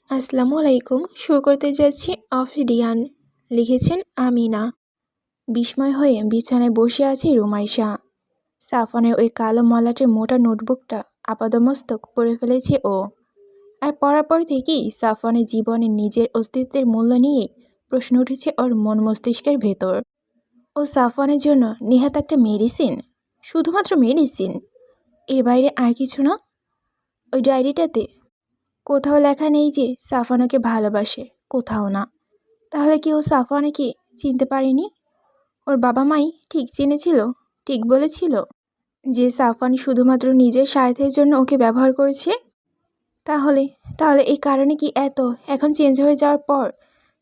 আসসালামু আলাইকুম। শুরু করতে যাচ্ছি অফিডিয়ান। লিখেছেন আমিনা। বিস্ময় হয়ে বিছানায় বসে আছে রুমাইশা। সাফনের ওই কালো মলাটের মোটা নোটবুকটা আপাদমস্তক পড়ে ফেলেছে ও। আর পড়ার পর থেকেই সাফনের জীবনে নিজের অস্তিত্বের মূল্য নিয়ে প্রশ্ন উঠেছে ওর মন মস্তিষ্কের ভেতর। ও সাফনের জন্য নেহাত একটা মেডিসিন, শুধুমাত্র মেডিসিন, এর বাইরে আর কিছু না। ওই ডায়েরিটাতে কোথাও লেখা নেই যে সাফন ওকে ভালোবাসে, কোথাও না। তাহলে কি ও সাফওয়ানকে চিনতে পারেনি? ওর বাবা মাই ঠিক চিনেছিল, ঠিক বলেছিল যে সাফওয়ান শুধুমাত্র নিজের স্বার্থের জন্য ওকে ব্যবহার করেছে? তাহলে তাহলে এই কারণে কি এখন চেঞ্জ হয়ে যাওয়ার পর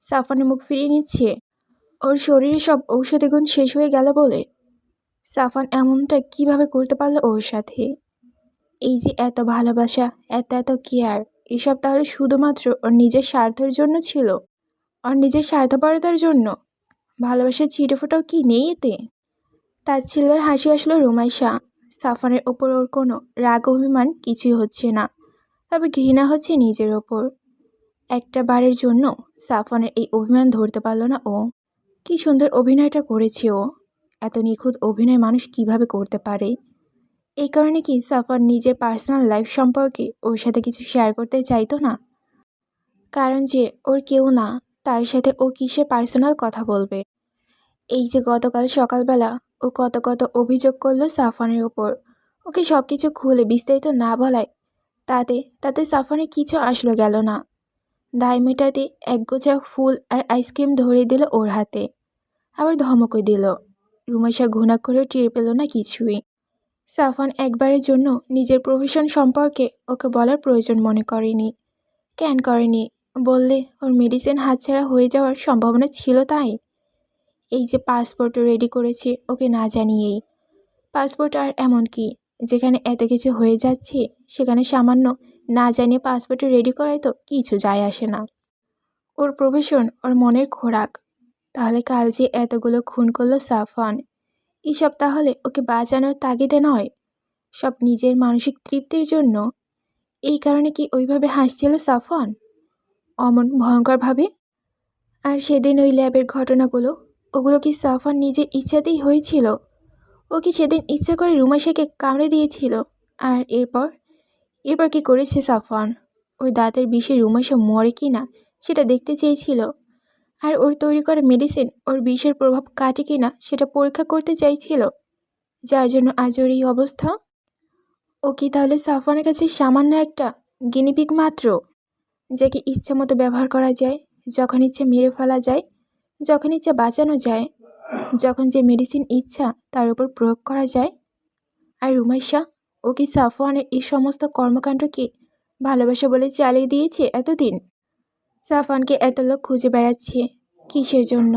সাফওয়ানের মুখ ফিরিয়ে নিচ্ছে? ওর শরীরে সব ঔষধি গুণ শেষ হয়ে গেল বলে? সাফওয়ান এমনটা কিভাবে করতে পারলো ওর সাথে? এই যে এত ভালোবাসা, এত এত কেয়ার, এসব তাহলে শুধুমাত্র ওর নিজের স্বার্থের জন্য ছিল? ওর নিজের স্বার্থপরতার জন্য? ভালোবাসার ছিটেফোঁটাও কি নেই এতে? তাচ্ছিল্যের হাসি আসলো রুমাইশা। সাফনের ওপর ওর কোনো রাগ অভিমান কিছুই হচ্ছে না, তবে ঘৃণা হচ্ছে নিজের ওপর। একটা বারের জন্য সাফনের এই অভিমান ধরতে পারল না ও। কি সুন্দর অভিনয়টা করেছে ও। এত নিখুঁত অভিনয় মানুষ কিভাবে করতে পারে? এই কারণে কি সাফন নিজের পার্সোনাল লাইফ সম্পর্কে ওর সাথে কিছু শেয়ার করতে চাইতো না? কারণ যে ওর কেউ না, তার সাথে ও কিসের পার্সোনাল কথা বলবে? এই যে গতকাল সকালবেলা ও কত কত অভিযোগ করলো সাফনের ওপর, ওকে সব কিছু খুলে বিস্তারিত না বলায় তাতে তাতে সাফনের কিছু আসলো গেল না। দায় মেটাতে একগোছা ফুল আর আইসক্রিম ধরিয়ে দিল ওর হাতে, আবার ধমকই দিল। রুমাইশা ঘুণা করেও টের পেল না কিছুই। সাফন একবারের জন্য নিজের প্রফেশন সম্পর্কে ওকে বলার প্রয়োজন মনে করেনি। কেন করেনি? বললে ওর মেডিসিন হাতছাড়া হয়ে যাওয়ার সম্ভাবনা ছিল তাই। এই যে পাসপোর্টও রেডি করেছে ওকে না জানিয়েই। পাসপোর্ট আর এমন কি, যেখানে এত কিছু হয়ে যাচ্ছে সেখানে সামান্য না জানিয়ে পাসপোর্টও রেডি করায় তো কিছু যায় আসে না। ওর প্রফেশন ওর মনের খোরাক। তাহলে কাল যে এতগুলো খুন করলো সাফন, এসব তাহলে ওকে বাঁচানোর তাগিদে নয়, সব নিজের মানসিক তৃপ্তির জন্য? এই কারণে কি ওইভাবে হাসছিল সাফন, অমন ভয়ঙ্করভাবে? আর সেদিন ওই ল্যাবের ঘটনাগুলো, ওগুলো কি সাফন নিজের ইচ্ছাতেই হয়েছিল? ও কি সেদিন ইচ্ছা করে রুমাইশাকে কামড়ে দিয়েছিল? আর এরপর এরপর কি করেছে সাফওয়ান? ওর দাঁতের বিষে রুমাইশা মরে কি না সেটা দেখতে চেয়েছিল। আর ওর তৈরি করা মেডিসিন ওর বিষের প্রভাব কাটে কি না সেটা পরীক্ষা করতে চাইছিল, যার জন্য আজ ওর এই অবস্থা। ও কি তাহলে সাফওয়ানের কাছে সামান্য একটা গিনিপিগ মাত্র, যাকে ইচ্ছা মতো ব্যবহার করা যায়, যখন ইচ্ছে মেরে ফেলা যায়, যখন ইচ্ছা বাঁচানো যায়, যখন যে মেডিসিন ইচ্ছা তার উপর প্রয়োগ করা যায়? আর রুমাইশা, ও কি সাফওয়ানের এই সমস্ত কর্মকাণ্ডকে ভালোবাসা বলে চালিয়ে দিয়েছে এতদিন? সাফওয়ানকে এত লোক খুঁজে বেড়াচ্ছে কিসের জন্য?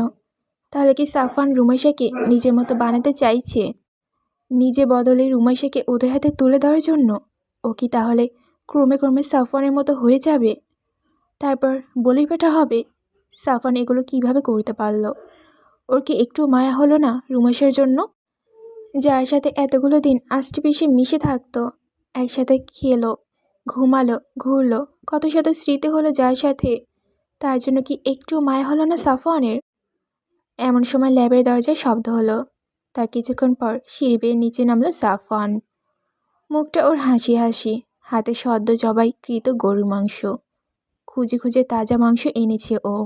তাহলে কি সাফওয়ান রুমাইশাকে নিজের মতো বানাতে চাইছে, নিজে বদলে রুমাইশাকে ওদের হাতে তুলে দেওয়ার জন্য? ও কি তাহলে ক্রমে ক্রমে সাফওয়ানের মতো হয়ে যাবে, তারপর বলির পাঠা হবে? সাফওয়ান এগুলো কিভাবে করতে পারলো? ওর কি একটু মায়া হলো না রুমাইশার জন্য, যার সাথে এতগুলো দিন আষ্টে পিষে মিশে থাকতো, একসাথে খেলো, ঘুমালো, ঘুরলো, কত শত স্মৃতি হলো যার সাথে? তার জন্য কি একটু মায়া হলো না সাফওয়ানের? এমন সময় ল্যাবের দরজায় শব্দ হলো। তার কিছুক্ষণ পর সিঁড়ি বেয়ে নিচে নামলো সাফওয়ান। মুখটা ওর হাসি হাসি, হাতে সদ্য জবাই কৃত গরুর মাংস। খুঁজে খুঁজে তাজা মাংস এনেছে ও।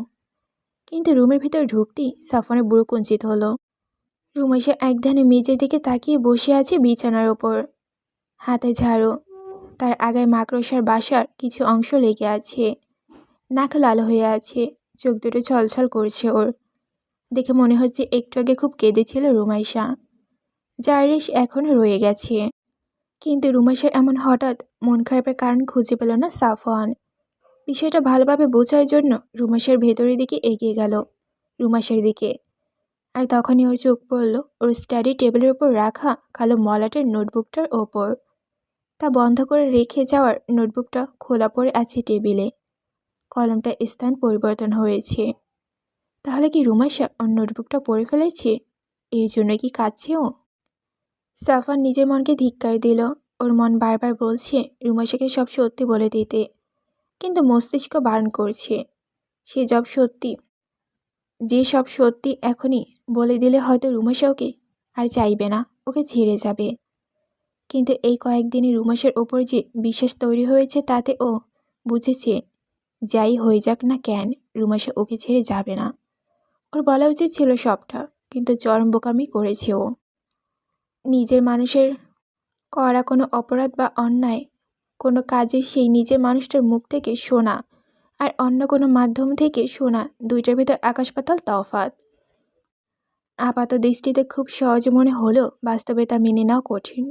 কিন্তু রুমের ভিতর ঢুকতেই সাফওয়ানের বুড়ো কুঞ্চিত হলো। রুমাইশা একধানে মেঝের দিকে তাকিয়ে বসে আছে বিছানার ওপর, হাতে ঝাড়ু। তার আগায় মাকড়সার বাসার কিছু অংশ লেগে আছে। নাক লাল হয়ে আছে, চোখ দুটো ছলছল করছে ওর। দেখে মনে হচ্ছে একটু আগে খুব কেঁদেছিল রুমাইশা, যার রেশ এখনও রয়ে গেছে। কিন্তু রুমাইশার এমন হঠাৎ মন খারাপের কারণ খুঁজে পেল না সাফওয়ান। বিষয়টা ভালোভাবে বোঝার জন্য রুমাইশার ভেতরের দিকে এগিয়ে গেল, রুমাইশার দিকে। আর তখনই ওর চোখ পড়ল ওর স্টাডি টেবিলের ওপর রাখা কালো মলাটের নোটবুকটার ওপর। তা বন্ধ করে রেখে যাওয়ার নোটবুকটা খোলা পড়ে আছে টেবিলে। কলমটা স্থান পরিবর্তন হয়েছে। তাহলে কি রুমাইশা ওর নোটবুকটা পড়ে ফেলেছে? এর জন্য কি কাঁদছে ও? সাফওয়ান নিজের মনকে ধিক্কার দিল। ওর মন বারবার বলছে রুমাইশাকে সব সত্যি বলে দিতে, কিন্তু মস্তিষ্ক বারণ করছে। সে সব সত্যি যে সব সত্যি এখনই বলে দিলে হয়তো রুমাশা ওকে আর চাইবে না, ওকে ছেড়ে যাবে। কিন্তু এই কয়েকদিনে রুমাশের ওপর যে বিশ্বাস তৈরি হয়েছে তাতে ও বুঝেছে যাই হয়ে যাক না কেন রুমাশা ওকে ছেড়ে যাবে না। ওর বলা উচিত ছিল সবটা, কিন্তু চরম বোকামি করেছে ও। নিজের মানুষের করা কোনো অপরাধ বা অন্যায় কোনো কাজে সেই নিজের মানুষটার মুখ থেকে শোনা আর অন্য কোনো মাধ্যম থেকে শোনা দুইটার ভিতর আকাশ পাতাল তফাৎ। আপাত দৃষ্টিতে খুব সহজ মনে হলেও বাস্তবে তা মেনে নেওয়া কঠিন।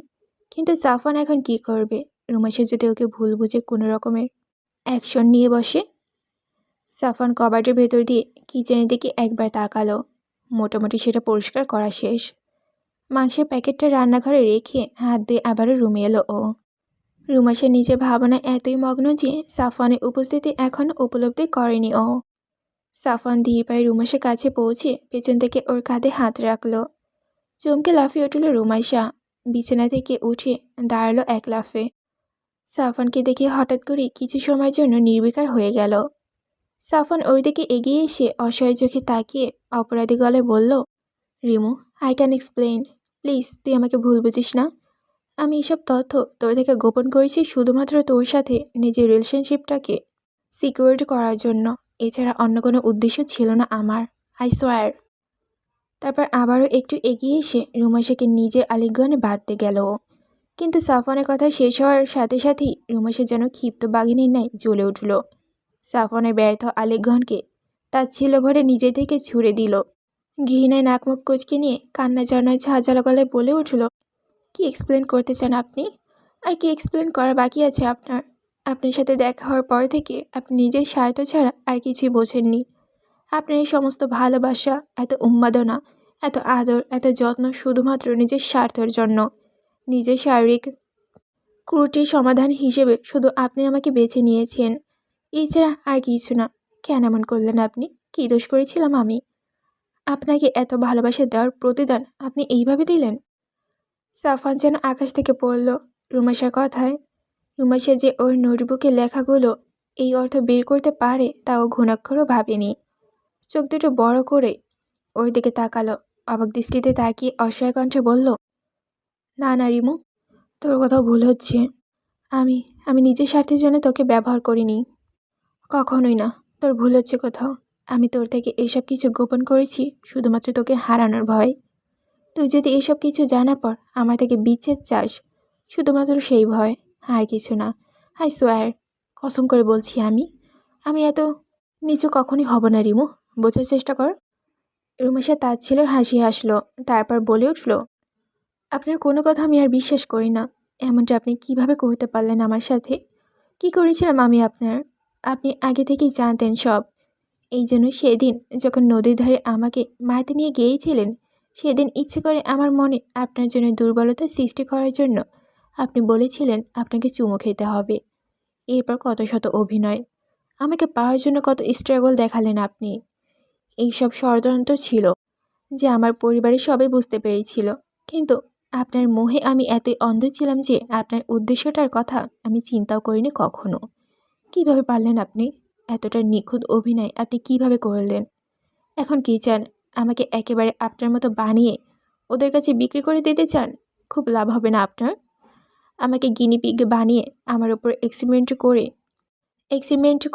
কিন্তু সাফওয়ান এখন কি করবে? রুমাশা যদি ওকে ভুল বুঝে কোনো রকমের অ্যাকশন নিয়ে বসে? সাফওয়ান কবাটের ভেতর দিয়ে কিচেনের দিকে একবার তাকালো। মোটামুটি সেটা পরিষ্কার করা শেষ। মাংসের প্যাকেটটা রান্নাঘরে রেখে হাত দিয়ে আবারও রুমে এলো ও। রুমাশা নিজের ভাবনায় এতই মগ্ন যে সাফওয়ানের উপস্থিতি এখনও উপলব্ধি করেনি ও। সাফওয়ান ধীর পায়ে রুমাশার কাছে পৌঁছে পেছন থেকে ওর কাঁধে হাত রাখল। চমকে লাফিয়ে উঠল রুমাশা। বিছানা থেকে উঠে দাঁড়ালো এক লাফে। সাফওয়ানকে দেখে হঠাৎ করে কিছু সময়ের জন্য নির্বিকার হয়ে গেল। সাফওয়ান ওর দিকে এগিয়ে এসে অসহায় চোখে তাকিয়ে অপরাধী গলায় বলল, Rimu, I can explain. Please, তুই আমাকে ভুল বুঝিস না। আমি এসব তথ্য তোর থেকে গোপন করেছি শুধুমাত্র তোর সাথে নিজের রিলেশনশিপটাকে সিকিউর করার জন্য। এছাড়া অন্য কোনো উদ্দেশ্য ছিল না আমার। I swear. তারপর আবারও একটু এগিয়ে এসে রুমাশাকে নিজের আলিঙ্গনে বাঁধতে গেল ও। কিন্তু সাফওয়ানের কথা শেষ হওয়ার সাথে সাথেই রুমাশা যেন ক্ষিপ্ত বাঘিনীর ন্যায় জ্বলে উঠল। সাফওয়ানের ব্যর্থ আলিঙ্গনকে তাচ্ছিল্য ভরে নিজে থেকে ছুড়ে দিল। ঘৃণায় নাকমুখ কুঁচকে নিয়ে কান্না জড়ায় ঝাঁঝালো গলায় বলে উঠল, কি এক্সপ্লেন করতে চান আপনি? আর কি এক্সপ্লেন করা বাকি আছে আপনার? আপনার সাথে দেখা হওয়ার পর থেকে আপনি নিজের স্বার্থ ছাড়া আর কিছুই বোঝেননি। আপনার এই সমস্ত ভালোবাসা, এত উন্মাদনা, এত আদর, এত যত্ন শুধুমাত্র নিজের স্বার্থের জন্য। নিজের শারীরিক ক্রুটির সমাধান হিসেবে শুধু আপনি আমাকে বেছে নিয়েছেন, এছাড়া আর কিছু না। কেন এমন করলেন আপনি? কী দোষ করেছিলাম আমি? আপনাকে এত ভালোবাসা দেওয়ার প্রতিদান আপনি এইভাবে দিলেন? সাফওয়ান যেন আকাশ থেকে পড়ল রুমাশার কথায়। রুমাশা যে ওর নোটবুকে লেখাগুলো এই অর্থ বের করতে পারে তাও ঘুণাক্ষরও ভাবেনি। চোখ দুটো বড় করে ওর দিকে তাকালো। অবাক দৃষ্টিতে তাকিয়ে অসহায় কণ্ঠে বলল, না না রিমু, তোর কোথাও ভুল হচ্ছে। আমি আমি নিজের স্বার্থের জন্য তোকে ব্যবহার করিনি, কখনোই না। তোর ভুল হচ্ছে কোথাও। আমি তোর থেকে এসব কিছু গোপন করেছি শুধুমাত্র তোকে হারানোর ভয়। তুই যদি এসব কিছু জানার পর আমার থেকে বিচ্ছেদ চাস, শুধুমাত্র সেই ভয়, আর কিছু না। আই সোয়ার, কসম করে বলছি আমি এত নিচু কখনই হব না রিমু, বোঝার চেষ্টা কর। রুমেশা তাচ্ছিল্যের হাসি হাসলো, তারপর বলে উঠল, আপনার কোনো কথা আমি আর বিশ্বাস করি না। এমনটা আপনি কিভাবে করতে পারলেন আমার সাথে? কি করেছিলাম আমি আপনার? আপনি আগে থেকেই জানতেন সব। এই জন্য সেদিন যখন নদীর ধারে আমাকে মারতে নিয়ে গিয়েছিলেন, সেদিন ইচ্ছে করে আমার মনে আপনার জন্য দুর্বলতা সৃষ্টি করার জন্য আপনি বলেছিলেন আপনাকে চুমু খেতে হবে। এরপর কত শত অভিনয়, আমাকে পাওয়ার জন্য কত স্ট্রাগল দেখালেন আপনি। এইসব ষড়যন্ত্র ছিল যে আমার পরিবারের সবাই বুঝতে পেরেছিল, কিন্তু আপনার মোহে আমি এতই অন্ধ ছিলাম যে আপনার উদ্দেশ্যটার কথা আমি চিন্তাও করিনি কখনো। কিভাবে পারলেন আপনি? এতটা নিখুঁত অভিনয় আপনি কিভাবে করলেন? এখন কী চান? আমাকে একেবারে আপনার মতো বানিয়ে ওদের কাছে বিক্রি করে দিতে চান? খুব লাভ হবে না আপনার? আমাকে গিনিপিগ বানিয়ে আমার ওপর এক্সপেরিমেন্ট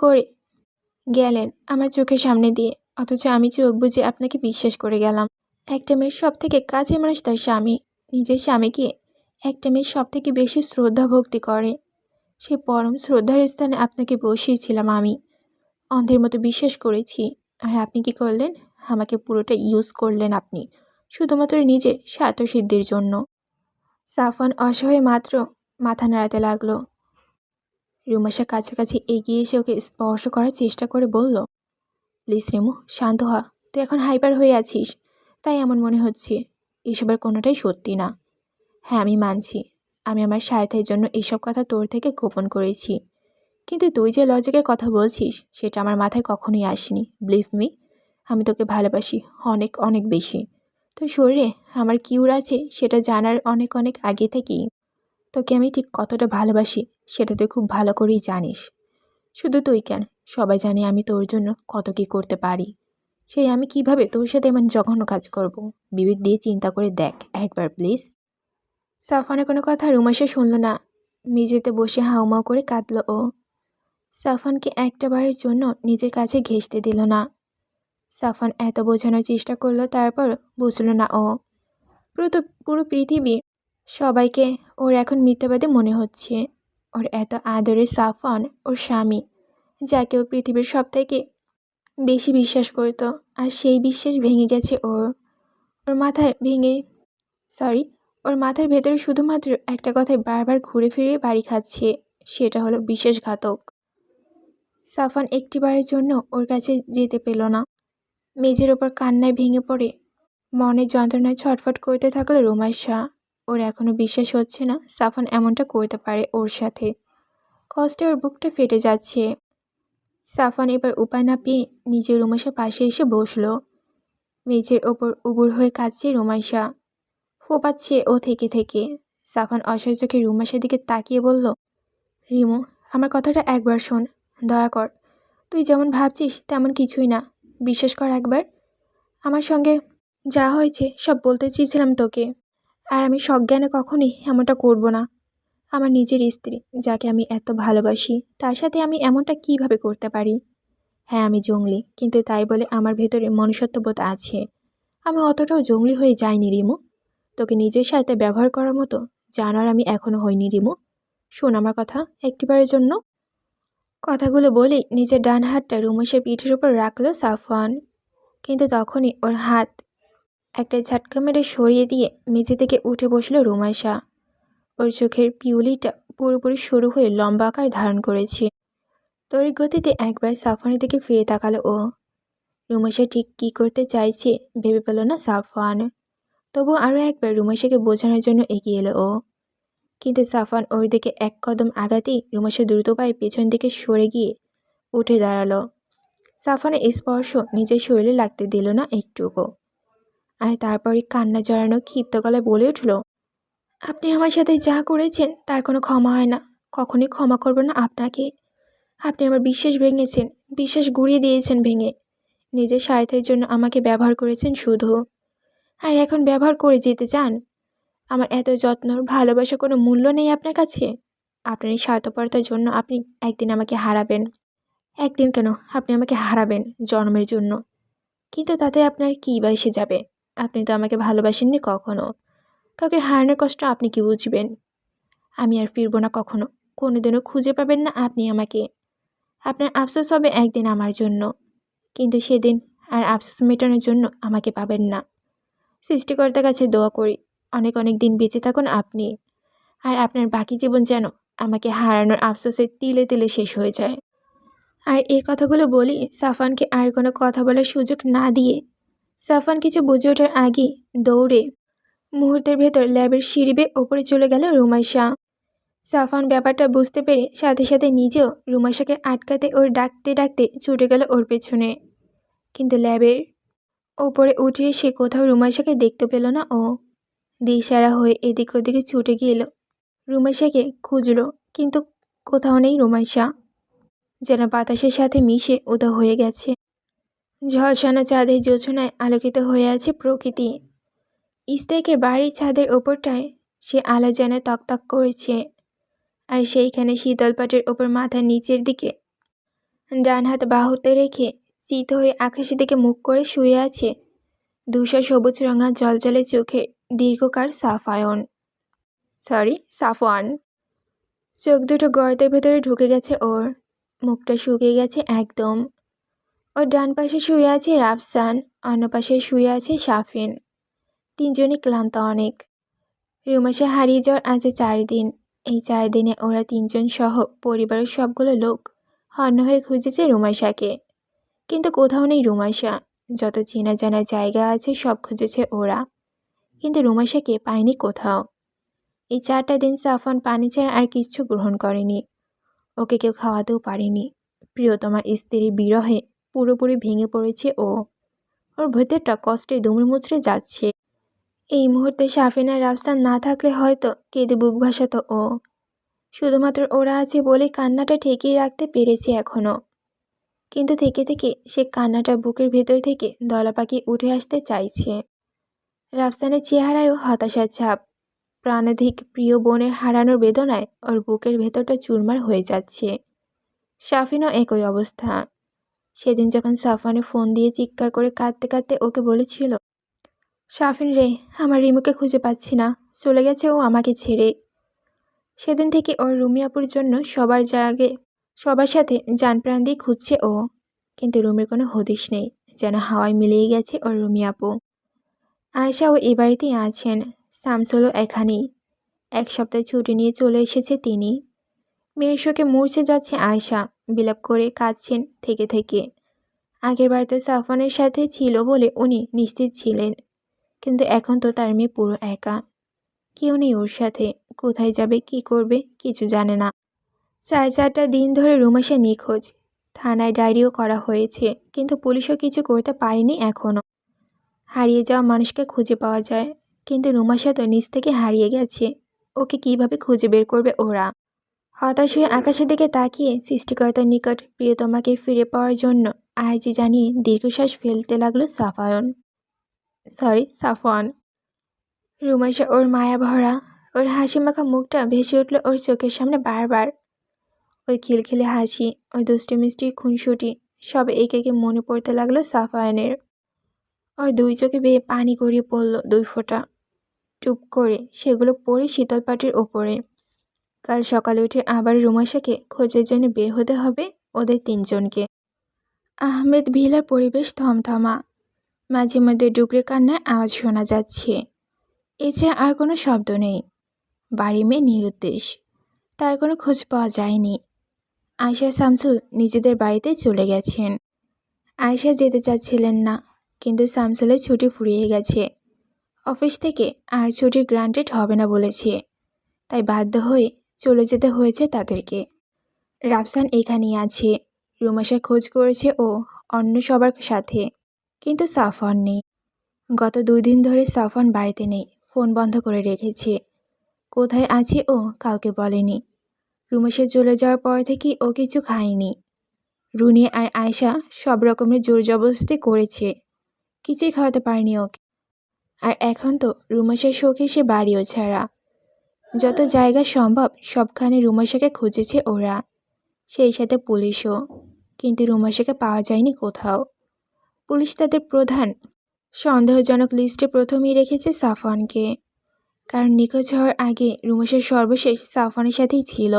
করে গেলেন আমার চোখের সামনে দিয়ে, অথচ আমি চোখ বুজে আপনাকে বিশ্বাস করে গেলাম। একটা মেয়ের সব থেকে কাছের মানুষ তার স্বামী। নিজের স্বামীকে একটা মেয়ের সব থেকে বেশি শ্রদ্ধা ভক্তি করে। সে পরম শ্রদ্ধার স্থানে আপনাকে বসিয়েছিলাম আমি। অন্ধের মতো বিশ্বাস করেছি। আর আপনি কি করলেন? আমাকে পুরোটা ইউজ করলেন আপনি, শুধুমাত্র নিজের স্বার্থসিদ্ধির জন্য। সাফওয়ান অসহায় মাত্র মাথা নাড়াতে লাগলো। রুমাশা কাছাকাছি এগিয়ে এসে ওকে স্পর্শ করার চেষ্টা করে বলল, প্লিজ রেমু, শান্ত হ। তুই এখন হাইপার হয়ে আছিস, তাই এমন মনে হচ্ছে। এসবের কোনোটাই সত্যি না। হ্যাঁ, আমি মানছি আমি আমার স্বার্থের জন্য এসব কথা তোর থেকে গোপন করেছি, কিন্তু তুই যে লজিকের কথা বলছিস সেটা আমার মাথায় কখনোই আসেনি। বিলিভ মি, আমি তোকে ভালোবাসি অনেক অনেক বেশি। তোর শরীরে আমার কিউর আছে সেটা জানার অনেক অনেক আগে থেকেই তোকে আমি ঠিক কতটা ভালোবাসি সেটা তুই খুব ভালো করেই জানিস। শুধু তুই কেন, সবাই জানে আমি তোর জন্য কত কী করতে পারি। সেই আমি কিভাবে তোর সাথে এমন জঘন্য কাজ করব? বিবেক দিয়ে চিন্তা করে দেখ একবার প্লিজ। সাফওয়ানের কোনো কথা রুমাইশা শুনল না। মেঝেতে বসে হাউমাউ করে কাঁদল ও। সাফওয়ানকে একটাবারের জন্য নিজের কাছে ঘেঁষতে দিল না। সাফওয়ান এত বোঝানোর চেষ্টা করলো, তারপর বুঝল না ও। পুরো পৃথিবীর সবাইকে ওর এখন মিথ্যাবাদী মনে হচ্ছে। ওর এত আদরের সাফওয়ান ওর স্বামী, যাকে ও পৃথিবীর সবথেকে বেশি বিশ্বাস করত, আর সেই বিশ্বাস ভেঙে গেছে ওর। ওর মাথায় ভেঙে সরি ওর মাথার ভেতরে শুধুমাত্র একটা কথাই বারবার ঘুরে ফিরে বাড়ি খাচ্ছে, সেটা হলো বিশ্বাসঘাতক। সাফওয়ান একটিবারের জন্য ওর কাছে যেতে পেল না। মেঝের ওপর কান্নায় ভেঙে পড়ে মনের যন্ত্রণায় ছটফট করতে থাকলো রুমাইশা। ওর এখনো বিশ্বাস হচ্ছে না সাফওয়ান এমনটা করতে পারে ওর সাথে। কষ্টে ওর বুকটা ফেটে যাচ্ছে। সাফওয়ান এবার উপায় না পেয়ে নিজের রুমাইশার পাশে এসে বসলো। মেঝের ওপর উবুর হয়ে কাঁদছে রুমাইশা, ফোপাচ্ছে ও থেকে থেকে। সাফওয়ান অসহায় চোখে রুমাইশার দিকে তাকিয়ে বলল, রিমু, আমার কথাটা একবার শোন, দয়া কর। তুই যেমন ভাবছিস তেমন কিছুই না, বিশ্বাস কর একবার। আমার সঙ্গে যা হয়েছে সব বলতে চেয়েছিলাম তোকে, আর আমি সজ্ঞানে কখনোই এমনটা করব না। আমার নিজের স্ত্রী, যাকে আমি এত ভালোবাসি, তার সাথে আমি এমনটা কিভাবে করতে পারি? হ্যাঁ, আমি জঙ্গলি, কিন্তু তাই বলে আমার ভেতরে মনুষ্যত্ববোধ আছে। আমি অতটাও জঙ্গলি হয়ে যাইনি রিমু। তোকে নিজের সাথে ব্যবহার করার মতো জানার আমি এখনো হইনি রিমু। শোন আমার কথা একটিবারের জন্য। কথাগুলো বলেই নিজের ডান হাতটা রুমেশের পিঠের উপর রাখলো সাফওয়ান, কিন্তু তখনই ওর হাত একটা ঝাটকা মেরে সরিয়ে দিয়ে মেঝে থেকে উঠে বসলো রুমাইশা। ওর চোখের পিউলিটা পুরোপুরি শুরু হয়ে লম্বা আকার ধারণ করেছে। তড়িৎ গতিতে একবার সাফওয়ানের দিকে ফিরে তাকালো ও। রুমাইশা ঠিক কী করতে চাইছে ভেবে পেল না সাফওয়ান। তবু আরও একবার রুমাইশাকে বোঝানোর জন্য এগিয়ে এলো ও। কিন্তু সাফওয়ান ওর দিকে এক কদম আগাতেই রুমাইশা দ্রুত পায়ে পেছন দিকে সরে গিয়ে উঠে দাঁড়ালো। সাফওয়ানের স্পর্শ নিজের শরীরে লাগতে দিল না একটুকু। আর তারপরই কান্না জড়ানো ক্ষিপ্ত গলায় বলে উঠল, আপনি আমার সাথে যা করেছেন তার কোনো ক্ষমা হয় না, কখনোই ক্ষমা করব না আপনাকে। আপনি আমার বিশ্বাস ভেঙেছেন, বিশ্বাস গুঁড়িয়ে দিয়েছেন ভেঙে। নিজের স্বার্থের জন্য আমাকে ব্যবহার করেছেন শুধু, আর এখন ব্যবহার করে যেতে চান। আমার এত যত্ন ভালোবাসা কোনো মূল্য নেই আপনার কাছে? আপনার এই স্বার্থপরতার জন্য আপনি একদিন আমাকে হারাবেন। একদিন কেন, আপনি আমাকে হারাবেন জন্মের জন্য। কিন্তু তাতে আপনার কী বা এসে যাবে? আপনি তো আমাকে ভালোবাসেননি কখনো। কাউকে হারানোর কষ্ট আপনি কি বুঝবেন? আমি আর ফিরব না কখনো, কোনোদিনও খুঁজে পাবেন না আপনি আমাকে। আপনার আফসোস হবে একদিন আমার জন্য, কিন্তু সেদিন আর আফসোস মেটানোর জন্য আমাকে পাবেন না। সৃষ্টিকর্তার কাছে দোয়া করি অনেক অনেক দিন বেঁচে থাকুন আপনি, আর আপনার বাকি জীবন যেন আমাকে হারানোর আফসোসে তিলে তিলে শেষ হয়ে যায়। আর এই কথাগুলো বলি সাফওয়ানকে আর কোনো কথা বলার সুযোগ না দিয়ে সাফওয়ান কিছু বুঝে ওঠার আগেই দৌড়ে মুহূর্তের ভেতর ল্যাবের সিঁড়ি বেয়ে ওপরে চলে গেল রুমাইশা। সাফওয়ান ব্যাপারটা বুঝতে পেরে সাথে সাথে নিজেও রুমাইশাকে আটকাতে ওর ডাকতে ডাকতে ছুটে গেল ওর পেছনে। কিন্তু ল্যাবের ওপরে উঠে এসে কোথাও রুমাইশাকে দেখতে পেল না ও। দিশারা হয়ে এদিক ওদিকে ছুটে গেল, রুমাইশাকে খুঁজল, কিন্তু কোথাও নেই রুমাইশা, যেন বাতাসের সাথে মিশে উধাও হয়ে গেছে। ঝলসানো চাঁদের জোছনায় আলোকিত হয়ে আছে প্রকৃতি। ইস্তেকের বাড়ির ছাদের ওপরটায় সে আলো যেন তকতক করেছে, আর সেইখানে শীতল পাটের ওপর মাথার নিচের দিকে ডান হাত বাহুতে রেখে চিত হয়ে আকাশের দিকে মুখ করে শুয়ে আছে ধূসর সবুজ রঙা জলজলে চোখের দীর্ঘকার সাফওয়ান। চোখ দুটো গর্তের ভেতরে ঢুকে গেছে ওর, মুখটা শুকিয়ে গেছে একদম। ওর ডান পাশে শুয়ে আছে রাফসান, অন্য পাশে শুয়ে আছে শাফিন। তিনজনই ক্লান্ত অনেক। রুমাইশা হারিয়ে যাওয়ার আজ 4 দিন। এই 4 দিনে ওরা তিনজন সহ পরিবারের সবগুলো লোক হন্য হয়ে খুঁজেছে রুমাইশাকে, কিন্তু কোথাও নেই রুমাইশা। যত চেনা জানা জায়গা আছে সব খুঁজেছে ওরা, কিন্তু রুমাইশাকে পায়নি কোথাও। এই 4টা দিন সাফওয়ান পানি ছাড়া আর কিচ্ছু গ্রহণ করেনি। ওকে কেউ খাওয়াতেও পারেনি। প্রিয়তমা স্ত্রীর বিরহে পুরোপুরি ভেঙে পড়েছে ও। ওর ভেতরটা কষ্টে দুমড়ে মুচড়ে যাচ্ছে। এই মুহূর্তে শাফিন আর রাফসান না থাকলে হয়তো কেঁদে বুক ভাসাতো ও। শুধুমাত্র ওরা আছে বলে কান্নাটা ঠেকিয়ে রাখতে পেরেছে এখনো। কিন্তু থেকে থেকে সে কান্নাটা বুকের ভেতর থেকে দলাপাকি উঠে আসতে চাইছে। রাফসানের চেহারায়ও হতাশার ছাপ। প্রাণাধিক প্রিয় বোনের হারানোর বেদনায় ওর বুকের ভেতরটা চুরমার হয়ে যাচ্ছে। সাফিনও একই অবস্থা। সেদিন যখন সাফওয়ানে ফোন দিয়ে চিৎকার করে কাঁদতে কাঁদতে ওকে বলেছিল, সাফিন রে, আমার রিমুকে খুঁজে পাচ্ছি না, চলে গেছে ও আমাকে ছেড়ে। সেদিন থেকে ওর রুমি আপুর জন্য সবার সাথে জান প্রাণ দিয়ে খুঁজছে ও। কিন্তু রুমির কোনো হদিশ নেই, যেন হাওয়ায় মিলিয়ে গেছে ওর রুমি আপু। আয়েশাও এ বাড়িতেই আছেন, শামসুলও এখানেই। 1 সপ্তাহ ছুটি নিয়ে চলে এসেছে তিনি। মেয়ের শোকে মূর্ছে যাচ্ছে আয়েশা, বিলাপ করে কাঁদছেন থেকে থেকে। আগের বার তো সাফওয়ানের সাথে ছিল বলে উনি নিশ্চিত ছিলেন, কিন্তু এখন তো তার মেয়ে পুরো একা। কেউ নেই ওর সাথে, কোথায় যাবে কি করবে কিছু জানে না। 4 দিন ধরে রুমাশা নিখোঁজ। থানায় ডায়েরিও করা হয়েছে, কিন্তু পুলিশও কিছু করতে পারেনি এখনও। হারিয়ে যাওয়া মানুষকে খুঁজে পাওয়া যায়, কিন্তু রুমাশা তো নিজ থেকে হারিয়ে গেছে। ওকে কিভাবে খুঁজে বের করবে ওরা? হতাশ হয়ে আকাশের দিকে তাকিয়ে সৃষ্টিকর্তার নিকট প্রিয়তমাকে ফিরে পাওয়ার জন্য আর্জি জানিয়ে দীর্ঘশ্বাস ফেলতে লাগলো সাফওয়ান। রুমাশা ওর মায়া ভরা, ওর হাসি মাখা মুখটা ভেসে উঠল ওর চোখের সামনে বারবার। ওই খিলখিলে হাসি, ওই দুষ্টি মিষ্টি খুনসুটি, সব একে একে মনে পড়তে লাগলো সাফওয়ানের। ওর 2 চোখে বেয়ে পানি গড়িয়ে পড়ল 2 ফোঁটা। চুপ করে সেগুলো পড়ে শীতল পাটির ওপরে। কাল সকালে উঠে আবার রুমাশাকে খোঁজের জন্য বের হতে হবে ওদের 3 জনকে। আহমেদ ভিলার পরিবেশ থমথমা, মাঝে মধ্যে ডুকরে কান্নার আওয়াজ শোনা যাচ্ছে। এছাড়া আর কোনো শব্দ নেই। বাড়ি মেয়ে নিরুদ্দেশ, তার কোনো খোঁজ পাওয়া যায়নি। আয়েশা শামসুল নিজেদের বাড়িতে চলে গেছেন। আয়েশা যেতে চাচ্ছিলেন না, কিন্তু শামসুলের ছুটি ফুরিয়ে গেছে। অফিস থেকে আর ছুটি গ্রান্টেড হবে না বলেছে, তাই বাধ্য হয়ে চলে যেতে হয়েছে তাদেরকে। রাফসান এখানেই আছে, রুমাশা খোঁজ করেছে ও অন্য সবার সাথে, কিন্তু সাফওয়ান নেই। গত 2 দিন ধরে সাফওয়ান বাড়িতে নেই, ফোন বন্ধ করে রেখেছে। কোথায় আছে ও কাউকে বলেনি। রুমাশা চলে যাওয়ার পর থেকে ও কিছু খায়নি। রুনি আর আয়েশা সব রকমের জোর জবরদস্তি করেছে, কিছুই খাওয়াতে পারেনি ওকে। আর এখন তো রুমাশার শোকে সে বাড়িও ছাড়া। যত জায়গা সম্ভব সবখানে রুমাশাকে খুঁজেছে ওরা, সেই সাথে পুলিশও, কিন্তু রুমাশাকে পাওয়া যায়নি কোথাও। পুলিশ তাদের প্রধান সন্দেহজনক লিস্টে প্রথমেই রেখেছে সাফওয়ানকে, কারণ নিখোঁজ হওয়ার আগে রুমাশার সর্বশেষ সাফওয়ানের সাথেই ছিল।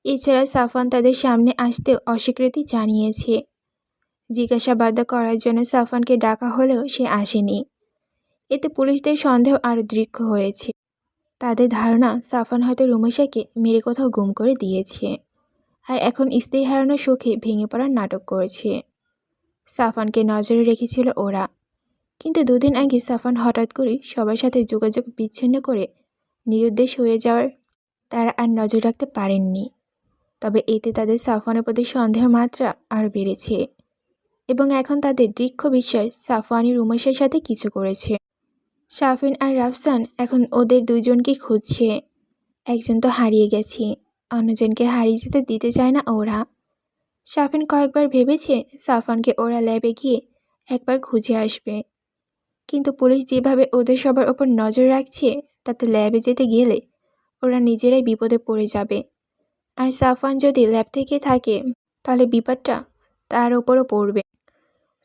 এছাড়া সাফওয়ান তাদের সামনে আসতে অস্বীকৃতি জানিয়েছে। জিজ্ঞাসাবাদ করার জন্য সাফওয়ানকে ডাকা হলেও সে আসেনি। এতে পুলিশদের সন্দেহ আরও দৃঢ় হয়েছে। তাদের ধারণা সাফওয়ান হয়তো রুমাশাকে মেরে কোথাও গুম করে দিয়েছে, আর এখন স্ত্রী হারানোর শোকে ভেঙে পড়ার নাটক করেছে। সাফওয়ানকে নজরে রেখেছিল ওরা, কিন্তু 2 দিন আগে সাফওয়ান হঠাৎ করে সবার সাথে যোগাযোগ বিচ্ছিন্ন করে নিরুদ্দেশ হয়ে যাওয়ার তারা আর নজর রাখতে পারেননি। তবে এতে তাদের সাফওয়ানের প্রতি সন্দেহের মাত্রা আরও বেড়েছে, এবং এখন তাদের দৃঢ় বিশ্বাস সাফওয়ানই রুমাশার সাথে কিছু করেছে। সাফিন আর রাফসান এখন ওদের 2 জনকেই খুঁজছে। একজন তো হারিয়ে গেছে, অন্যজনকে হারিয়ে যেতে দিতে চায় না ওরা। সাফিন কয়েকবার ভেবেছে সাফওয়ানকে ওরা ল্যাবে গিয়ে একবার খুঁজে আসবে, কিন্তু পুলিশ যেভাবে ওদের সবার ওপর নজর রাখছে তাতে ল্যাবে যেতে গেলে ওরা নিজেরাই বিপদে পড়ে যাবে। আর সাফওয়ান যদি ল্যাব থেকে থাকে তাহলে বিপদটা তার ওপরও পড়বে।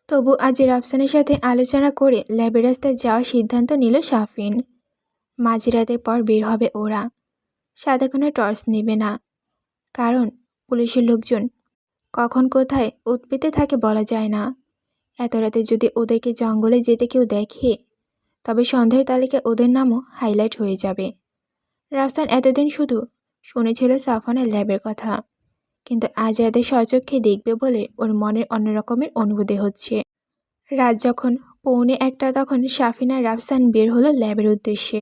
তবু আজ রাফসানের সাথে আলোচনা করে ল্যাবের রাস্তায় যাওয়ার সিদ্ধান্ত নিল সাফিন। মাঝরাতের পর বের হবে ওরা, সাথে কোনো টর্চ নেবে না, কারণ পুলিশের লোকজন কখন কোথায় উৎপেতে থাকে বলা যায় না। এত রাতে যদি ওদেরকে জঙ্গলে যেতে কেউ দেখে, তবে সন্দেহের তালিকায় ওদের নামও হাইলাইট হয়ে যাবে। রাফসান এতদিন শুধু শুনেছিল সাফওয়ানের ল্যাবের কথা, কিন্তু আজ রাতে স্বচক্ষে দেখবে বলে ওর মনের অন্য রকমের অনুভূতি হচ্ছে। রাত যখন 1:45 তখন সাফিন আর রাফসান বের হলো ল্যাবের উদ্দেশ্যে।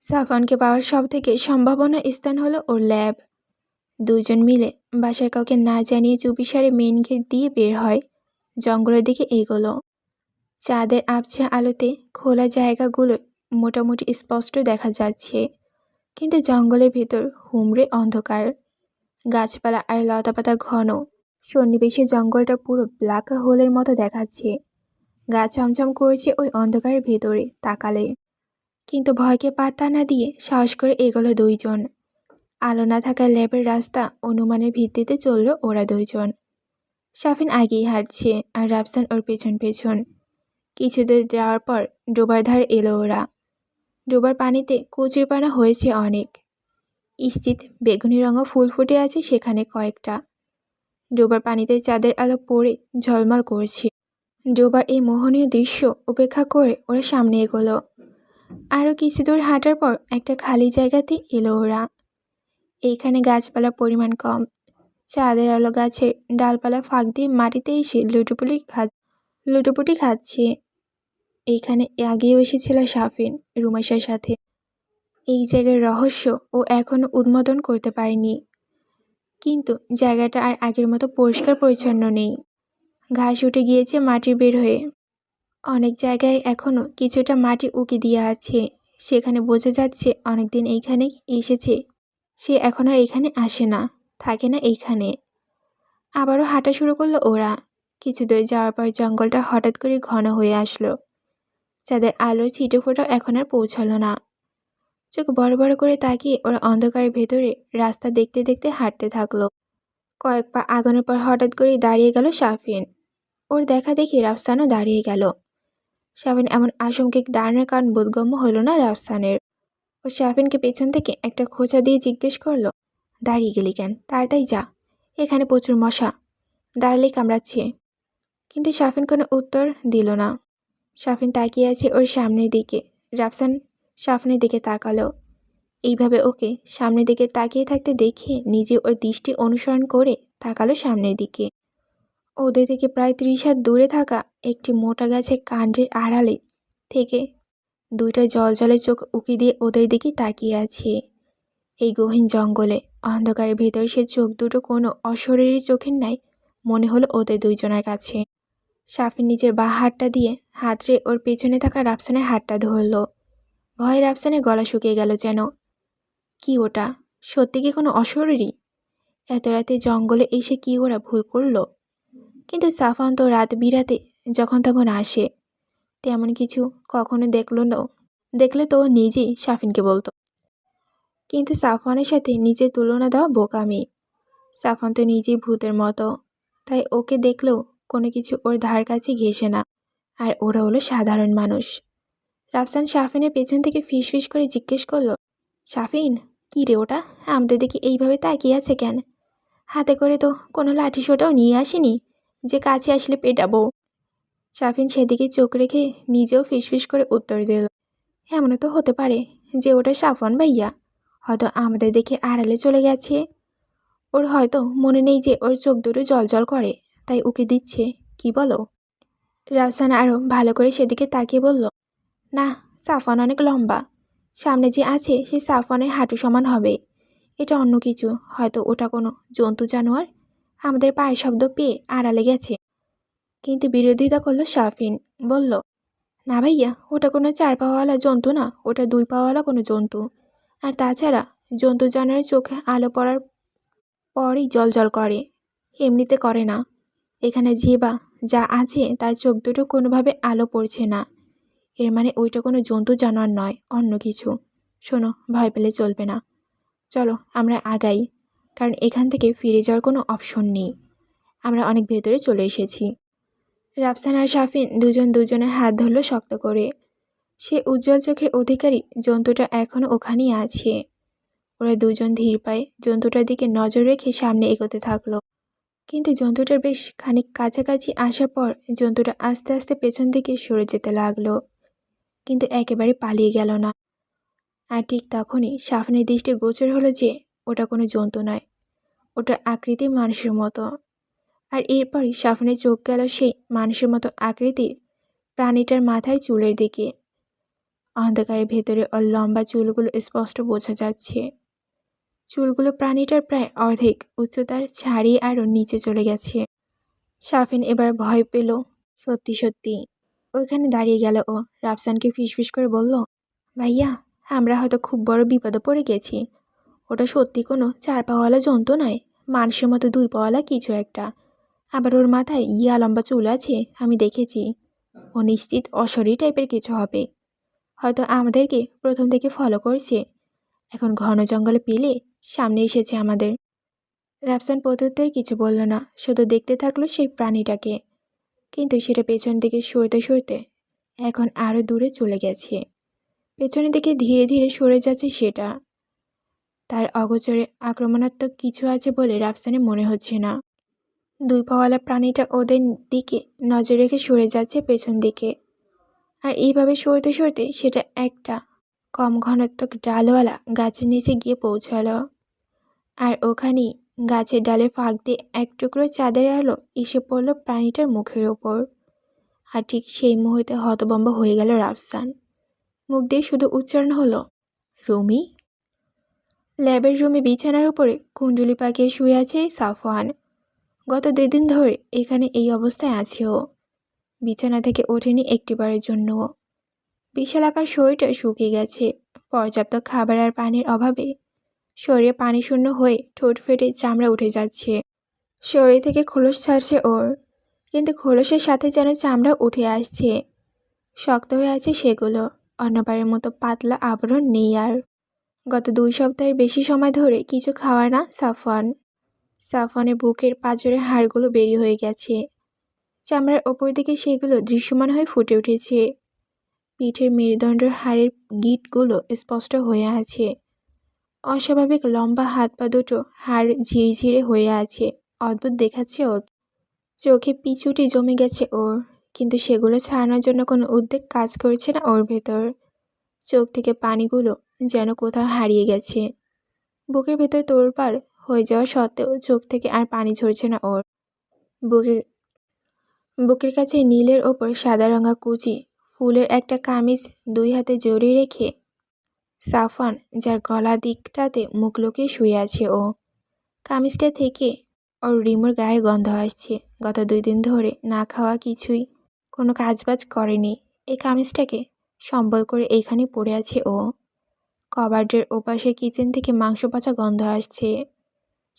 সাফওয়ানকে পাওয়ার সবথেকে সম্ভাবনা স্থান হলো ওর ল্যাব। 2 জন মিলে বাসার কাউকে না জানিয়ে চুপিসারে মেইন গেট দিয়ে বের হয়, জঙ্গলের দিকে এগোলো। চাঁদের আবছা আলোতে খোলা জায়গাগুলো মোটামুটি স্পষ্ট দেখা যাচ্ছে। কিন্তু জঙ্গলের ভেতর হুমড়ে অন্ধকার, গাছপালা আর লতাপাতা ঘন। সন্নিবেশে জঙ্গলটা পুরো ব্ল্যাক হোলের মতো দেখাচ্ছে। গা ছমছম করছে ওই অন্ধকারের ভেতরে তাকালে। কিন্তু ভয়কে পাত্তা না দিয়ে সাহস করে এগোলো দুইজন। আলো না থাকা ল্যাবের রাস্তা অনুমানের ভিত্তিতে চলল ওরা দুইজন। শাফিন আগেই হাঁটছে আর রাফসান ওর পেছন পেছন। কিছু দূর যাওয়ার পর ডোবার ধার এলো ওরা। ডোবার পানিতে কচুরিপানা হয়েছে অনেক। ইস্তিত বেগুনি রঙা ফুল ফুটে আছে সেখানে কয়েকটা। ডোবার পানিতে চাঁদের আলো পড়ে ঝলমল করছে। ডোবার এই মোহনীয় দৃশ্য উপেক্ষা করে ওরা সামনে এগোলো। আরও কিছু দূর হাঁটার পর একটা খালি জায়গাতে এলো ওরা। এইখানে গাছপালার পরিমাণ কম। চাঁদের আলো গাছের ডালপালা ফাঁক দিয়ে মাটিতে এসে লুটোপুটি খাচ্ছে। এইখানে আগেও এসেছিল শাফিন রুমাইশার সাথে। এই জায়গার রহস্য ও এখনো উন্মোদন করতে পারেনি। কিন্তু জায়গাটা আর আগের মতো পরিষ্কার পরিচ্ছন্ন নেই। ঘাস উঠে গিয়েছে মাটির বের হয়ে। অনেক জায়গায় এখনো কিছুটা মাটি উকি দিয়ে আছে। সেখানে বোঝা যাচ্ছে অনেকদিন এইখানে এসেছে। সে এখন আর এখানে আসে না, থাকে না এইখানে। আবারও হাঁটা শুরু করলো ওরা। কিছু দূর যাওয়ার পর জঙ্গলটা হঠাৎ করে ঘন হয়ে আসলো। যাদের আলোর ছিটে ফোঁটাও এখন আর পৌঁছালো না। চোখ বড় বড় করে তাকিয়ে ওরা অন্ধকারের ভেতরে রাস্তা দেখতে দেখতে হাঁটতে থাকলো। কয়েক পা আগানোর পর হঠাৎ করেই দাঁড়িয়ে গেল শাফিন। ওর দেখা দেখি রাফসানও দাঁড়িয়ে গেল। শাফিন এমন আচমকিক দাঁড়ানোর কারণ বোধগম্য হলো না রাফসানের। ও শাফিনকে পেছন থেকে একটা খোঁচা দিয়ে জিজ্ঞেস করলো, দাঁড়িয়ে গেলি কেন? তাড়াতাড়ি যা, এখানে প্রচুর মশা, দাঁড়ালেই কামড়াচ্ছে। কিন্তু শাফিন কোনো উত্তর দিল না। শাফিন তাকিয়ে আছে ওর সামনের দিকে। রাফসান শাফিনের দিকে তাকালো। এইভাবে ওকে সামনের দিকে তাকিয়ে থাকতে দেখে নিজে ওর দৃষ্টি অনুসরণ করে তাকালো সামনের দিকে। ওদের থেকে প্রায় 30 হাত দূরে থাকা একটি মোটা গাছের কাণ্ডের আড়ালে থেকে দুইটা জলজলে চোখ উকি দিয়ে ওদের দিকে তাকিয়ে আছে। এই গহীন জঙ্গলে অন্ধকারের ভেতর সে চোখ দুটো কোনো অশরীরী চোখের ন্যায় মনে হলো ওদের দুইজনের কাছে। শাফিন নিজের বাঁ হাতটা দিয়ে হাতড়ে ওর পেছনে থাকা রাফসানের হাতটা ধরল। ভয়ে রাফসানের গলা শুকিয়ে গেল যেন। কি ওটা? সত্যি কি কোনো অশরীরী? এত রাতে জঙ্গলে এসে কি ওরা ভুল করলো? কিন্তু সাফান তো রাত বিরাতে যখন তখন আসে, তেমন কিছু কখনো দেখলো না। দেখলে তো নিজেই শাফিনকে বলতো। কিন্তু সাফওয়ানের সাথে নিজের তুলনা দেওয়া বোকামি। সাফওয়ান তো নিজেই ভূতের মতো, তাই ওকে দেখলেও কোনো কিছু ওর ধার কাছে ঘেঁষে না। আর ওরা হলো সাধারণ মানুষ। রাফসান শাফিনের পেছন থেকে ফিসফিস করে জিজ্ঞেস করলো, শাফিন, কী রে ওটা? আমাদের দিকে এইভাবে তাকিয়ে আছে কেন? হাতে করে তো কোনো লাঠি সোটাও নিয়ে আসেনি যে কাছে আসলে পেটাবো। শাফিন সেদিকে চোখ রেখে নিজেও ফিসফিস করে উত্তর দিল, এমনও তো হতে পারে যে ওটা সাফওয়ান ভাইয়া, হয়তো আমাদের দেখে আড়ালে চলে গেছে। ওর হয়তো মনে নেই যে ওর চোখ দুটো জলজল করে, তাই উকি দিচ্ছে, কি বলো? রাফসান আরও ভালো করে সেদিকে তাকিয়ে বলল, না, সাফওয়ান অনেক লম্বা। সামনে যে আছে সে সাফওয়ানের হাঁটু সমান হবে। এটা অন্য কিছু, হয়তো ওটা কোনো জন্তু জানোয়ার আমাদের পায়ের শব্দ পেয়ে আড়ালে গেছে। কিন্তু বিরোধিতা করলো শাফিন, বলল, না ভাইয়া, ওটা কোনো 4 পাওয়াওয়ালা জন্তু না, ওটা 2 পাওয়াওয়ালা কোনো জন্তু। আর তাছাড়া জন্তু জানোয়ারের চোখে আলো পড়ার পরই জলজল করে, এমনিতে করে না। এখানে যা আছে তার চোখ দুটো কোনোভাবে আলো পড়ছে না। এর মানে ওইটা কোনো জন্তু জানোয়ার নয়, অন্য কিছু। শোনো, ভয় পেলে চলবে না। চলো আমরা আগাই, কারণ এখান থেকে ফিরে যাওয়ার কোনো অপশন নেই। আমরা অনেক ভেতরে চলে এসেছি। রাফসান আর শাফিন দুজন দুজনের হাত ধরল শক্ত করে। সে উজ্জ্বল চোখের অধিকারী জন্তুটা এখনও ওখানেই আছে। ওরা দুজন ধীর পায়ে জন্তুটার দিকে নজর রেখে সামনে এগোতে থাকলো। কিন্তু জন্তুটার বেশ খানিক কাছাকাছি আসার পর জন্তুটা আস্তে আস্তে পেছন দিকে সরে যেতে লাগলো, কিন্তু একেবারে পালিয়ে গেল না। আর ঠিক তখনই শাফিনের দৃষ্টি গোচর হলো যে ওটা কোনো জন্তু নয়, ওটার আকৃতি মানুষের মতো। আর এরপরই শাফিনের চোখ গেল সেই মানুষের মতো আকৃতির প্রাণীটার মাথার চুলের দিকে। অন্ধকারের ভেতরে ওর লম্বা চুলগুলো স্পষ্ট বোঝা যাচ্ছে। চুলগুলো প্রাণীটার প্রায় অর্ধেক উচ্চতার ছাড়িয়ে আরও নিচে চলে গেছে। শাফিন এবার ভয় পেল সত্যি সত্যি। ওইখানে দাঁড়িয়ে গেল ও। রাফসানকে ফিসফিস করে বলল, ভাইয়া, আমরা হয়তো খুব বড় বিপদে পড়ে গেছি। ওটা সত্যি কোনো 4 পাওয়ালা জন্তু নয়, মানুষের মতো 2 পাওয়ালা কিছু একটা। আবার ওর মাথায় ইয়া লম্বা চুল আছে, আমি দেখেছি। ও নিশ্চিত অশরীরী টাইপের কিছু হবে। হয়তো আমাদেরকে প্রথম থেকে ফলো করছে। এখন ঘন জঙ্গলে পেলে সামনে এসেছে আমাদের। রাফসান প্রত্যুত্তরে কিছু বলল না, শুধু দেখতে থাকলো সেই প্রাণীটাকে। কিন্তু সেটা পেছন দিকে সরতে সরতে এখন আরও দূরে চলে গেছে। পেছনের দিকে ধীরে ধীরে সরে যাচ্ছে সেটা। তার অগোচরে আক্রমণাত্মক কিছু আছে বলে রাফসানের মনে হচ্ছে না। 2 পাওয়ালা প্রাণীটা ওদের দিকে নজর রেখে সরে যাচ্ছে পেছন দিকে। আর এইভাবে সরতে সরতে সেটা একটা কম ঘনত্বক ডালওয়ালা গাছের নিচে গিয়ে পৌঁছালো। আর ওখানেই গাছের ডালের ফাঁক দিয়ে এক টুকরো চাঁদের আলো এসে পড়ল প্রাণীটার মুখের ওপর। আর ঠিক সেই মুহূর্তে হতভম্ব হয়ে গেল রাফসান। মুখ দিয়ে শুধু উচ্চারণ হলো, রুমি। ল্যাবের রুমে বিছানার উপরে কুণ্ডুলি পাকিয়ে শুয়ে আছে সাফওয়ান। গত 2 দিন ধরে এখানে এই অবস্থায় আছে ও। বিছানা থেকে ওঠেনি একটিবারের জন্যও। বিশালাকার শরীরটা শুকিয়ে গেছে পর্যাপ্ত খাবার আর পানির অভাবে। শরীরে পানি শূন্য হয়ে ঠোঁট ফেটে চামড়া উঠে যাচ্ছে। শরীর থেকে খোলস ছাড়ছে ওর, কিন্তু খোলসের সাথে যেন চামড়া উঠে আসছে। শক্ত হয়ে আছে সেগুলো, অন্যবারের মতো পাতলা আবরণ নেই আর। গত 2 সপ্তাহের বেশি সময় ধরে কিছু খাওয়া না সাফওয়ানের বুকের পাঁজরের হাড়গুলো বেরিয়ে হয়ে গেছে। চামড়ার ওপর দিকে সেগুলো দৃশ্যমান হয়ে ফুটে উঠেছে। পিঠের মেরুদণ্ডের হাড়ের গিঁটগুলো স্পষ্ট হয়ে আছে। অস্বাভাবিক লম্বা হাত পা দুটো হাড় ঝিরঝিরে হয়ে আছে। অদ্ভুত দেখাচ্ছে ওর। চোখে পিছুটি জমে গেছে ওর, কিন্তু সেগুলো ছাড়ানোর জন্য কোনো উদ্বেগ কাজ করছে না ওর ভেতর। চোখ থেকে পানিগুলো যেন কোথাও হারিয়ে গেছে। বুকের ভেতর তোড়পাড় হয়ে যাওয়া সত্ত্বেও চোখ থেকে আর পানি ঝরছে না ওর। বুকের কাছে নীলের ওপর সাদা রঙা কুচি ফুলের একটা কামিজ 2 হাতে জড়িয়ে রেখে সাফওয়ান যার গলা দিকটাতে মুখ লুকিয়ে শুয়ে আছে ও। কামিজটা থেকে ওর রিমোর গায়ের গন্ধ আসছে। গত 2 দিন ধরে না খাওয়া কিছুই কোনো কাজবাজ করেনি। এই কামিজটাকে সম্বল করে এইখানে পড়ে আছে ও। কবার্ডের ওপাশে কিচেন থেকে মাংস পচা গন্ধ আসছে।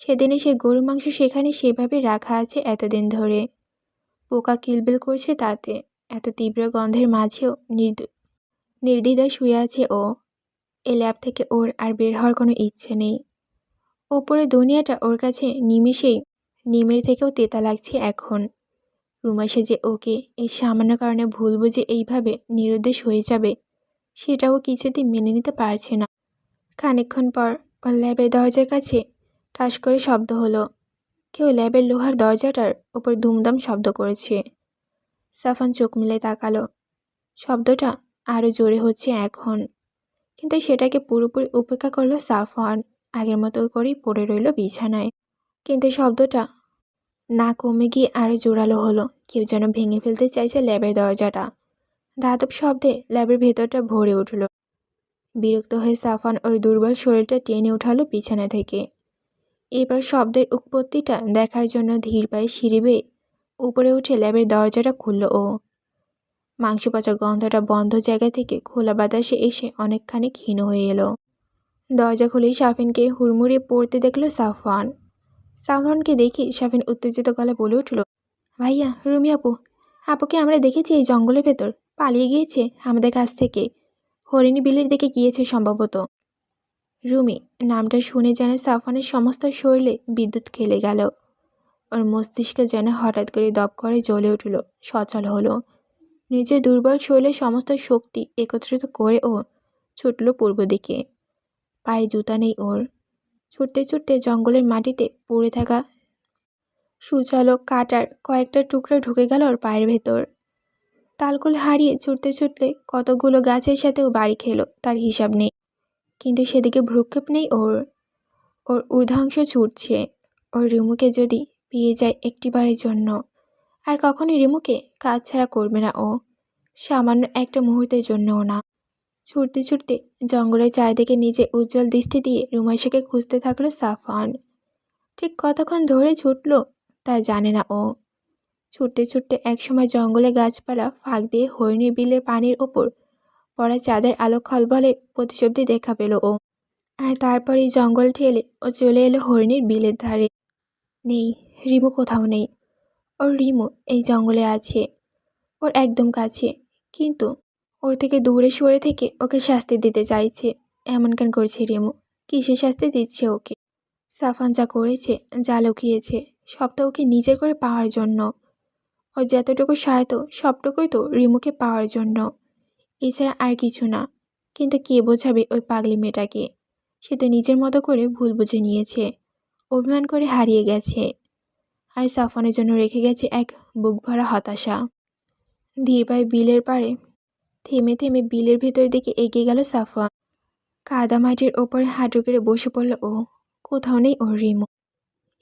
সেদিনে সেই গরু মাংস সেখানে সেভাবে রাখা আছে এতদিন ধরে। পোকা কিলবিল করছে তাতে। এত তীব্র গন্ধের মাঝেও নির্দ্বিধায় শুয়ে আছে ও। এ ল্যাব থেকে ওর আর বের হওয়ার কোনো ইচ্ছে নেই। ওপরে দুনিয়াটা ওর কাছে নিমেষেই নিমের থেকেও তেতা লাগছে এখন। রুমাইশা যে ওকে এই সামান্য কারণে ভুল বুঝে এইভাবে নিরুদ্দেশ হয়ে যাবে, সেটাও কিছুতেই মেনে নিতে পারছে না। খানিকক্ষণ পর ওর ল্যাবের দরজার কাছে ঠাস করে শব্দ হলো। কেউ ল্যাবের লোহার দরজাটার উপর দুমদাম শব্দ করেছে। সাফওয়ান চোখ মেলে তাকালো। শব্দটা আরও জোরে হচ্ছে এখন, কিন্তু সেটাকে পুরোপুরি উপেক্ষা করলো সাফওয়ান। আগের মতো করেই পড়ে রইল বিছানায়। কিন্তু শব্দটা না কমে গিয়ে আরও জোরালো হলো। কেউ যেন ভেঙে ফেলতে চাইছে ল্যাবের দরজাটা। ধাতব শব্দে ল্যাবের ভেতরটা ভরে উঠল। বিরক্ত হয়ে সাফওয়ান ওর দুর্বল শরীরটা টেনে উঠালো বিছানা থেকে। এবার শব্দের উৎপত্তিটা দেখার জন্য ধীর পায়ে সিঁড়ি বেয়ে উপরে উঠে ল্যাবের দরজাটা খুলল ও। মাংস পচা গন্ধটা বন্ধ জায়গা থেকে খোলা বাতাসে এসে অনেকখানি ক্ষীণ হয়ে এলো। দরজা খুলেই শাফিনকে হুড়মুড়িয়ে পড়তে দেখল সাফওয়ান। সাফওয়ানকে দেখে শাফিন উত্তেজিত গলায় বলে উঠল, ভাইয়া, রুমি আপু। আপুকে আমরা দেখেছি এই জঙ্গলের ভেতর। পালিয়ে গিয়েছে আমাদের কাছ থেকে। হরিণী বিলের দিকে গিয়েছে সম্ভবত। রুমি নামটা শুনে যেন সাফওয়ানের সমস্ত শরীরে বিদ্যুৎ খেলে গেল। ওর মস্তিষ্ক যেন হঠাৎ করে দপ করে জ্বলে উঠল, সচল হলো। নিজের দুর্বল শরীরের সমস্ত শক্তি একত্রিত করে ও ছুটল পূর্ব দিকে। পায়ে জুতা নেই ওর। ছুটতে ছুটতে জঙ্গলের মাটিতে পড়ে থাকা সুচালো কাটার কয়েকটা টুকরা ঢুকে গেল ওর পায়ের ভেতর। তালকুল হারিয়ে ছুটতে ছুটতে কতগুলো গাছের সাথেও বাড়ি খেলো, তার হিসাব নেই। কিন্তু সেদিকে ভ্রুক্ষেপ নেই ওর। ওর ঊর্ধ্বাংশ ছুটছে। ওর রিমুকে যদি পেয়ে যায় একটিবারের জন্য, আর কখনোই রিমুকে কাজ ছাড়া করবে না ও, সামান্য একটা মুহূর্তের জন্যও না। ছুটতে ছুটতে জঙ্গলের চারিদিকে নিজে উজ্জ্বল দৃষ্টি দিয়ে রুমাইশাকে খুঁজতে থাকলো সাফওয়ান। ঠিক কতক্ষণ ধরে ছুটল তা জানে না ও। ছুটতে ছুটতে একসময় জঙ্গলে গাছপালা ফাঁক দিয়ে হরিণীর বিলের পানির ওপর পড়া চাঁদের আলো খলবলের প্রতিশব্দে দেখা পেল ও। আর তারপরেই জঙ্গল ঠেলে ও চলে এলো হরিণীর বিলের ধারে। নেই, রিমু কোথাও নেই। ওর রিমু এই জঙ্গলে আছে, ওর একদম কাছে, কিন্তু ওর থেকে দূরে সরে থেকে ওকে শাস্তি দিতে চাইছে। এমন কেন করছে রিমু? কিসের শাস্তি দিচ্ছে ওকে? সাফান যা করেছে, যা লুকিয়েছে, সবটা ওকে নিজের করে পাওয়ার জন্য। ওর যতটুকু স্বার্থ সবটুকুই তো রিমুকে পাওয়ার জন্য, এছাড়া আর কিছু না। কিন্তু কে বোঝাবে ওই পাগলি মেয়েটাকে? সে তো নিজের মতো করে ভুল বুঝে নিয়েছে, অভিমান করে হারিয়ে গেছে। আর সাফানের জন্য রেখে গেছে এক বুক ভরা হতাশা। ধীর পায়ে বিলের পাড়ে থেমে থেমে বিলের ভেতর দিকে এগিয়ে গেল সাফওয়ান। কাদা মাটির ওপরে হাঁটু গেড়ে বসে পড়ল ও। কোথাও নেই ওর রিমু।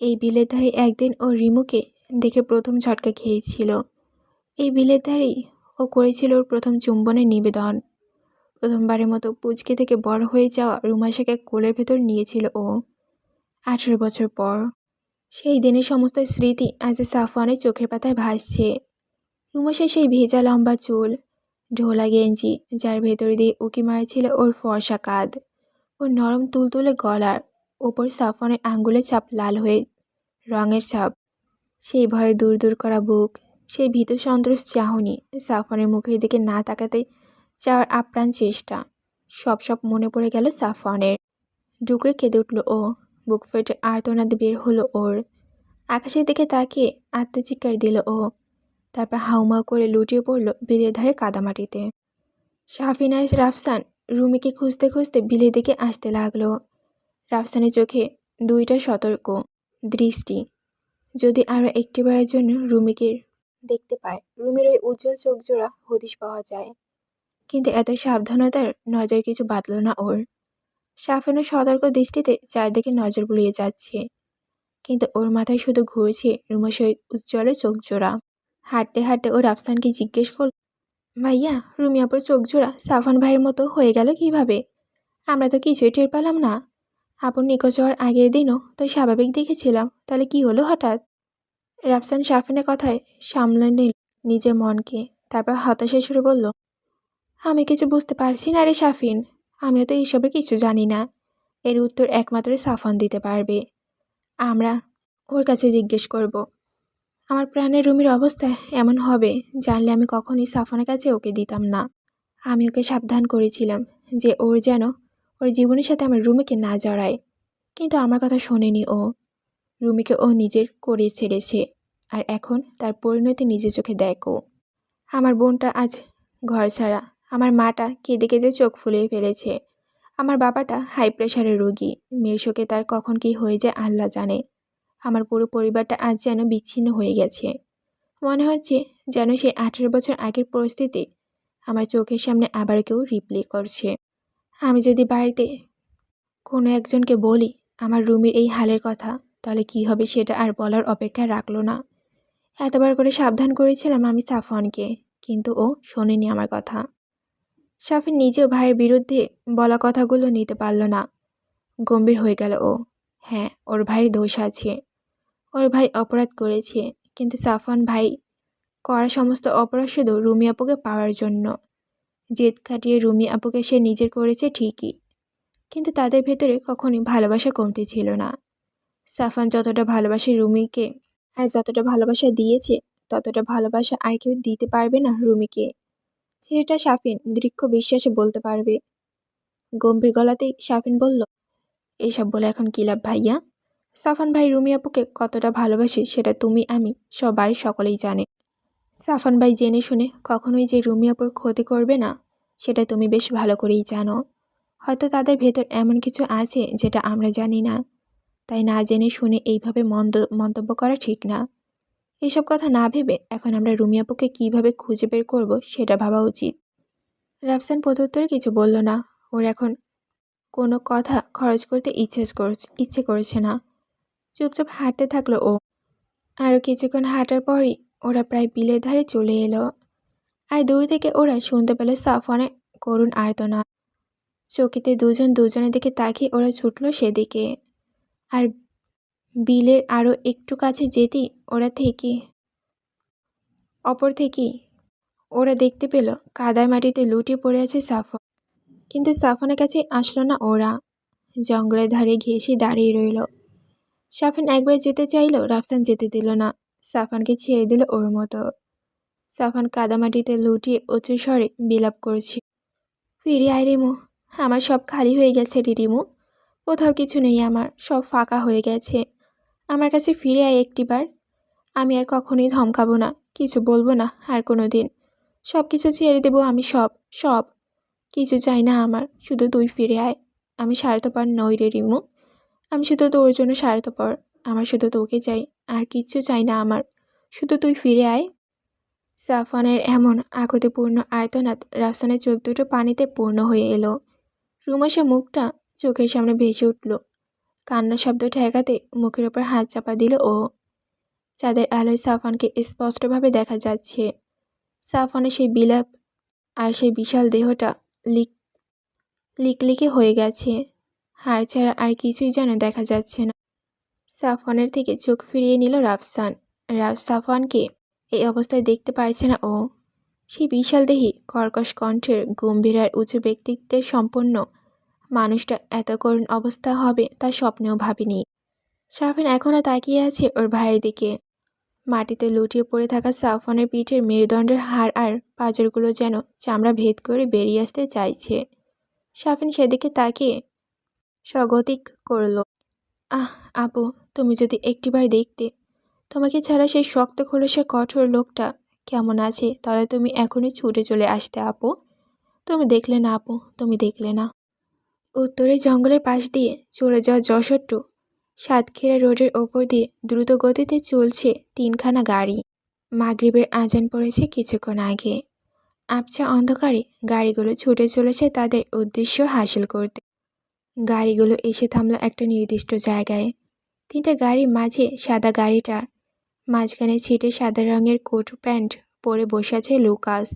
এই বিলের ধারে একদিন ও রিমুকে দেখে প্রথম ঝটকা খেয়েছিল। এই বিলের ধারেই ও করেছিল ওর প্রথম চুম্বনের নিবেদন। প্রথমবারের মতো পুচকে থেকে বড় হয়ে যাওয়া রুমাইশাকে কোলের ভেতর নিয়েছিল ও। 18 বছর পর সেই দিনের সমস্ত স্মৃতি আজ সাফওয়ানের চোখের পাতায় ভাসছে। রুমাইশার সেই ভেজা লম্বা চুল, ঢোলা গেঞ্জি যার ভেতর দিয়ে উকি মারছিল ওর ফর্সা কাঁধ, ওর নরম তুলতুলে গলার ওপর সাফওয়ানের আঙ্গুলের ছাপ, লাল হয়ে রঙের ছাপ, সেই ভয়ে দূর দূর করা বুক, সেই ভীত সন্ত্রস্ত চাহনি, সাফওয়ানের মুখের দিকে না তাকাতে চাওয়ার আপ্রাণ চেষ্টা, সব মনে পড়ে গেল সাফওয়ানের। ডুকরে কেঁদে উঠল ও। বুক ফেটে আর্তনাদ বের হলো ওর। আকাশের দিকে তাকিয়ে আত্মচিৎকার দিল ও। তারপর হাউমাউ করে লুটিয়ে পড়ল বিলের ধারে কাদামাটিতে। শাফিন আর রাফসান রুমিকে খুঁজতে খুঁজতে বিলের দিকে আসতে লাগলো। রাফসানের চোখে দুইটা সতর্ক দৃষ্টি। যদি আরও একটিবারের জন্য রুমিকে দেখতে পায়, রুমির ওই উজ্জ্বল চোখ জোড়া হদিশ পাওয়া যায়। কিন্তু এত সাবধানতার নজর কিছু বাঁধল না ওর। শাফিনের সতর্ক দৃষ্টিতে চারদিকে নজর বুলিয়ে যাচ্ছে, কিন্তু ওর মাথায় শুধু ঘুরছে রুমের সেই উজ্জ্বল চোখ জোড়া। হাঁটতে হাঁটতে ও রাফসানকে জিজ্ঞেস করল, ভাইয়া, রুমি আপুর চোখ জোড়া সাফান ভাইয়ের মতো হয়ে গেল কিভাবে? আমরা তো কিছুই টের পেলাম না। আপুর নিখোঁজ হওয়ার আগের দিনও তো স্বাভাবিক দেখেছিলাম, তাহলে কি হলো হঠাৎ? রাফসান শাফিনের কথায় সামলে নিল নিজের মনকে, তারপর হতাশার সুরে বলল, আমি কিছু বুঝতে পারছি না রে শাফিন, আমিও তো এইসবের কিছু জানি না। এর উত্তর একমাত্র সাফান দিতে পারবে। আমরা ওর কাছে জিজ্ঞেস করব। আমার প্রাণের রুমির অবস্থা এমন হবে জানলে আমি কখনই সাফানের কাছে ওকে দিতাম না। আমি ওকে সাবধান করেছিলাম যে ওর যেন ওর জীবনের সাথে আমার রুমিকে না জড়ায়, কিন্তু আমার কথা শোনেনি ও। রুমিকে ও নিজের করে ছেড়েছে, আর এখন তার পরিণতি নিজের চোখে দেখো। আমার বোনটা আজ ঘর ছাড়া, আমার মাটা কেঁদে কেঁদে চোখ ফুলিয়ে ফেলেছে, আমার বাবাটা হাই প্রেশারের রোগী, মেয়ের শোকে তার কখন কি হয়ে যায় আল্লাহ জানে। আমার পুরো পরিবারটা আজ যেন বিচ্ছিন্ন হয়ে গেছে। মনে হচ্ছে যেন সেই 18 বছর আগের পরিস্থিতি আমার চোখের সামনে আবার কেউ রিপ্লে করছে। আমি যদি বাড়িতে কোনো একজনকে বলি আমার রুমির এই হালের কথা, তাহলে কি হবে সেটা আর বলার অপেক্ষা রাখলো না। এতবার করে সাবধান করেছিলাম আমি সাফওয়ানকে, কিন্তু ও শোনেনি আমার কথা। শাফিন নিজেও ভাইয়ের বিরুদ্ধে বলা কথাগুলো নিতে পারল না। গম্ভীর হয়ে গেল ও। হ্যাঁ, ওর ভাইয়ের দোষ আছে, ওর ভাই অপরাধ করেছে, কিন্তু সাফওয়ান ভাই করা সমস্ত অপরাধ শুধু রুমি আপুকে পাওয়ার জন্য। জেদ কাটিয়ে রুমি আপুকে সে নিজের করেছে ঠিকই, কিন্তু তাদের ভেতরে কখনোই ভালোবাসা কমতি ছিল না। সাফওয়ান যতটা ভালোবাসে রুমিকে, আর যতটা ভালোবাসা দিয়েছে, ততটা ভালোবাসা আর কেউ দিতে পারবে না রুমিকে। সেটা শাফিন দৃঢ় বিশ্বাসে বলতে পারবে। গম্ভীর গলাতেই শাফিন বলল, এইসব বলে এখন কী লাভ ভাইয়া? সাফান ভাই রুমি আপুকে কতটা ভালোবাসে সেটা তুমি আমি সবার সকলেই জানে। সাফান ভাই জেনে শুনে কখনোই যে রুমি আপুর ক্ষতি করবে না, সেটা তুমি বেশ ভালো করেই জানো। হয়তো তাদের ভেতর এমন কিছু আছে যেটা আমরা জানি না, তাই না জেনে শুনে এইভাবে মন্তব্য করা ঠিক না। এইসব কথা না ভেবে এখন আমরা রুমি আপুকে কীভাবে খুঁজে বের করব সেটা ভাবা উচিত। রাফসান প্রত্যুত্তরে কিছু বলল না। ওর এখন কোনো কথা খরচ করতে ইচ্ছে করছে না। চুপচাপ হাঁটতে থাকলো ও। আরও কিছুক্ষণ হাঁটার পরই ওরা প্রায় বিলের ধারে চলে এলো। আর দূর থেকে ওরা শুনতে পেল সাফওয়ানের করুণ আর্তনাদ। চকিতে দুজন দুজনের দিকে তাকিয়ে ওরা ছুটল সেদিকে। আর বিলের আরও একটু কাছে যেতেই ওরা অপর থেকেই ওরা দেখতে পেল কাদায় মাটিতে লুটিয়ে পড়ে আছে সাফন, কিন্তু সাফনের কাছে আসলো না ওরা। জঙ্গলের ধারে ঘেঁষে দাঁড়িয়ে রইল। সাফন একবার যেতে চাইল, রাফসান যেতে দিল না। সাফানকে ছেড়ে দিল ওর মতো। সাফান কাদামাটিতে লুটিয়ে উঁচু স্বরে বিলাপ করছে, ফিরে আয় রিমু, আমার সব খালি হয়ে গেছে রে রিমু, কোথাও কিছু নেই, আমার সব ফাঁকা হয়ে গেছে, আমার কাছে ফিরে আয় একটিবার। আমি আর কখনোই ধমকাবো না, কিছু বলবো না আর কোনো দিন, সব কিছু ছেড়ে দেবো আমি, সব সব কিছু চাই না আমার, শুধু তুই ফিরে আয়। আমি স্বার্থপর নই রে রিমু, আমি শুধু তোর জন্য স্বার্থপর, আমার শুধু তোকে চাই, আর কিচ্ছু চাই না আমার, শুধু তুই ফিরে আয়। সাফওয়ানের এমন আকুতিপূর্ণ আয়তনাত রাফসানের চোখ দুটো পানিতে পূর্ণ হয়ে এলো। রুমাসা মুখটা চোখের সামনে ভেসে উঠল। কান্নার শব্দ ঠেকাতে মুখের ওপর হাত চাপা দিল ও। চাঁদের আলোয় সাফওয়ানকে স্পষ্টভাবে দেখা যাচ্ছে। সাফওয়ানের সেই বিলাপ আর সেই বিশাল দেহটা লিকলিকে হয়ে গেছে, হাড় ছাড়া আর কিছুই যেন দেখা যাচ্ছে না। সাফওয়ানের থেকে চোখ ফিরিয়ে নিল রাফসান। সাফওয়ানকে এই অবস্থায় দেখতে পারছে না ও। সেই বিশাল দেহি, কর্কশ কণ্ঠের, গম্ভীর আর উঁচু ব্যক্তিত্বের সম্পন্ন মানুষটা এত করুণ অবস্থা হবে তা স্বপ্নেও ভাবেনি। সাফওয়ান এখনও তাকিয়ে আছে ওর ভাইয়ের দিকে। মাটিতে লুটিয়ে পড়ে থাকা সাফওয়ানের পিঠের মেরুদণ্ডের হাড় আর পাঁজরগুলো যেন চামড়া ভেদ করে বেরিয়ে আসতে চাইছে। সাফওয়ান সেদিকে তাকিয়ে স্বগতিক করল, আহ আপু, তুমি যদি একটিবার দেখতে তোমাকে ছাড়া সেই শক্ত খোলসের কঠোর লোকটা কেমন আছে, তাহলে তুমি এখনই ছুটে চলে আসতে আপু। তুমি দেখলে না আপু, তুমি দেখলে না। উত্তরে জঙ্গলের পাশ দিয়ে চলে যাওয়া যশোর সাতক্ষীরা রোডের ওপর দিয়ে দ্রুত গতিতে চলছে 3খানা গাড়ি। মাগরিবের আজান পড়েছে কিছুক্ষণ আগে। আবছা অন্ধকারে গাড়িগুলো ছুটে চলেছে তাদের উদ্দেশ্য হাসিল করতে। গাড়িগুলো এসে থামল একটা নির্দিষ্ট জায়গায়। 3টা গাড়ির মাঝে সাদা গাড়িটার মাঝখানে ছিটে সাদা রঙের কোট প্যান্ট পরে বসে আছে লুকাস।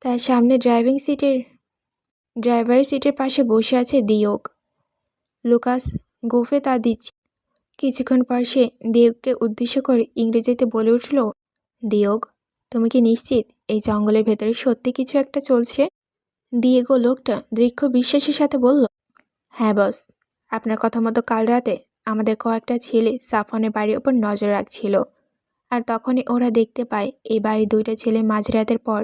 তার সামনে ড্রাইভারের সিটের পাশে বসে আছে দিয়োগ। লুকাস গোফে তা দিচ্ছে। কিছুক্ষণ পর সে দিয়োগকে উদ্দেশ্য করে ইংরেজিতে বলে উঠল, দিয়োগ, তুমি কি নিশ্চিত এই জঙ্গলের ভেতরে সত্যি কিছু একটা চলছে? দিয়েগো লোকটা দৃঢ় বিশ্বাসের সাথে বলল, হ্যাঁ বস, আপনার কথা মতো কাল রাতে আমাদের কয়েকটা ছেলে সাফওয়ানের বাড়ির ওপর নজর রাখছিল, আর তখনই ওরা দেখতে পায় এই বাড়ির 2টা ছেলে মাঝরাতের পর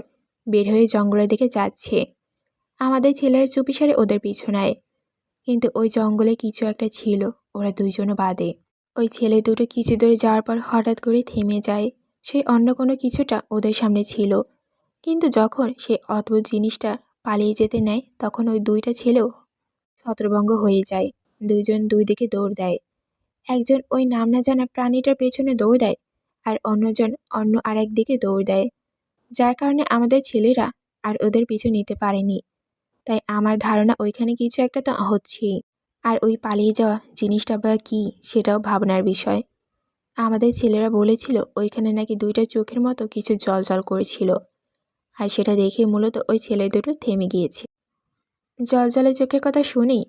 বের হয়ে জঙ্গলের দিকে যাচ্ছে। আমাদের ছেলেরা চুপিসারে ওদের পিছু নেয়, কিন্তু ওই জঙ্গলে কিছু একটা ছিল, ওরা 2জনও বাদে। ওই ছেলে দুটো কিছু দূরে যাওয়ার পর হঠাৎ করে থেমে যায়। সেই অন্য কোনো কিছুটা ওদের সামনে ছিল, কিন্তু যখন সেই অদ্ভুত জিনিসটা পালিয়ে যেতে নেয় তখন ওই 2টা ছেলেও ছত্রভঙ্গ হয়ে যায়। 2জন 2 দিকে দৌড় দেয়। একজন ওই নাম না জানা প্রাণীটার পেছনে দৌড় দেয়, আর অন্যজন অন্য আরেক দিকে দৌড় দেয়, যার কারণে আমাদের ছেলেরা আর ওদের পিছু নিতে পারেনি। তাই আমার ধারণা ওইখানে কিছু একটা তো হচ্ছেই, আর ওই পালিয়ে যাওয়া জিনিসটা বা কী সেটাও ভাবনার বিষয়। আমাদের ছেলেরা বলেছিল ওইখানে নাকি 2টা চোখের মতো কিছু জ্বলজ্বল করেছিল, আর সেটা দেখে মূলত ওই ছেলে দুটো থেমে গিয়েছে। জ্বলজ্বলে চোখের কথা শুনেই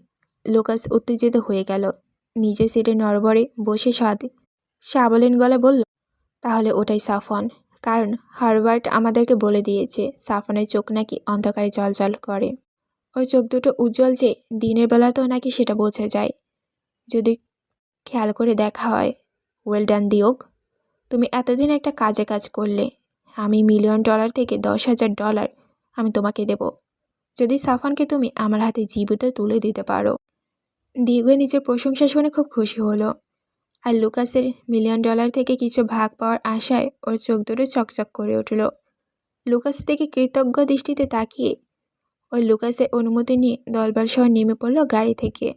লুকাস উত্তেজিত হয়ে গেল। নিজের সিটে নড়বড়ে বসে সাবলীন গলা বলল, তাহলে ওটাই সাফওয়ান, কারণ হারবার্ট আমাদেরকে বলে দিয়েছে সাফওয়ানের চোখ নাকি অন্ধকারে জ্বলজ্বল করে। ওর চোখ দুটো উজ্জ্বল যে দিনের বেলাতেও নাকি সেটা বোঝা যায়, যদি খেয়াল করে দেখা হয়। ওয়েল ডান দিয়োগ, তুমি এতদিন একটা কাজ করলে। আমি $1,000,000 থেকে $10,000 আমি তোমাকে দেব, যদি সাফওয়ানকে তুমি আমার হাতে জীবিত তুলে দিতে পারো। দিয়োগ নিজের প্রশংসা শুনে খুব খুশি হলো, আর লুকাসের $1,000,000 থেকে কিছু ভাগ পাওয়ার আশায় ওর চোখ দুটো চকচক করে উঠল। লুকাসের দিকে কৃতজ্ঞ দৃষ্টিতে তাকিয়ে ওই লুকাসের অনুমতি নিয়ে দলবল সহ নেমে পড়ল গাড়ি থেকে,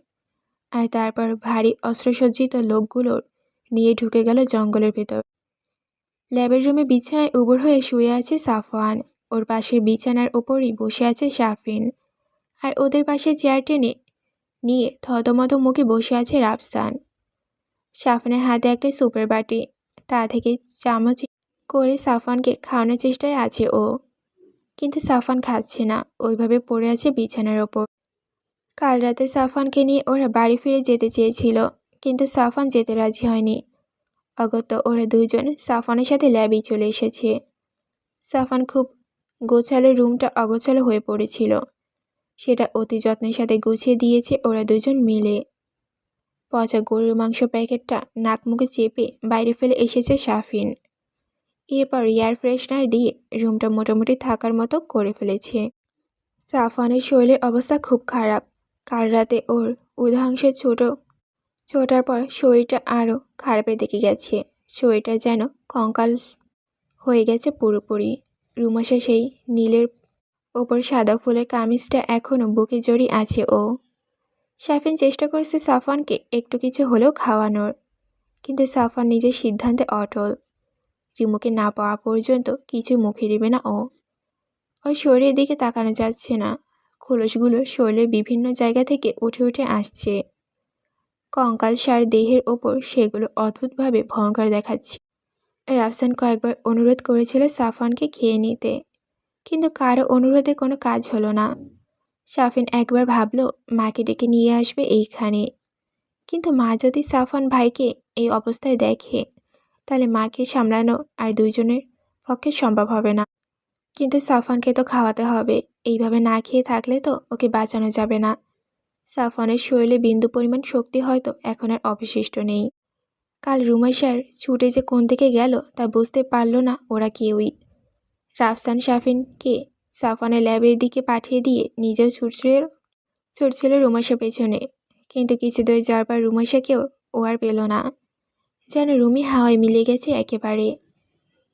আর তারপর ভারী অস্ত্রসজ্জিত লোকগুলোর নিয়ে ঢুকে গেল জঙ্গলের ভেতর। ল্যাবের রুমে বিছানায় উবুর হয়ে শুয়ে আছে সাফওয়ান। ওর পাশের বিছানার ওপরই বসে আছে শাফিন, আর ওদের পাশে চেয়ার টেনে নিয়ে থতমত মুখে বসে আছে রাফসান। শাফিনের হাতে একটা সুপের বাটি, তা থেকে চামচ করে সাফওয়ানকে খাওয়ানোর চেষ্টায় আছে ও, কিন্তু সাফওয়ান খাচ্ছে না, ওইভাবে পড়ে আছে বিছানার ওপর। কাল রাতে সাফওয়ানকে নিয়ে ওরা বাড়ি ফিরে যেতে চেয়েছিল, কিন্তু সাফওয়ান যেতে রাজি হয়নি। অগত্যা ওরা 2জন সাফওয়ানের সাথে ল্যাবেই চলে এসেছে। সাফওয়ান খুব গোছালো রুমটা অগোছালো হয়ে পড়েছিল। সেটা অতি যত্নের সাথে গুছিয়ে দিয়েছে ওরা দুজন মিলে। পচা গরুর মাংস প্যাকেটটা নাক মুখে চেপে বাইরে ফেলে এসেছে সাফিন। এরপর এয়ার ফ্রেশনার দিয়ে রুমটা মোটামুটি থাকার মতো করে ফেলেছে। সাফওয়ানের শরীরের অবস্থা খুব খারাপ। কাল রাতে ওর উদহাংসে ছোটার পর শরীরটা আরও খারাপের দিকে গেছে। শরীরটা যেন কঙ্কাল হয়ে গেছে পুরোপুরি। রুমাশা সেই নীলের ওপর সাদা ফুলের কামিজটা এখনও বুকে জড়িয়ে আছে ও। সাফিন চেষ্টা করছে সাফওয়ানকে একটু কিছু হলেও খাওয়ানোর, কিন্তু সাফওয়ান নিজের সিদ্ধান্তে অটল। রিমুকে না পাওয়া পর্যন্ত কিছু মুখে দেবে না ও। ওর শরীরের দিকে তাকানো যাচ্ছে না। খোলসগুলো শরীরের বিভিন্ন জায়গা থেকে উঠে উঠে আসছে। কঙ্কালসার দেহের ওপর সেগুলো অদ্ভুতভাবে ভয়ঙ্কর দেখাচ্ছে। রাফসান কয়েকবার অনুরোধ করেছিল সাফওয়ানকে খেয়ে নিতে, কিন্তু কারো অনুরোধে কোনো কাজ হলো না। সাফিন একবার ভাবল মাকে ডেকে নিয়ে আসবে এইখানে, কিন্তু মা যদি সাফওয়ান ভাইকে এই অবস্থায় দেখে তাহলে মাকে সামলানো আর দুইজনের পক্ষে সম্ভব হবে না। কিন্তু সাফওয়ানকে তো খাওয়াতে হবে, এইভাবে না খেয়ে থাকলে তো ওকে বাঁচানো যাবে না। সাফওয়ানের শরীরে বিন্দু পরিমাণ শক্তি হয়তো এখন আর অবশিষ্ট নেই। কাল রুমাইশার ছুটে যে কোন দিকে গেল তা বুঝতে পারল না ওরা কেউই। রাফসান সাফিনকে সাফওয়ানের ল্যাবের দিকে পাঠিয়ে দিয়ে নিজেও ছুটছিল রুমাইশার পেছনে, কিন্তু কিছু দূর যাওয়ার পর রুমাইশাকেও ও আর পেল না। যেন রুমি হাওয়ায় মিলে গেছে একেবারে।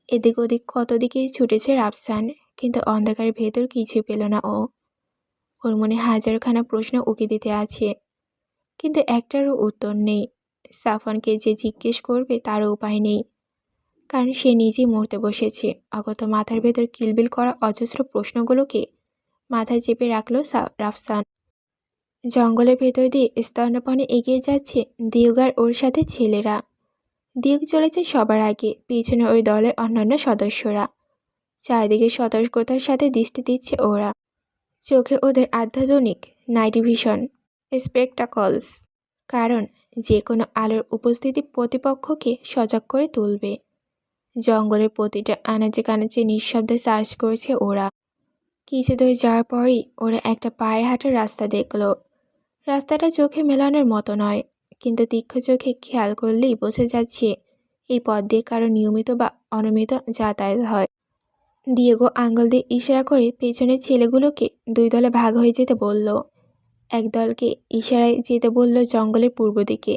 এদিক ওদিক কত দিকে ছুটেছে রাফসান, কিন্তু অন্ধকারের ভেতর কিছুই পেল না ও। ওর মনে হাজারখানা প্রশ্ন উকি দিতে আছে, কিন্তু একটারও উত্তর নেই। সাফওয়ানকে যে জিজ্ঞেস করবে তারও উপায় নেই, কারণ সে নিজেই মরতে বসেছে। অগত মাথার ভেতর কিলবিল করা অজস্র প্রশ্নগুলোকে মাথায় চেপে রাখল রাফসান। জঙ্গলের ভেতর দিয়ে স্তন্যপানে এগিয়ে যাচ্ছে দিউগ আর ওর সাথে ছেলেরা। দিউগ চলেছে সবার আগে, পিছনে ওই দলের অন্যান্য সদস্যরা। চারিদিকে সতর্কতার সাথে দৃষ্টি দিচ্ছে ওরা। চোখে ওদের অত্যাধুনিক নাইট ভিশন স্পেকটাকলস, কারণ যে কোনো আলোর উপস্থিতি প্রতিপক্ষকে সজাগ করে তুলবে। জঙ্গলের প্রতিটা আনাচে কানাচে নিঃশব্দে সার্চ করছে ওরা। কিছু দূর যাওয়ার পরই ওরা একটা পায়ে হাঁটার রাস্তা দেখল। রাস্তাটা চোখে মেলানোর মতো নয়, কিন্তু তীক্ষ্ণ চোখে খেয়াল করলেই বোঝা যাচ্ছে এই পথ দিয়ে কারো নিয়মিত বা অনিয়মিত যাতায়াত হয়। দিয়েগো আঙ্গুল দিয়ে ইশারা করে পেছনের ছেলেগুলোকে দুই দলে ভাগ হয়ে যেতে বলল। এক দলকে ইশারায় যেতে বলল জঙ্গলের পূর্ব দিকে,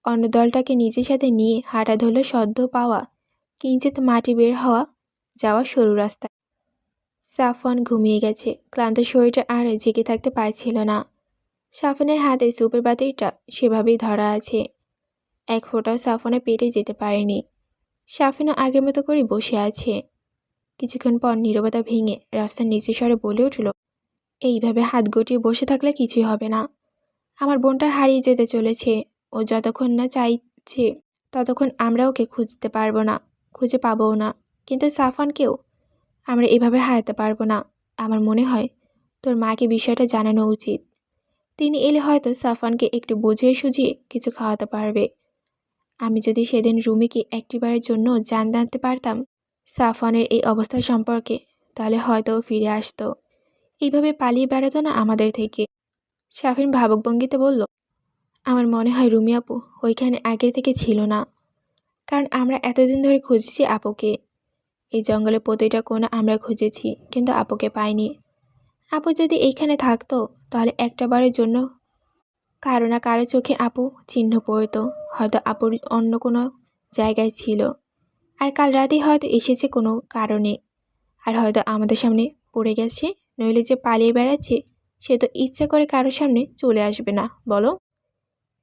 অন্য দলটাকে নিজের সাথে নিয়ে হাঁটা ধরল সদ্য পাওয়া কিঞ্চিত মাটি বের হওয়া যাওয়া সরু রাস্তা। সাফওয়ান ঘুমিয়ে গেছে, ক্লান্ত শরীরটা আর জেগে থাকতে পারছিল না। সাফওয়ানের হাতে সুপের বাতিটা সেভাবেই ধরা আছে, এক ফোঁটাও সাফওয়ানের পেটে যেতে পারেনি। সাফিনও আগের মতো করে বসে আছে। কিছুক্ষণ পর নীরবতা ভেঙে রাফসান নিচু স্বরে বলে উঠল, এইভাবে হাত গটিয়ে বসে থাকলে কিছুই হবে না। আমার বোনটা হারিয়ে যেতে চলেছে। ও যতক্ষণ না চাইছে ততক্ষণ আমরা ওকে খুঁজতে পারবো না, খুঁজে পাবও না। কিন্তু সাফওয়ানকেও আমরা এভাবে হারাতে পারবো না। আমার মনে হয় তোর মাকে বিষয়টা জানানো উচিত। তিনি এলে হয়তো সাফওয়ানকে একটু বুঝিয়ে সুঝিয়ে কিছু খাওয়াতে পারবে। আমি যদি সেদিন রুমিকে একটিবারের জন্য জানতে পারতাম সাফওয়ানের এই অবস্থা সম্পর্কে, তাহলে হয়তো ও ফিরে আসতো, এইভাবে পালিয়ে বেড়াতো না আমাদের থেকে। সাফিন ভাবুক ভঙ্গিতে বলল, আমার মনে হয় রুমি আপু ওইখানে আগের থেকে ছিল না, কারণ আমরা এতদিন ধরে খুঁজেছি আপুকে। এই জঙ্গলে প্রতিটা কোণা আমরা খুঁজেছি, কিন্তু আপুকে পাইনি। আপু যদি এইখানে থাকতো তাহলে একটাবারের জন্য কারো না কারো চোখে আপু চিহ্ন পড়তো, হয়তো আপুর অন্য কোনো জায়গায় ছিল। আর কাল রাতেই হয়তো এসেছে কোনো কারণে, আর হয়তো আমাদের সামনে পড়ে গেছে। নইলে যে পালিয়ে বেড়াচ্ছে সে তো ইচ্ছা করে কারোর সামনে চলে আসবে না, বলো?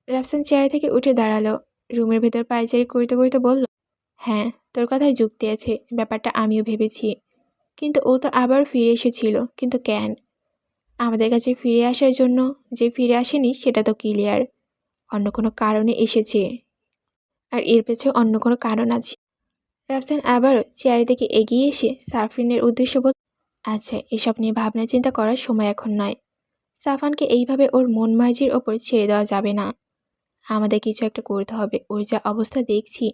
রাফসান চেয়ার থেকে উঠে দাঁড়ালো, রুমের ভেতর পায়চারি করতে করতে বলল, হ্যাঁ তোর কথায় যুক্তি আছে, ব্যাপারটা আমিও ভেবেছি। কিন্তু ও তো আবার ফিরে এসেছিল, কিন্তু কেন? আমাদের কাছে ফিরে আসার জন্য যে ফিরে আসেনি সেটা তো ক্লিয়ার, অন্য কোনো কারণে এসেছে, আর এর পেছনে অন্য কোনো কারণ আছে। রাফসান আবারও চেয়ারের দিকে এগিয়ে এসে সাফরিনের উদ্দেশ্যে বলল, আচ্ছা এসব নিয়ে ভাবনা চিন্তা করার সময় এখন নয়। সাফওয়ানকে এইভাবে ওর মন মার্জির ওপর ছেড়ে দেওয়া যাবে না। আমাদের কিছু একটা করতে হবে। ওর যা অবস্থা দেখছি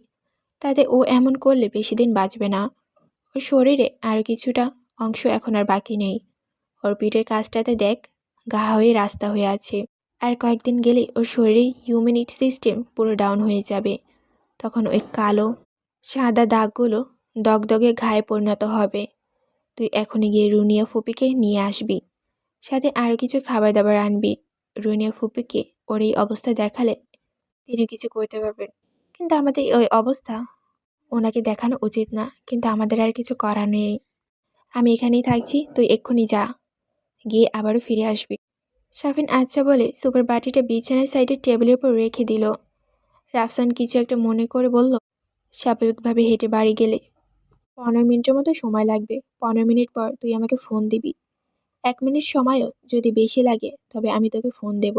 তাতে ও এমন করলে বেশি দিন বাঁচবে না। ওর শরীরে আরও কিছুটা অংশ এখন আর বাকি নেই। ওর পিঠের কাছটাতে দেখ, ঘা হয়ে রাস্তা হয়ে আছে। আর কয়েকদিন গেলেই ওর শরীরে ইমিউনিটি সিস্টেম পুরো ডাউন হয়ে যাবে। তখন ওই কালো সাদা দাগগুলো দগদগে ঘায়ে পরিণত হবে। তুই এখনই গিয়ে রুনিয়া ফুপিকে নিয়ে আসবি, সাথে আরও কিছু খাবার দাবার আনবি। রুনিয়া ফুপিকে ওর এই অবস্থা দেখালে তিনি কিছু করতে পারবেন, কিন্তু আমাদের ওই অবস্থা ওনাকে দেখানো উচিত না, কিন্তু আমাদের আর কিছু করার নেই। আমি এখানেই থাকছি, তুই এক্ষুনি যা, গিয়ে আবারও ফিরে আসবি। শাফিন আচ্ছা বলে সুপের বাটিটা বিছানার সাইডে টেবিলের উপর রেখে দিল। রাফসান কিছু একটা মনে করে বলল, স্বাভাবিকভাবে হেঁটে বাড়ি গেলে 15 মিনিটের মতো সময় লাগবে। 15 মিনিট পর তুই আমাকে ফোন দিবি। 1 মিনিট সময়ও যদি বেশি লাগে তবে আমি তোকে ফোন দেব।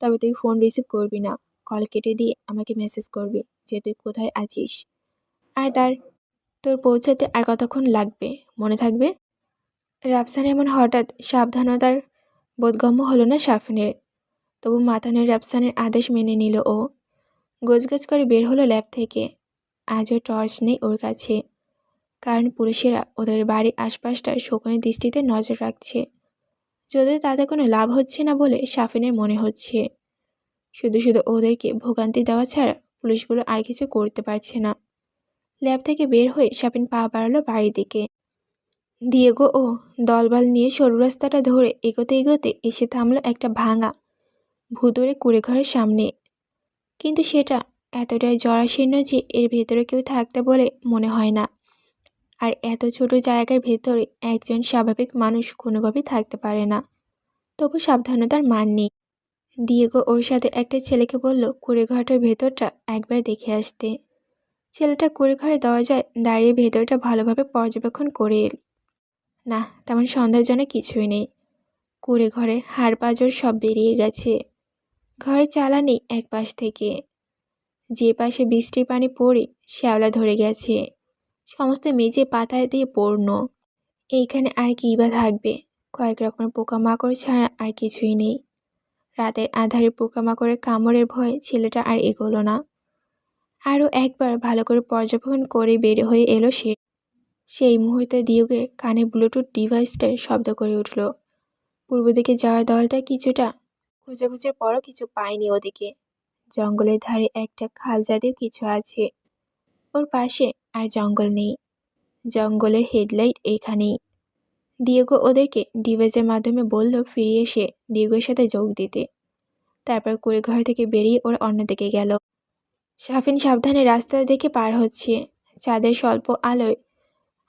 তবে তুই ফোন রিসিভ করবি না, কল কেটে দিয়ে আমাকে মেসেজ করবি যে তুই কোথায় আছিস। আর তোর পৌঁছাতে আর কতক্ষণ লাগবে মনে থাকবে? রাফসান এমন হঠাৎ সাবধানতার বোধগম্য হলো না শাফিনের। তবু মাথা নেড়ে রাফসানের আদেশ মেনে নিল ও। গোছগাছ করে বের হলো ল্যাব থেকে। আজও টর্চ নেই ওর কাছে, কারণ পুলিশেরা ওদের বাড়ির আশপাশটা শকুনের দৃষ্টিতে নজর রাখছে। যদিও তাতে কোনো লাভ হচ্ছে না বলে শাফিনের মনে হচ্ছে। শুধু শুধু ওদেরকে ভোগান্তি দেওয়া ছাড়া পুলিশগুলো আর কিছু করতে পারছে না। ল্যাব থেকে বের হয়ে শাফিন পা বাড়ালো বাড়ির দিকে। দিয়েগো ও দলবল নিয়ে সরু রাস্তাটা ধরে এগোতে এগোতে এসে থামলো একটা ভাঙা ভুতুড়ে কুঁড়েঘরের সামনে। কিন্তু সেটা এতটাই জরাশীর্ণ যে এর ভেতরে কেউ থাকতে বলে মনে হয় না। আর এত ছোট জায়গার ভেতরে একজন স্বাভাবিক মানুষ কোনোভাবেই থাকতে পারে না। তবু সাবধানতার মান নেই। দিয়েগো ওর সাথে একটা ছেলেকে বলল কুঁড়েঘরটার ভেতরটা একবার দেখে আসতে। ছেলেটা কুঁড়েঘরের দরজায় দাঁড়িয়ে ভেতরটা ভালোভাবে পর্যবেক্ষণ করে এল। না, তেমন সন্দেহজনক কিছুই নেই। কুঁড়েঘরে হাড় পাঁজর সব বেরিয়ে গেছে। ঘরে চালা নেই এক পাশ থেকে। যে পাশে বৃষ্টির পানি পড়ে শ্যাওলা ধরে গেছে, সমস্ত মেঝে পাতায় দিয়ে পূর্ণ। এইখানে আর কী বা থাকবে? কয়েক রকমের পোকামাকড় ছাড়া আর কিছুই নেই। রাতের আঁধারে পোকামাকড়ের কামড়ের ভয়ে ছেলেটা আর এগোলো না। আরও একবার ভালো করে পর্যবেক্ষণ করে বের হয়ে এলো সে। সেই মুহূর্তে দিয়োগের কানে ব্লুটুথ ডিভাইসটা শব্দ করে উঠল। পূর্ব দিকে যাওয়ার দলটা কিছুটা খোঁজাখুঁজির পরও কিছু পায়নি ওদিকে। জঙ্গলের ধারে একটা খাল জাতীয় কিছু আছে। ওর পাশে আর জঙ্গল নেই। জঙ্গলের হেডলাইট এখানেই। দিয়েগো ওদেরকে ডিভাইসের মাধ্যমে বলল ফিরে এসে দিয়েগোর সাথে যোগ দিতে। তারপর কুঁড়েঘর থেকে বেরিয়ে ওরা অন্যদিকে গেল। শাফিন সাবধানে রাস্তা দেখে পার হচ্ছে। চাঁদের স্বল্প আলোয়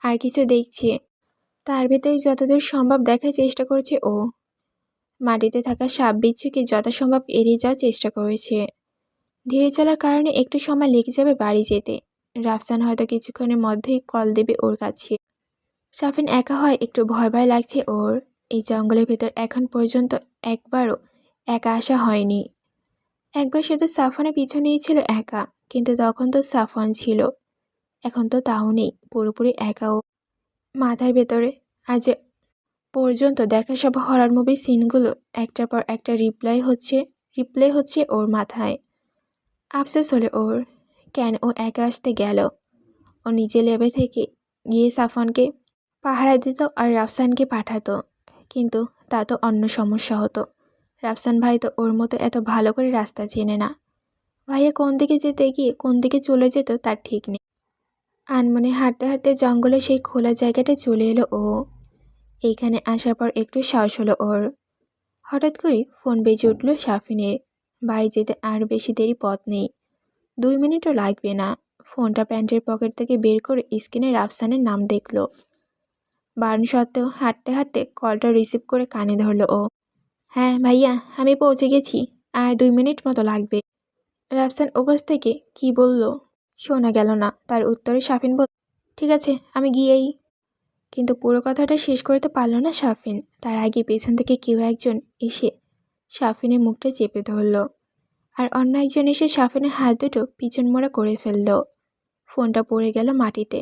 আর কিছু দেখছে। তার ভেতরে যতদূর সম্ভব দেখার চেষ্টা করছে ও। মাটিতে থাকা সাপ বিচ্ছুকে যথাসম্ভব এড়িয়ে যাওয়ার চেষ্টা করেছে। ধীরে চলার কারণে একটু সময় লেগে যাবে বাড়ি যেতে। রাফসান হয়তো কিছুক্ষণের মধ্যেই কল দেবে ওর কাছে। শাফিন একা হয় একটু ভয় ভয় লাগছে ওর। এই জঙ্গলের ভেতর এখন পর্যন্ত একবারও একা আসা হয়নি। একবার শুধু সাফনের পিছু নিয়েছিল একা, কিন্তু তখন তো সাফন ছিল। এখন তো তাও নেই, পুরোপুরি একাও। মাথার ভেতরে আজ পর্যন্ত দেখা সব হরর মুভির সিনগুলো একটার পর একটা রিপ্লে হচ্ছে ওর মাথায়। আফসোস হলো ওর, কেন ও একা আসতে গেল। ও নিজে লেবে থেকে গিয়ে সাফনকে পাহারা দিত আর রাফসানকে পাঠাতো, কিন্তু তা তো অন্য সমস্যা হতো। রাফসান ভাই তো ওর মতো এত ভালো করে রাস্তা চেনে না। ভাইয়া কোন দিকে যেতে গিয়ে কোন দিকে চলে যেত তার ঠিক নেই। আনমনে হাঁটতে হাঁটতে জঙ্গলে সেই খোলা জায়গাটা চলে এলো ও। এইখানে আসার পর একটু সাহস হলো ওর। হঠাৎ করে ফোন বেজে উঠল শাফিনের। বাড়ি যেতে আর বেশি দেরি পথ নেই, 2 মিনিটও লাগবে না। ফোনটা প্যান্টের পকেট থেকে বের করে স্ক্রিনে রাফসানের নাম দেখল। বারণ সত্ত্বেও হাঁটতে হাঁটতে কলটা রিসিভ করে কানে ধরল ও। হ্যাঁ ভাইয়া, আমি পৌঁছে গেছি, আর 2 মিনিট মতো লাগবে। রাফসান ওপাশ থেকে কি বলল শোনা গেল না। তার উত্তরে শাফিন বলল, ঠিক আছে আমি গিয়েই। কিন্তু পুরো কথাটা শেষ করতে পারল না শাফিন। তার আগে পেছন থেকে কেউ একজন এসে শাফিনের মুখটা চেপে ধরল, আর অন্য একজন এসে শাফিনের হাত দুটো পিছন মোড়া করে ফেলল। ফোনটা পড়ে গেল মাটিতে।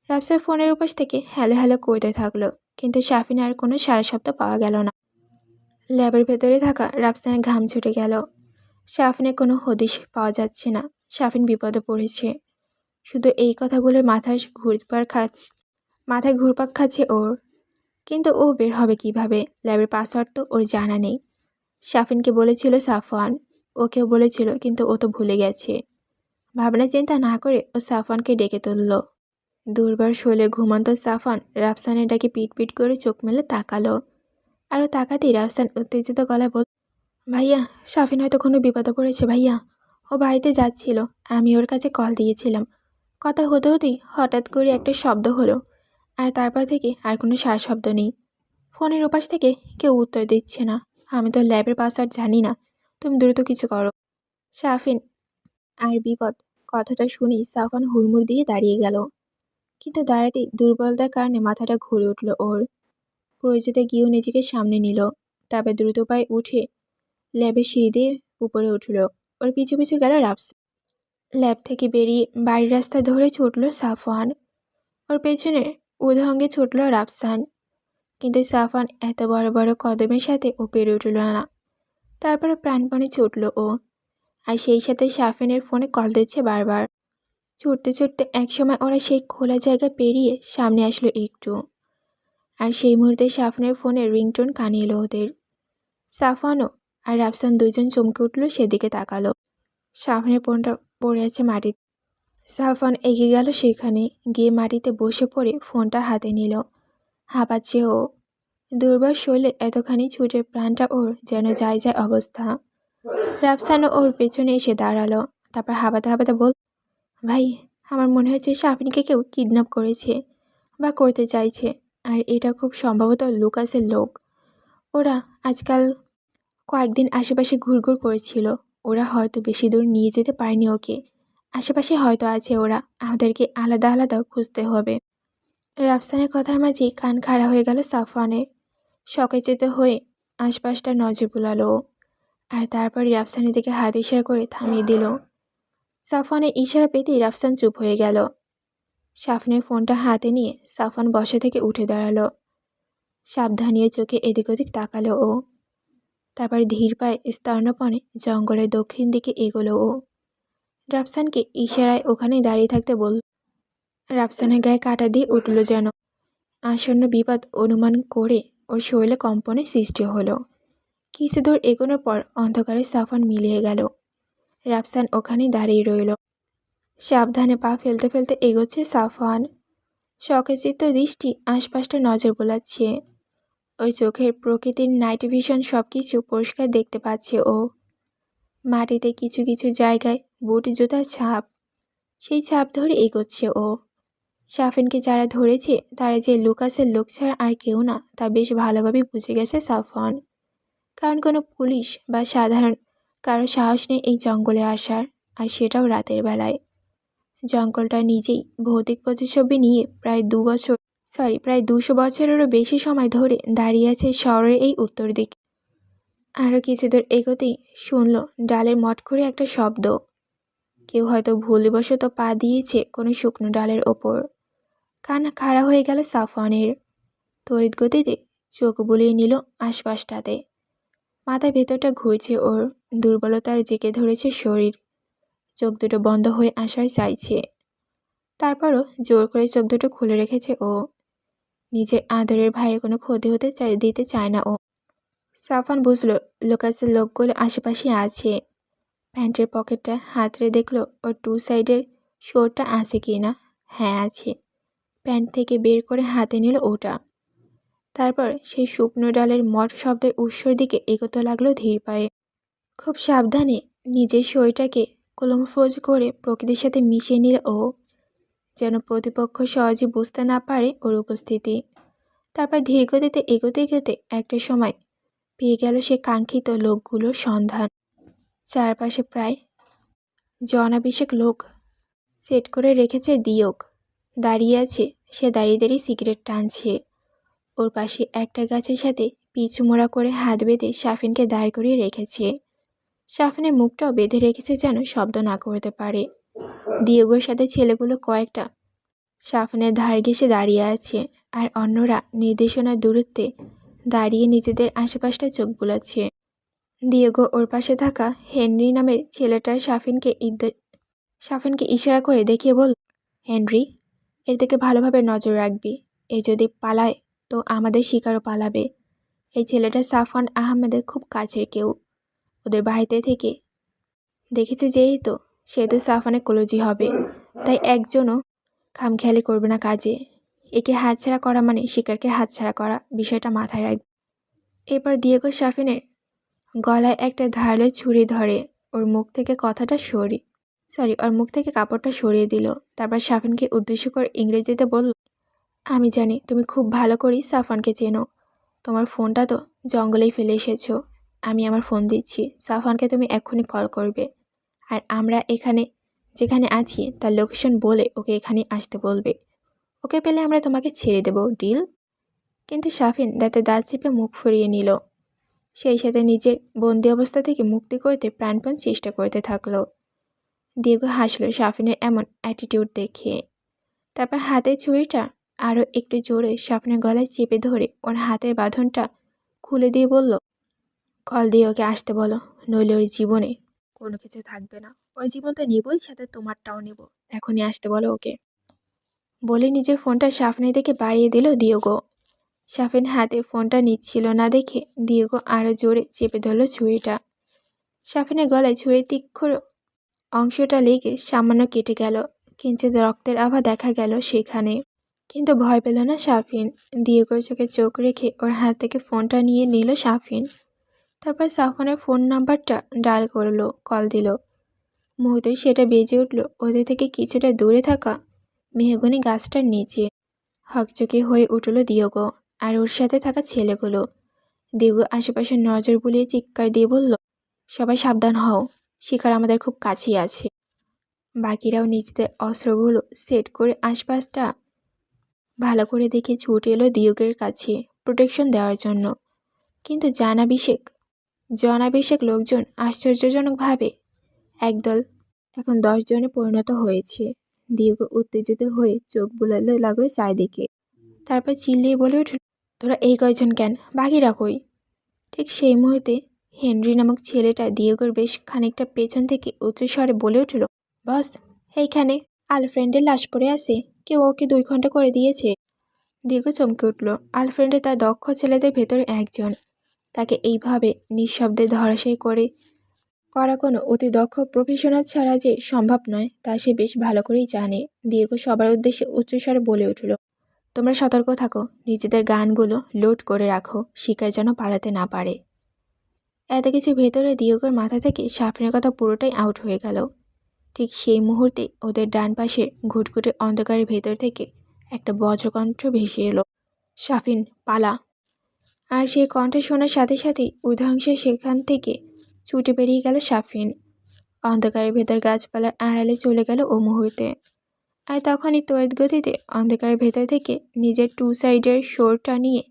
রাফসান ফোনের উপাস থেকে হ্যালো হ্যালো করতে থাকলো, কিন্তু শাফিন আর কোনো সারা শব্দ পাওয়া গেল না। ল্যাবের ভেতরে থাকা রাফসানের ঘাম ছুটে গেল। শাফিনের কোনো হদিশ পাওয়া যাচ্ছে না। শাফিন বিপদে পড়েছে। শুধু এই কথাগুলো মাথায় ঘুরবার মাথায় ঘুরপাক খাচ্ছে ওর। কিন্তু ও বের হবে কিভাবে? ল্যাবের পাসওয়ার্ড তো ওর জানা নেই। সাফিনকে বলেছিল সাফওয়ান, ওকেও বলেছিল, কিন্তু ও তো ভুলে গেছে। ভাবনা চিন্তা না করে ও সাফওয়ানকে ডেকে তুলল। দুর্বার শৈলে ঘুমন্ত সাফওয়ান রাফসানের ডাকে পিট পিট করে চোখ মেলে তাকালো। আরও তাকাতেই রাফসান উত্তেজিত গলায় বলল, ভাইয়া, সাফিন হয়তো কোনো বিপদে পড়েছে ভাইয়া। ও বাড়িতে যাচ্ছিল, আমি ওর কাছে কল দিয়েছিলাম। কথা হতে হতেই হঠাৎ করে একটা শব্দ হলো, আর তারপর থেকে আর কোনো সারা শব্দ নেই। ফোনের ওপাশ থেকে কেউ উত্তর দিচ্ছে না। আমি তো ল্যাবের পাসওয়ার্ড জানি না, তুমি দ্রুত কিছু করো। সাফিন আর বিপদ কথাটা শুনেই সাফওয়ান হুড়মুড় দিয়ে দাঁড়িয়ে গেল। কিন্তু দাঁড়াতেই দুর্বলতার কারণে মাথাটা ঘুরে উঠল ওর। পরিচিতে গিয়েও নিজেকে সামনে নিল। তারপর দ্রুত পায়ে উঠে ল্যাবের সিঁড়ি দিয়ে উপরে উঠল। ওর পিছু পিছু গেল রাফস। ল্যাব থেকে বেরিয়ে বাড়ির রাস্তা ধরে ছুটল সাফওয়ান। ওর পেছনে উদহঙ্গে ছুটল রাফসান। কিন্তু সাফওয়ান এত বড় বড় কদমের সাথে ও পেরে উঠল না। তারপরে প্রাণপণে ছুটল ও, আর সেই সাথে সাফিনের ফোনে কল দিচ্ছে বারবার। ছুটতে ছুটতে একসময় ওরা সেই খোলা জায়গা পেরিয়ে সামনে আসলো একটু। আর সেই মুহূর্তে সাফনের ফোনের রিংটোন কানে এলো ওদের। সাফওয়ানও আর রাফসান দুইজন চমকে উঠল, সেদিকে তাকালো। সাফনের ফোনটা পড়ে আছে মাটিতে। সাফওয়ান এগিয়ে গেল সেখানে, গিয়ে মাটিতে বসে পড়ে ফোনটা হাতে নিল। হাঁপাচ্ছে ও। দুর্বার শৈলে এতখানি ছুটে প্রাণটা ওর যেন যায় যায় অবস্থা। রাফসানও ওর পেছনে এসে দাঁড়ালো। তারপর হাঁপাতে হাঁপাতে বল, ভাই, আমার মনে হচ্ছে সাফিনকে কেউ কিডন্যাপ করেছে বা করতে চাইছে, আর এটা খুব সম্ভবত লুকাসের লোক। ওরা আজকাল কয়েকদিন আশেপাশে ঘুরঘুর করেছিল। ওরা হয়তো বেশি দূর নিয়ে যেতে পারেনি ওকে। আশেপাশে হয়তো আছে ওরা, আমাদেরকে আলাদা আলাদা খুঁজতে হবে। রাফসানের কথার মাঝেই কান খাড়া হয়ে গেল সাফওয়ানের। সচেতন হয়ে আশপাশটা নজর বুলালো, আর তারপর রাফসানের দিকে হাত ইশারা করে থামিয়ে দিল। সাফওয়ানের ইশারা পেতেই রাফসান চুপ হয়ে গেল। সাফনের ফোনটা হাতে নিয়ে সাফওয়ান বসা থেকে উঠে দাঁড়ালো। সাবধানীয় চোখে এদিক ওদিক তাকালো ও। তারপর ধীর পায়ে স্তর্ণপণে জঙ্গলের দক্ষিণ দিকে এগোলো ও। রাফসানকে ইশারায় ওখানে দাঁড়িয়ে থাকতে বলল। রাফসানের গায়ে কাঁটা দিয়ে উঠল যেন। আসন্ন বিপদ অনুমান করে ওর শরীরে কম্পনের সৃষ্টি হলো। কিছু দূর এগোনোর পর অন্ধকারে সাফওয়ান মিলিয়ে গেল। রাফসান ওখানে দাঁড়িয়ে রইল। সাবধানে পা ফেলতে ফেলতে এগোচ্ছে সাফওয়ান। সচেতন দৃষ্টি আশপাশটা নজর বোলাচ্ছে। ওই চোখের প্রকৃতির নাইট ভিশন সব কিছু পরিষ্কার দেখতে পাচ্ছে ও। মাটিতে কিছু কিছু জায়গায় বুট জুতার ছাপ, সেই ছাপ ধরে এগোচ্ছে ও। সাফিনকে যারা ধরেছে তারা যে লুকাসের লোক ছাড়া আর কেউ না, তা বেশ ভালোভাবে বুঝে গেছে সাফওয়ান। কারণ কোনো পুলিশ বা সাধারণ কারো সাহস নেই এই জঙ্গলে আসার, আর সেটাও রাতের বেলায়। জঙ্গলটা নিজেই ভৌতিক প্রতিচ্ছবি নিয়ে প্রায় 200 বছরেরও বেশি সময় ধরে দাঁড়িয়ে আছে শহরের এই উত্তর দিকে। আরও কিছু দূর এগোতেই শুনল ডালের মট করে একটা শব্দ। কেউ হয়তো ভুলবশত পা দিয়েছে কোনো শুকনো ডালের ওপর। কান খাড়া হয়ে গেল সাফওয়ানের। তড়িৎ গতিতে চোখ বুলিয়ে নিল আশপাশটাতে। মাথার ভেতরটা ঘুরছে ওর। দুর্বলতার জেঁকে ধরেছে শরীর। চোখ দুটো বন্ধ হয়ে আসার চাইছে। তারপরও জোর করে চোখ দুটো খুলে রেখেছে ও। নিজের আদরের ভাইয়ের কোনো ক্ষতি দিতে চায় না ও। সাফওয়ান বুঝল লুকাসের লোকগুলো আশেপাশে আছে। প্যান্টের পকেটটা হাতড়ে দেখলো ওর 2 সাইডের শোরটা আছে কি না। হ্যাঁ, আছে। প্যান্ট থেকে বের করে হাতে নিল ওটা। তারপর সেই শুকনো ডালের মট শব্দের উৎসর দিকে এগোতে লাগলো ধীর পায়ে। খুব সাবধানে নিজের শরীরটাকে কোলমফোজ করে প্রকৃতির সাথে মিশিয়ে নিল ও, যেন প্রতিপক্ষ সহজে বুঝতে না পারে ওর উপস্থিতি। তারপর ধীর গতিতে এগোতে এগোতে একটা সময় পেয়ে গেল সে কাঙ্ক্ষিত লোকগুলোর সন্ধান। চারপাশে প্রায় জনাবিশেক লোক সেট করে রেখেছে দিয়ক। দাঁড়িয়ে আছে, সে দাঁড়িয়ে দাঁড়িয়ে সিগারেট টানছে। ওর পাশে একটা গাছের সাথে পিছু মোড়া করে হাত বেঁধে সাফিনকে দাঁড় করিয়ে রেখেছে। সাফিনের মুখটাও বেঁধে রেখেছে যেন শব্দ না করতে পারে। দিয়গের সাথে ছেলেগুলো কয়েকটা সাফিনের ধার ঘেঁষে দাঁড়িয়ে আছে, আর অন্যরা নির্দেশনার দূরত্বে দাঁড়িয়ে নিজেদের আশেপাশটা চোখ বুলাচ্ছে। দিয়েগো ওর পাশে থাকা হেনরি নামের ছেলেটা সাফিনকে ইশারা করে দেখিয়ে বলল, হেনরি, এর দিকে ভালোভাবে নজর রাখবি। এ যদি পালায় তো আমাদের শিকারও পালাবে। এই ছেলেটা সাফওয়ান আহমেদের খুব কাছের কেউ। ওদের বাড়িতে থেকে দেখেছে যেহেতু সেহেতু সাফওয়ানের কলজি হবে, তাই একজনও খামখেয়ালি করবে না কাজে। একে হাতছাড়া করা মানে শিকারকে হাতছাড়া করা, বিষয়টা মাথায় রাখবে। এরপর দিয়েগো সাফিনের গলায় একটা ধারালো ছুরি ধরে ওর মুখ থেকে ওর মুখ থেকে কাপড়টা সরিয়ে দিল। তারপর সাফিনকে উদ্দেশ্য করে ইংরেজিতে বলল, আমি জানি তুমি খুব ভালো করেই সাফওয়ানকে চেনো। তোমার ফোনটা তো জঙ্গলেই ফেলে এসেছো। আমি আমার ফোন দিচ্ছি, সাফওয়ানকে তুমি এক্ষুনি কল করবে। আর আমরা যেখানে আছি তার লোকেশন বলে ওকে এখানে আসতে বলবে। ওকে পেলে আমরা তোমাকে ছেড়ে দেব, ডিল? কিন্তু সাফিন দাঁতে দাঁত চেপে মুখ ফুরিয়ে নিল। সেই সাথে নিজের বন্দি অবস্থা থেকে মুক্তি করতে প্রাণপণ চেষ্টা করতে থাকলো। দিয়েগো হাসল সাফিনের এমন অ্যাটিটিউড দেখে। তারপর হাতের ছুরিটা আরও একটু জোরে সাফিনের গলায় চেপে ধরে ওর হাতের বাঁধনটা খুলে দিয়ে বলল, কল দিয়ে ওকে আসতে বলো, নইলে ওর জীবনে কোনো কিছু থাকবে না। ওর জীবন তো নেবই, সাথে তোমারটাও নেব। এখনই আসতে বলো ওকে। বলে নিজের ফোনটা সাফিনের দিকে বাড়িয়ে দিল দিয়েগো। সাফিন হাতে ফোনটা নিচ্ছিল না দেখে দিয়েগো আরও জোরে চেপে ধরল ছুরিটা। সাফিনের গলায় ছুরির তীক্ষ্ণ অংশটা লেগে সামান্য কেটে গেল, কিঞ্চিত রক্তের আভা দেখা গেল সেখানে। কিন্তু ভয় পেল না সাফিন। দিয়েগোর চোখে চোখ রেখে ওর হাত থেকে ফোনটা নিয়ে নিল সাফিন। তারপর সাফওয়ানের ফোন নাম্বারটা ডায়াল করলো, কল দিল। মুহূর্তে সেটা বেজে উঠল ওদের থেকে কিছুটা দূরে থাকা মেহগনি গাছটার নিচে। হকচকে হয়ে উঠল দিয়েগো আর ওর সাথে থাকা ছেলেগুলো। দিয়েগো আশেপাশে নজর বুলিয়ে চিৎকার দিয়ে বলল, সবাই সাবধান হও, শিকার আমাদের খুব কাছেই আছে। বাকিরাও নিজেদের অস্ত্রগুলো সেট করে আশপাশটা ভালো করে দেখে ছুটে এলো দিয়েগোর কাছে প্রোটেকশন দেওয়ার জন্য। কিন্তু জনাবেশেক লোকজন আশ্চর্যজনকভাবে একদল এখন 10 জনে পরিণত হয়েছে। দিয়েগো উত্তেজিত হয়ে চোখ বুলাতে লাগলো চারিদিকে। তারপর চিল্লিয়ে বলে উঠল, তোরা এই কয়জন কেন? বাকিরা কই? ঠিক সেই মুহূর্তে হেনরি নামক ছেলেটা দিয়েগোর বেশ খানিকটা পেছন থেকে উচ্চস্বরে বলে উঠল, বস, এইখানে আলফ্রেন্ডের লাশ পড়ে আছে, কেউ ওকে 2 ঘন্টা করে দিয়েছে। দিয়েগো চমকে উঠল। আলফ্রেন্ডে তার দক্ষ ছেলেদের ভেতরে একজন। তাকে এইভাবে নিঃশব্দে ধরাশায়ী করা কোনো অতি দক্ষ প্রফেশনাল ছাড়া যে সম্ভব নয় তা সে বেশ ভালো করেই জানে। দিয়েগো সবার উদ্দেশ্যে উচ্চস্বরে বলে উঠল, তোমরা সতর্ক থাকো, নিজেদের গানগুলো লোড করে রাখো, শিকার যেন পালাতে না পারে। এত কিছু ভেতরে দিয়েগোর মাথা থেকে সাফিনের কথা পুরোটাই আউট হয়ে গেল। ঠিক সেই মুহূর্তে ওদের ডান পাশের ঘুটঘুটে অন্ধকারের ভেতর থেকে একটা বজ্রকণ্ঠ ভেসে এলো, সাফিন, পালা! আর সেই কণ্ঠ শোনার সাথে সাথেই উর্ধ্বাংশে সেখান থেকে ছুটে বেরিয়ে গেল সাফিন। অন্ধকারের ভেতর গাছপালার আড়ালে চলে গেল ও মুহূর্তে। আর তখনই তড়িৎ গতিতে অন্ধকারের ভেতর থেকে নিজের 2 সাইডের শোরটা নিয়ে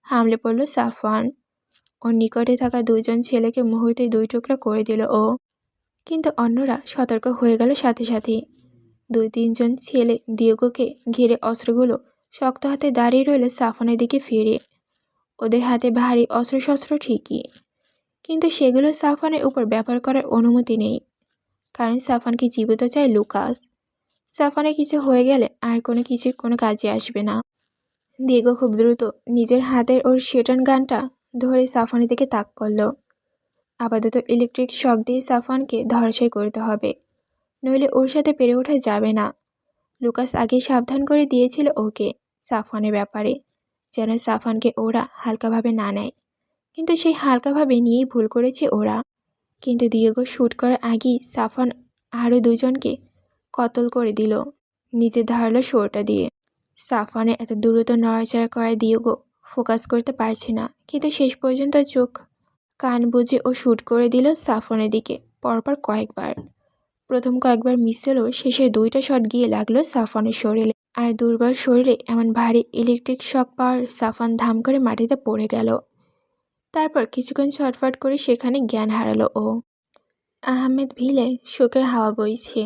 হামলে পড়ল সাফওয়ান। ওর নিকটে থাকা 2 জন ছেলেকে মুহূর্তে 2 টুকরা করে দিল ও। কিন্তু অন্যরা সতর্ক হয়ে গেল সাথে সাথেই। 2-3 জন ছেলে দিয়েগোকে ঘিরে অস্ত্রগুলো শক্ত হাতে দাঁড়িয়ে রইল সাফওয়ানের দিকে ফিরে। ওদের হাতে ভারী অস্ত্রশস্ত্র ঠিকই, কিন্তু সেগুলো সাফওয়ানের উপর ব্যবহার করার অনুমতি নেই, কারণ সাফওয়ানকে জীবিত চায় লুকাস। সাফওয়ানের কিছু হয়ে গেলে আর কোনো কাজে আসবে না। দিয়েগো খুব দ্রুত নিজের হাতের ওর শেটন গানটা ধরে সাফওয়ানের দিকে তাক করল। আপাতত ইলেকট্রিক শক দিয়ে সাফওয়ানকে ধরাশায়ী করতে হবে, নইলে ওর সাথে পেরে ওঠা যাবে না। লুকাস আগে সাবধান করে দিয়েছিল ওকে সাফওয়ানের ব্যাপারে, যেন সাফওয়ানকে ওরা হালকাভাবে না নেয়। কিন্তু সেই হালকাভাবে নিয়েই ভুল করেছে ওরা। কিন্তু দিয়েগো শ্যুট করার আগেই সাফওয়ান আরও 2 জনকে কতল করে দিল নিজের ধারালো শোরটা দিয়ে। সাফওয়ানের এত দ্রুত নড়াচড়া করায় দিয়েগো ফোকাস করতে পারছে না, কিন্তু শেষ পর্যন্ত চোখ কান বুজে ও শ্যুট করে দিল সাফওয়ানের দিকে পরপর কয়েকবার। প্রথম কয়েকবার মিস হলেও শেষের 2টা শট গিয়ে লাগলো সাফওয়ানের শরীরে। আর দুর্বল শরীরে এমন ভারী ইলেকট্রিক শক পাওয়ার সাফওয়ান ধাম করে মাটিতে পড়ে গেল। তারপর কিছুক্ষণ ছটফট করে সেখানে জ্ঞান হারালো ও। আহমেদ ভিলে শোকের হাওয়া বইছে।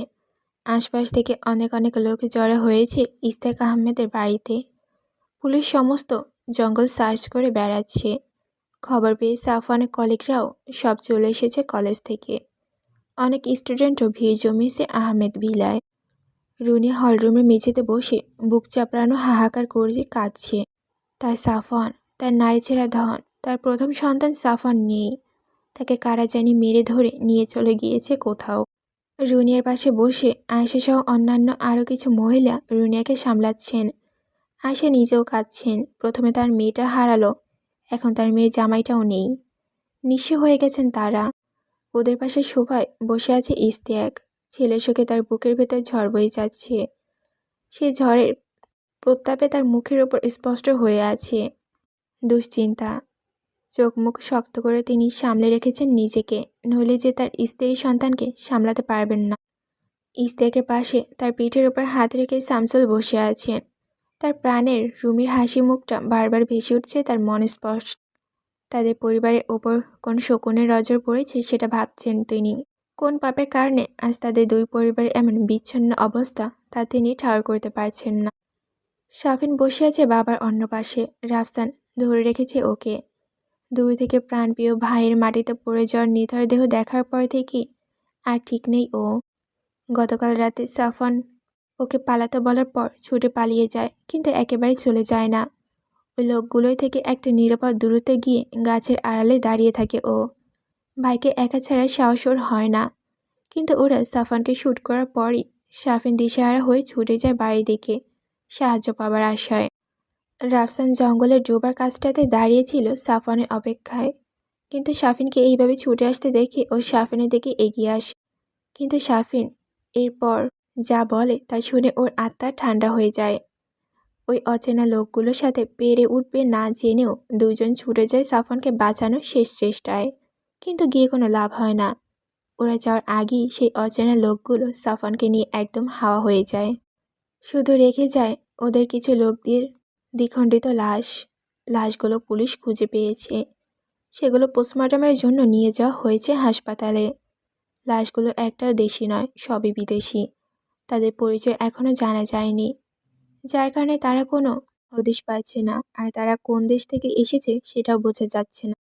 আশপাশ থেকে অনেক লোক জড়ো হয়েছে ইশতিয়াক আহমেদের বাড়িতে। পুলিশ সমস্ত জঙ্গল সার্চ করে বেড়াচ্ছে। খবর পেয়ে সাফওয়ানের কলিগরাও সব চলে এসেছে কলেজ থেকে। অনেক স্টুডেন্টও ভিড় জমিয়েছে আহমেদ ভিলায়। রুনি হলরুমের মেঝেতে বসে বুক চাপড়ানো হাহাকার করে কাঁদছে। তার সাফন, তার নারীছেঁড়া ধন, তার প্রথম সন্তান সাফন নেই। তাকে কারা জানি মেরে ধরে নিয়ে চলে গিয়েছে কোথাও। রুনিয়ার পাশে বসে আয়েশা সহ অন্যান্য আরও কিছু মহিলা রুনিয়াকে সামলাচ্ছেন। আয়েশা নিজেও কাঁদছেন। প্রথমে তার মেয়েটা হারালো, এখন তার মেয়ের জামাইটাও নেই। নিঃস্ব হয়ে গেছেন তারা। ওদের পাশে সোফায় বসে আছে ইশতিয়াক। ছেলের শোকে তার বুকের ভেতর ঝড় বয়ে যাচ্ছে। সে ঝড়ের প্রতাপে তার মুখের ওপর স্পষ্ট হয়ে আছে দুশ্চিন্তা। চোখ মুখ শক্ত করে তিনি সামলে রেখেছেন নিজেকে, নইলে যে তার স্ত্রী সন্তানকে সামলাতে পারবেন না। ইশতিয়াকের পাশে তার পিঠের ওপর হাত রেখে শামসুল বসে আছেন। তার প্রাণের রুমির হাসি মুখটা বারবার ভেসে উঠছে তার মনে স্পষ্ট। তাদের পরিবারের ওপর কোন শকুনের নজর পড়েছে সেটা ভাবছেন তিনি। কোন পাপের কারণে আজ তাদের দুই পরিবারের এমন বিচ্ছিন্ন অবস্থা তা তিনি ঠাহর করতে পারছেন না। শাফিন বসে আছে বাবার অন্য পাশে। রাফসান ধরে রেখেছে ওকে। দূর থেকে প্রাণপ্রিয় ভাইয়ের মাটিতে পড়ে যাওয়ার নিথর দেহ দেখার পর থেকেই আর ঠিক নেই ও। গতকাল রাতে সাফন ওকে পালাতে বলার পর ছুটে পালিয়ে যায়, কিন্তু একেবারে চলে যায় না। ওই লোকগুলোই থেকে একটা নিরাপদ দূরত্বে গিয়ে গাছের আড়ালে দাঁড়িয়ে থাকে ও। ভাইকে একা ছাড়া সাহস ওর হয় না। কিন্তু ওরা সাফনকে শ্যুট করার পরই শাফিন দিশেহারা হয়ে ছুটে যায় বাড়ি দিকে সাহায্য পাবার আশায়। রাফসান জঙ্গলের ডোবার কাছটাতে দাঁড়িয়েছিল সাফনের অপেক্ষায়। কিন্তু শাফিনকে এইভাবে ছুটে আসতে দেখে ও শাফিনের দিকে এগিয়ে আসে। কিন্তু শাফিন এরপর যা বলে তা শুনে ওর আত্মা ঠান্ডা হয়ে যায়। ওই অচেনা লোকগুলোর সাথে পেরে উঠবে না জেনেও দুজন ছুটে যায় সাফনকে বাঁচানোর শেষ চেষ্টায়। কিন্তু গিয়ে কোনো লাভ হয় না। ওরা যাওয়ার আগেই সেই অচেনা লোকগুলো সাফনকে নিয়ে একদম হাওয়া হয়ে যায়। শুধু রেখে যায় ওদের কিছু লোকদের দ্বিখণ্ডিত লাশ। লাশগুলো পুলিশ খুঁজে পেয়েছে। সেগুলো পোস্টমর্টমের জন্য নিয়ে যাওয়া হয়েছে হাসপাতালে। লাশগুলো একটাও দেশি নয়, সবই বিদেশি। তাদের পরিচয় এখনও জানা যায়নি, যার কারণে তারা কোনো হদিশ পাচ্ছে না। আর তারা কোন দেশ থেকে এসেছে সেটাও বোঝা যাচ্ছে না।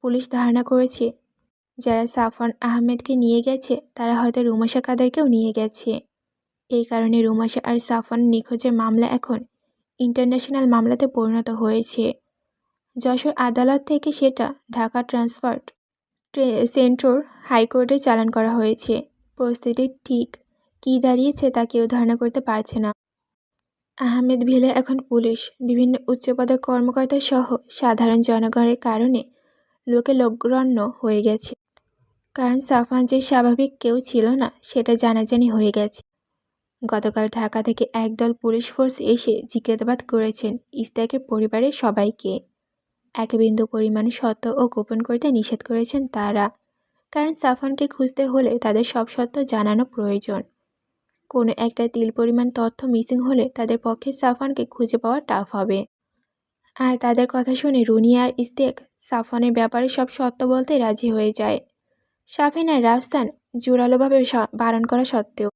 পুলিশ ধারণা করেছে যারা সাফন আহমেদকে নিয়ে গেছে তারা হয়তো রুমাশা কাদেরকেও নিয়ে গেছে। এই কারণে রুমাশা আর সাফন নিখোঁজের মামলা এখন ইন্টারন্যাশনাল মামলাতে পরিণত হয়েছে। যশোর আদালত থেকে সেটা ঢাকা ট্রান্সফার সেন্ট্রাল হাইকোর্টে চালান করা হয়েছে। পরিস্থিতি ঠিক কী দাঁড়িয়েছে তা কেউ ধারণা করতে পারছে না। আহমেদ ভিলে এখন পুলিশ, বিভিন্ন উচ্চপদের কর্মকর্তা সহ সাধারণ জনগণের কারণে লোকে লোকরণ্য হয়ে গেছে। কারণ সাফান যে স্বাভাবিক কেউ ছিল না সেটা জানাজানি হয়ে গেছে। গতকাল ঢাকা থেকে একদল পুলিশ ফোর্স এসে জিজ্ঞাসাবাদ করেছেন ইশতিয়াকের পরিবারের সবাইকে। এক বিন্দু পরিমাণ সত্য ও গোপন করতে নিষেধ করেছেন তারা। কারণ সাফানকে খুঁজতে হলে তাদের সব সত্য জানানো প্রয়োজন। কোনো একটা তিল পরিমাণ তথ্য মিসিং হলে তাদের পক্ষে সাফানকে খুঁজে পাওয়া টাফ হবে। আর তাদের কথা শুনে রুনি আর ইশতিয়াক সাফানের ব্যাপারে সব সত্য বলতে রাজি হয়ে যায়। শাফিন আর রাফসান জোরালোভাবে বারণ করা সত্ত্বেও।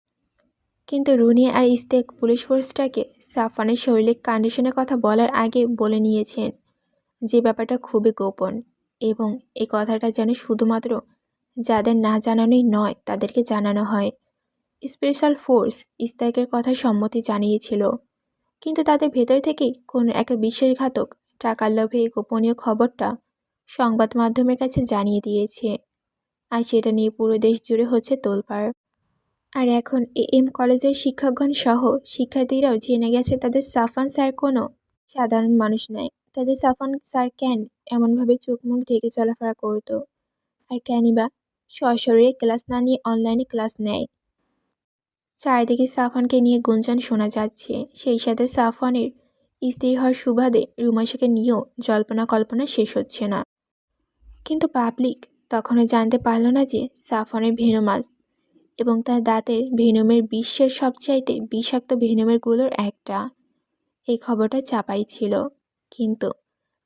কিন্তু রুনি আর ইশতিয়াক পুলিশ ফোর্সটাকে সাফানের শারীরিক কন্ডিশনের কথা বলার আগে বলে নিয়েছেন যে ব্যাপারটা খুবই গোপন, এবং এই কথাটা যেন শুধুমাত্র যাদের না জানানোই নয় তাদেরকে জানানো হয়। স্পেশাল ফোর্স ইশতিয়াকের কথা সম্মতি জানিয়েছিল, কিন্তু তাদের ভেতর থেকেই কোনো এক বিশ্বাসঘাতক টাকার লোভে এই গোপনীয় খবরটা সংবাদ মাধ্যমের কাছে জানিয়ে দিয়েছে। আর সেটা নিয়ে পুরো দেশ জুড়ে হচ্ছে তোলপাড়। আর এখন AM কলেজের শিক্ষকগণ সহ শিক্ষার্থীরাও জেনে গেছে তাদের সাফান স্যার কোনো সাধারণ মানুষ নয়। তাদের সাফান স্যার কেন এমনভাবে চোখ মুখ ঢেকে চলাফেরা করতো, আর কেনই বা সশরীরে ক্লাস না নিয়ে অনলাইনে ক্লাস নেয়। চারিদিকে সাফানকে নিয়ে গুঞ্জন শোনা যাচ্ছে। সেই সাথে সাফানের স্ত্রী হওয়ার সুবাদে রুমাশাকে নিয়েও জল্পনা কল্পনা শেষ হচ্ছে না। কিন্তু পাবলিক তখনও জানতে পারল না যে সাফানের ভেনোমাস এবং তার দাঁতের ভেনমের বিশ্বের সবচাইতে বিষাক্ত ভেনমেরগুলোর একটা। এই খবরটা চাপাই ছিল। কিন্তু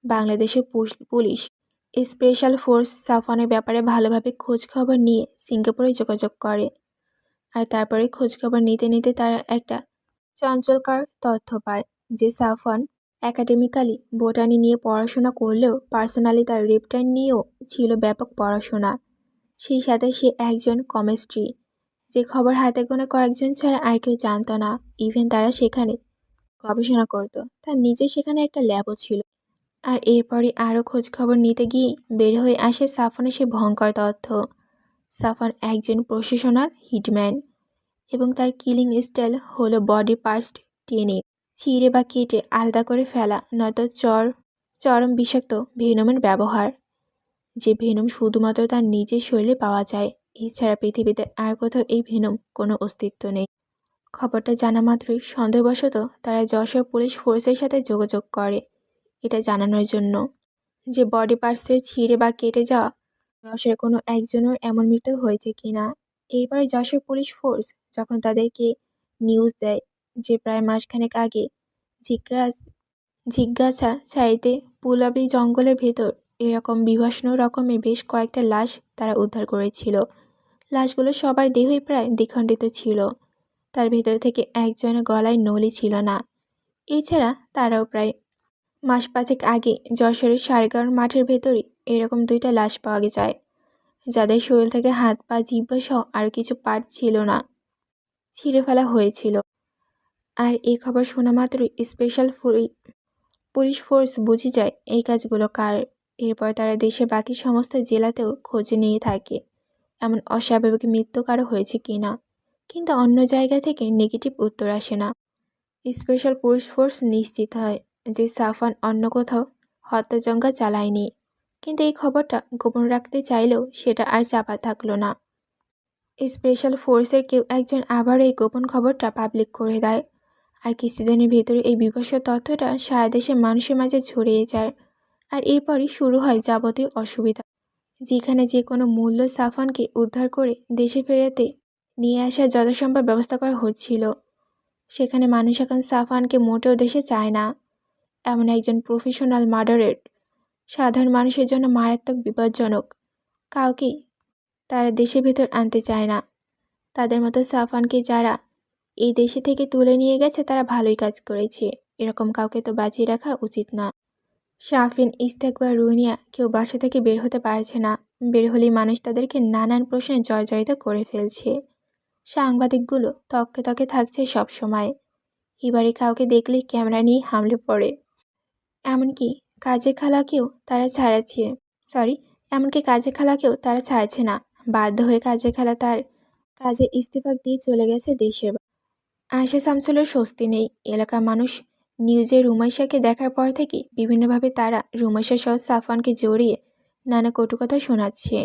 বাংলাদেশের পুলিশ স্পেশাল ফোর্স সাফানের ব্যাপারে ভালোভাবে খোঁজ খবর নিয়ে সিঙ্গাপুরে যোগাযোগ করে। আর তারপরে খোঁজ খবর নিতে নিতে তারা একটা চঞ্চলকর তথ্য পায় যে সাফান একাডেমিক্যালি বোটানি নিয়ে পড়াশোনা করলেও পার্সোনালি তার রেপটাইল নিয়েও ছিল ব্যাপক পড়াশোনা। সেই সাথে সে একজন কেমিস্ট্রি যে খবর হাতে গোনা কয়েকজন ছাড়া আর কেউ জানতো না। ইভেন তারা সেখানে গবেষণা করতো, তার নিজের সেখানে একটা ল্যাবও ছিল। আর এরপরই আরও খোঁজ খবর নিতে গিয়েই বের হয়ে আসে সাফনের সে ভয়ঙ্কর তথ্য। সাফন একজন প্রফেশনাল হিটম্যান এবং তার কিলিং স্টাইল হলো বডি পার্টস টেনে, ছিঁড়ে বা কেটে আলাদা করে ফেলা, নয়তো চরম বিষাক্ত ভেনমের ব্যবহার, যে ভেনম শুধুমাত্র তার নিজের শরীরে পাওয়া যায়। এছাড়া পৃথিবীতে আর কোথাও এই ভেনম কোনো অস্তিত্ব নেই। খবরটা জানা মাত্রই সন্দেহবশত তারা যশোর পুলিশ ফোর্সের সাথে যোগাযোগ করে, এটা জানানোর জন্য যে বডি পার্টসের ছিঁড়ে বা কেটে যাওয়া যশোরের কোনো একজনের এমন মৃত্যু হয়েছে কিনা। এরপরে যশোর পুলিশ ফোর্স যখন তাদেরকে নিউজ দেয় যে প্রায় মাসখানেক আগে জিজ্ঞাসা ছাইতে পুলাবি জঙ্গলের ভেতর এরকম বিভৎস রকমের বেশ কয়েকটা লাশ তারা উদ্ধার করেছিল। লাশগুলো সবার দেহই প্রায় দ্বিখণ্ডিত ছিল, তার ভেতর থেকে একজনের গলায় নলি ছিল না। এছাড়া তারাও প্রায় মাস পাঁচেক আগে যশোরের সারগাঁওর মাঠের ভেতরই এরকম 2টা লাশ পাওয়া যায়, যাদের শরীর থেকে হাত পা জিহ্বা সহ আরও কিছু পার্ট ছিল না, ছিঁড়ে ফেলা হয়েছিল। আর এই খবর শোনা মাত্রই স্পেশাল পুলিশ ফোর্স বুঝে যায় এই কাজগুলো কার। এরপর তারা দেশের বাকি সমস্ত জেলাতেও খোঁজ নিয়ে থাকে এমন অস্বাভাবিক মৃত্যু কারো হয়েছে কিনা, কিন্তু অন্য জায়গা থেকে নেগেটিভ উত্তর আসে না। স্পেশাল পুলিশ ফোর্স নিশ্চিত হয় যে সাফান অন্য কোথাও হত্যাযজ্ঞ চালায়নি, কিন্তু এই খবরটা গোপন রাখতে চাইলেও সেটা আর চাপা থাকলো না। স্পেশাল ফোর্সের কেউ একজন আবার এই গোপন খবরটা পাবলিক করে দেয়, আর কিছুদিনের ভেতরে এই বিভৎস তথ্যটা সারা দেশের মানুষের মাঝে ছড়িয়ে যায়। আর এরপরই শুরু হয় যাবতীয় অসুবিধা। যেখানে যে কোনো মূল্য সাফানকে উদ্ধার করে দেশে ফেরাতে নিয়ে আসার যথাসম্ভব ব্যবস্থা করা হচ্ছিল, সেখানে মানুষ এখন সাফানকে মোটেও দেশে চায় না। এমন একজন প্রফেশনাল মার্ডারের সাধারণ মানুষের জন্য মারাত্মক বিপজ্জনক, কাউকেই তারা দেশের ভেতর আনতে চায় না। তাদের মতো সাফানকে যারা এই দেশে থেকে তুলে নিয়ে গেছে তারা ভালোই কাজ করেছে, এরকম কাউকে তো বাঁচিয়ে রাখা উচিত না। শাফিন, ইস্তেক বা রুনিয়া কেউ বাসা থেকে বের হতে পারছে না, বের হলেই মানুষ তাদেরকে নানান প্রশ্নে জর্জরিত করে ফেলছে। সাংবাদিকগুলো তককে তকে থাকছে সব সময়, এবারে কাউকে দেখলেই ক্যামেরা নিয়ে হামলে পড়ে। এমনকি কাজের খালাকেও তারা ছাড়ছে না। বাধ্য হয়ে কাজের খালা তার কাজে ইস্তেফা দিয়ে চলে গেছে দেশের বাইরে। আয়েশা শামসুলের স্বস্তি নেই। এলাকার মানুষ নিউজে রুমাইশাকে দেখার পর থেকে বিভিন্নভাবে তারা রুমাইশা সহ সাফানকে জড়িয়ে নানা কটু কথা শোনাচ্ছে।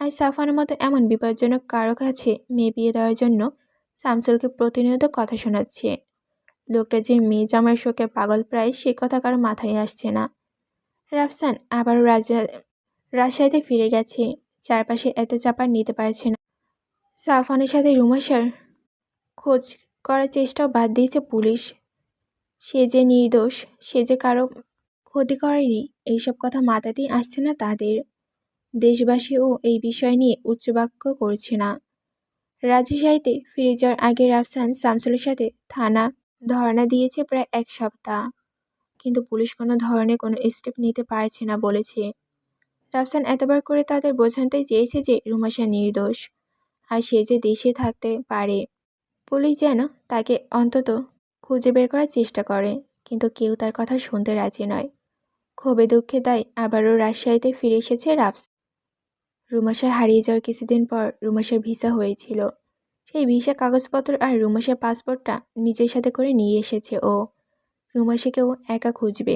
আর সাফানের মতো এমন বিপজ্জনক কারো কাছে মেয়ে বিয়ে দেওয়ার জন্য শামসুলকে প্রতিনিয়ত কথা শোনাচ্ছে। লোকটা যে মেয়ে জামাইয়ের শোকে পাগল, প্রায় সে কথা কারো মাথায় আসছে না। রাফসান আবারও রাজশাহীতে ফিরে গেছে, চারপাশে এত চাপা নিতে পারছে না। সাফানের সাথে রুমাইশার খোঁজ করার চেষ্টাও বাদ দিয়েছে পুলিশ। সে যে নির্দোষ, সে যে কারো ক্ষতি করেনি, এইসব কথা মাথাতেই আসছে না তাদের। দেশবাসীও এই বিষয় নিয়ে উচ্চবাক্য করছে না। রাজশাহীতে ফিরে যাওয়ার আগে রাফসান শামসুলের সাথে থানা ধর্ণা দিয়েছে প্রায় 1 সপ্তাহ, কিন্তু পুলিশ কোনো ধরনের কোনো স্টেপ নিতে পারছে না বলেছে। রাফসান এতবার করে তাদের বোঝাতে চেয়েছে যে রুমাইশা নির্দোষ, আর সে যে দেশে থাকতে পারে। পুলিশ যেন তাকে অন্তত খুঁজে বের করার চেষ্টা করে, কিন্তু কেউ তার কথা শুনতে রাজি নয়। ক্ষোভে দুঃখে তাই আবারও রাজশাহীতে ফিরে এসেছে রাফসান। রুমাইশার হারিয়ে যাওয়ার কিছুদিন পর রুমাইশার ভিসা হয়েছিল, সেই ভিসা কাগজপত্র আর রুমাইশার পাসপোর্টটা নিজের সাথে করে নিয়ে এসেছে ও। রুমাইশাকেও একা খুঁজবে,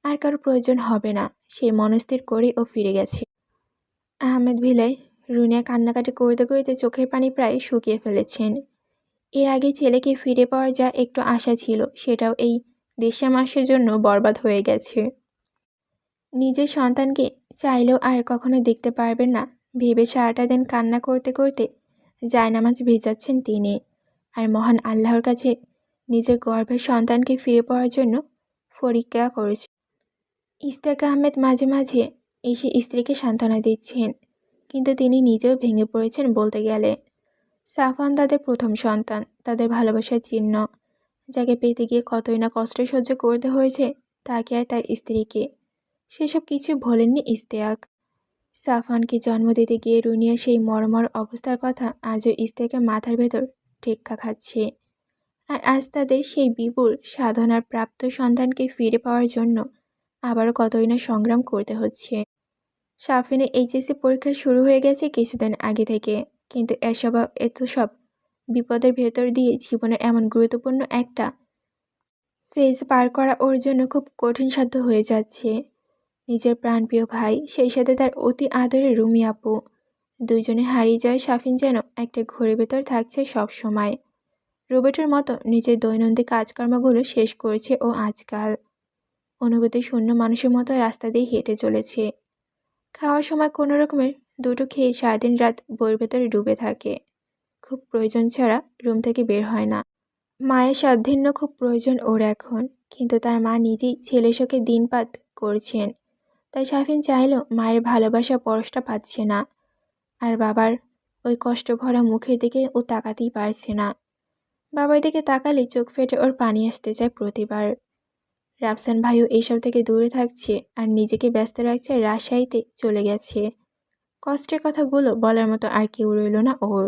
আর কারো প্রয়োজন হবে না, সেই মনস্থির করে ও ফিরে গেছে। আহমেদ ভিলায় রুনিয়া কান্নাকাটি করতে করতে চোখের পানি প্রায় শুকিয়ে ফেলেছেন। এর আগে ছেলেকে ফিরে পাওয়ার যা একটু আশা ছিল সেটাও এই দেশের মানুষের জন্য বরবাদ হয়ে গেছে। নিজের সন্তানকে চাইলেও আর কখনো দেখতে পারবেন না ভেবে সারাটা দিন কান্না করতে করতে জায়নামাজ ভেজাচ্ছেন তিনি, আর মহান আল্লাহর কাছে নিজের গর্ভের সন্তানকে ফিরে পাওয়ার জন্য ফরিক্কা করেছে। ইস্তেক আহমেদ মাঝে মাঝে এসে স্ত্রীকে সান্ত্বনা দিচ্ছেন, কিন্তু তিনি নিজেও ভেঙে পড়েছেন বলতে গেলে। সাফান তাদের প্রথম সন্তান, তাদের ভালোবাসার চিহ্ন, যাকে পেতে গিয়ে কতই না কষ্ট সহ্য করতে হয়েছে তাকে আর তার স্ত্রীকে, সেসব কিছু ভোলেননি ইস্তেক। সাফওয়ানকে জন্ম দিতে গিয়ে রুনিয়া সেই মর্মর অবস্থার কথা আজও স্ত্রীকে মাথার ভেতর টেক্কা খাচ্ছে। আর আজ তাদের সেই বিপুল সাধনার প্রাপ্ত সন্তানকে ফিরে পাওয়ার জন্য আবারও কতই না সংগ্রাম করতে হচ্ছে। সাফিনের এইচএসসি পরীক্ষা শুরু হয়ে গেছে কিছুদিন আগে থেকে, কিন্তু এত সব বিপদের ভেতর দিয়ে জীবনের এমন গুরুত্বপূর্ণ একটা ফেজ পার করা ওর জন্য খুব কঠিনসাধ্য হয়ে যাচ্ছে। নিজের প্রাণপ্রিয় ভাই, সেই সাথে তার অতি আদরের রুমি আপু, দুইজনে হারিয়ে যায় সাফিন যেন একটা ঘোরের ভেতর থাকছে সব সময়। রোবটের মতো নিজের দৈনন্দিন কাজকর্মগুলো শেষ করেছে ও আজকাল। অনুভূতি শূন্য মানুষের মতো রাস্তা দিয়ে হেঁটে চলেছে। খাওয়ার সময় কোনো রকমের দুটো খেয়ে সারাদিন রাত বইয়ের ভেতরে ডুবে থাকে। খুব প্রয়োজন ছাড়া রুম থেকে বের হয় না। মায়ের সাধ্যান্য খুব প্রয়োজন ওর এখন, কিন্তু তার মা নিজেই ছেলে শোকে দিনপাত করছেন। তাই সাফিন চাইলেও মায়ের ভালোবাসা পরশটা পাচ্ছে না। আর বাবার ওই কষ্ট ভরা মুখের দিকে ও তাকাতেই পারছে না। বাবার দিকে তাকালে চোখ ফেটে ওর পানি আসতে চায় প্রতিবার। রাফসান ভাইও এসব থেকে দূরে থাকছে আর নিজেকে ব্যস্ত রাখছে, রাজশাহীতে চলে গেছে। কষ্টের কথাগুলো বলার মতো আর কেউ রইল না ওর।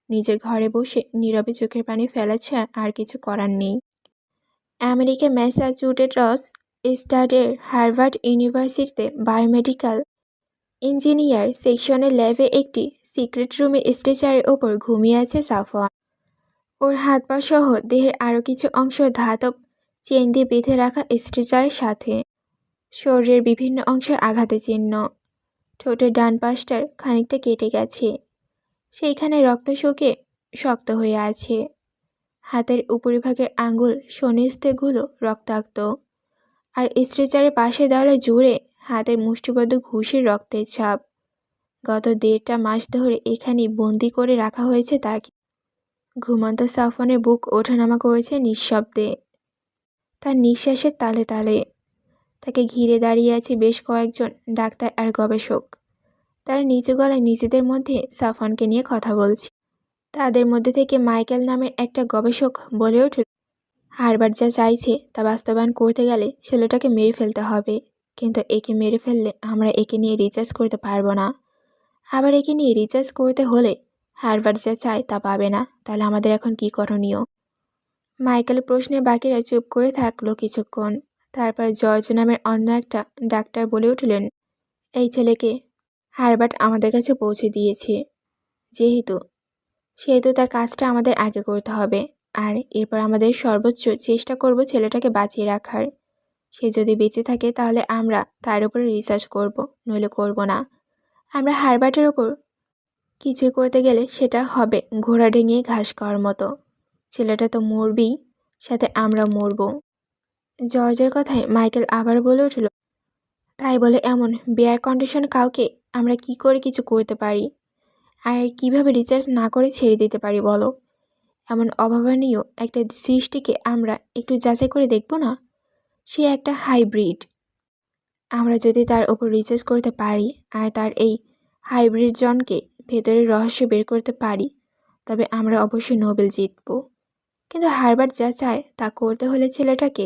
নিজের ঘরে বসে নীরবে চোখের পানি ফেলা ছাড়া আর কিছু করার নেই। আমেরিকা ম্যাসাচুসেটস স্টেটের হার্ভার্ড ইউনিভার্সিটিতে বায়োমেডিক্যাল ইঞ্জিনিয়ার সেকশনের ল্যাবে একটি সিক্রেট রুমে স্ট্রেচারের ওপর ঘুমিয়ে আছে সাফওয়ান। ওর হাত পা সহ দেহের আরও কিছু অংশ ধাতব চেন দিয়ে বেঁধে রাখা স্ট্রেচারের সাথে। শরীরের বিভিন্ন অংশের আঘাতে চিহ্ন। ঠোঁটের ডান পাশটার খানিকটা কেটে গেছে, সেইখানে রক্ত শুকে শক্ত হয়ে আছে। হাতের উপরিভাগের আঙ্গুল শনিস্থেগুলো রক্তাক্ত, আর স্ট্রেচারের পাশে দেওয়ালে জুড়ে হাতের মুষ্টিবদ্ধ ঘুষির রক্তের ছাপ। গত 1.5 মাস ধরে এখানেই বন্দি করে রাখা হয়েছে তাকে। ঘুমন্ত সাফওয়ানের বুক ওঠানামা করেছে নিঃশব্দে, তার নিঃশ্বাসের তালে তালে। তাকে ঘিরে দাঁড়িয়ে আছে বেশ কয়েকজন ডাক্তার আর গবেষক। তারা নিচু গলায় নিজেদের মধ্যে সাফওয়ানকে নিয়ে কথা বলছে। তাদের মধ্যে থেকে মাইকেল নামের একটা গবেষক বলে ওঠে, হার্ভার্ড যা চাইছে তা বাস্তবায়ন করতে গেলে ছেলেটাকে মেরে ফেলতে হবে। কিন্তু একে মেরে ফেললে আমরা একে নিয়ে রিসার্চ করতে পারবো না। আবার একে নিয়ে রিসার্চ করতে হলে হার্ভার্ড যা চায় তা পাবে না। তাহলে আমাদের এখন কি করণীয়? মাইকেল প্রশ্নে বাকিরা চুপ করে থাকলো কিছুক্ষণ। তারপর জর্জ নামের অন্য একটা ডাক্তার বলে উঠলেন, এই ছেলেকে হার্ভার্ড আমাদের কাছে পৌঁছে দিয়েছে। সেহেতু তার কাজটা আমাদের আগে করতে হবে, আর এরপর আমাদের সর্বোচ্চ চেষ্টা করব ছেলেটাকে বাঁচিয়ে রাখার। সে যদি বেঁচে থাকে তাহলে আমরা তার উপরে রিসার্চ করব, নইলে করব না। আমরা হার্ভার্ডের ওপর কিছু করতে গেলে সেটা হবে ঘোড়া ডিঙিয়ে ঘাস খাওয়ার মতো। ছেলেটা তো মরবেই, সাথে আমরা মরব। জর্জের কথায় মাইকেল আবার বলে উঠল, তাই বলে এমন বেয়ার কন্ডিশন কাউকে আমরা কি করে কিছু করতে পারি? আর কিভাবে রিসার্চ না করে ছেড়ে দিতে পারি বলো? এমন অভাবনীয় একটা সৃষ্টিকে আমরা একটু যাচাই করে দেখব না? সে একটা হাইব্রিড। আমরা যদি তার ওপর রিসার্চ করতে পারি আর তার এই হাইব্রিড জনকে ভেতরের রহস্য বের করতে পারি, তবে আমরা অবশ্যই নোবেল জিতব। কিন্তু হার্ভার্ড যা চায় তা করতে হলে ছেলেটাকে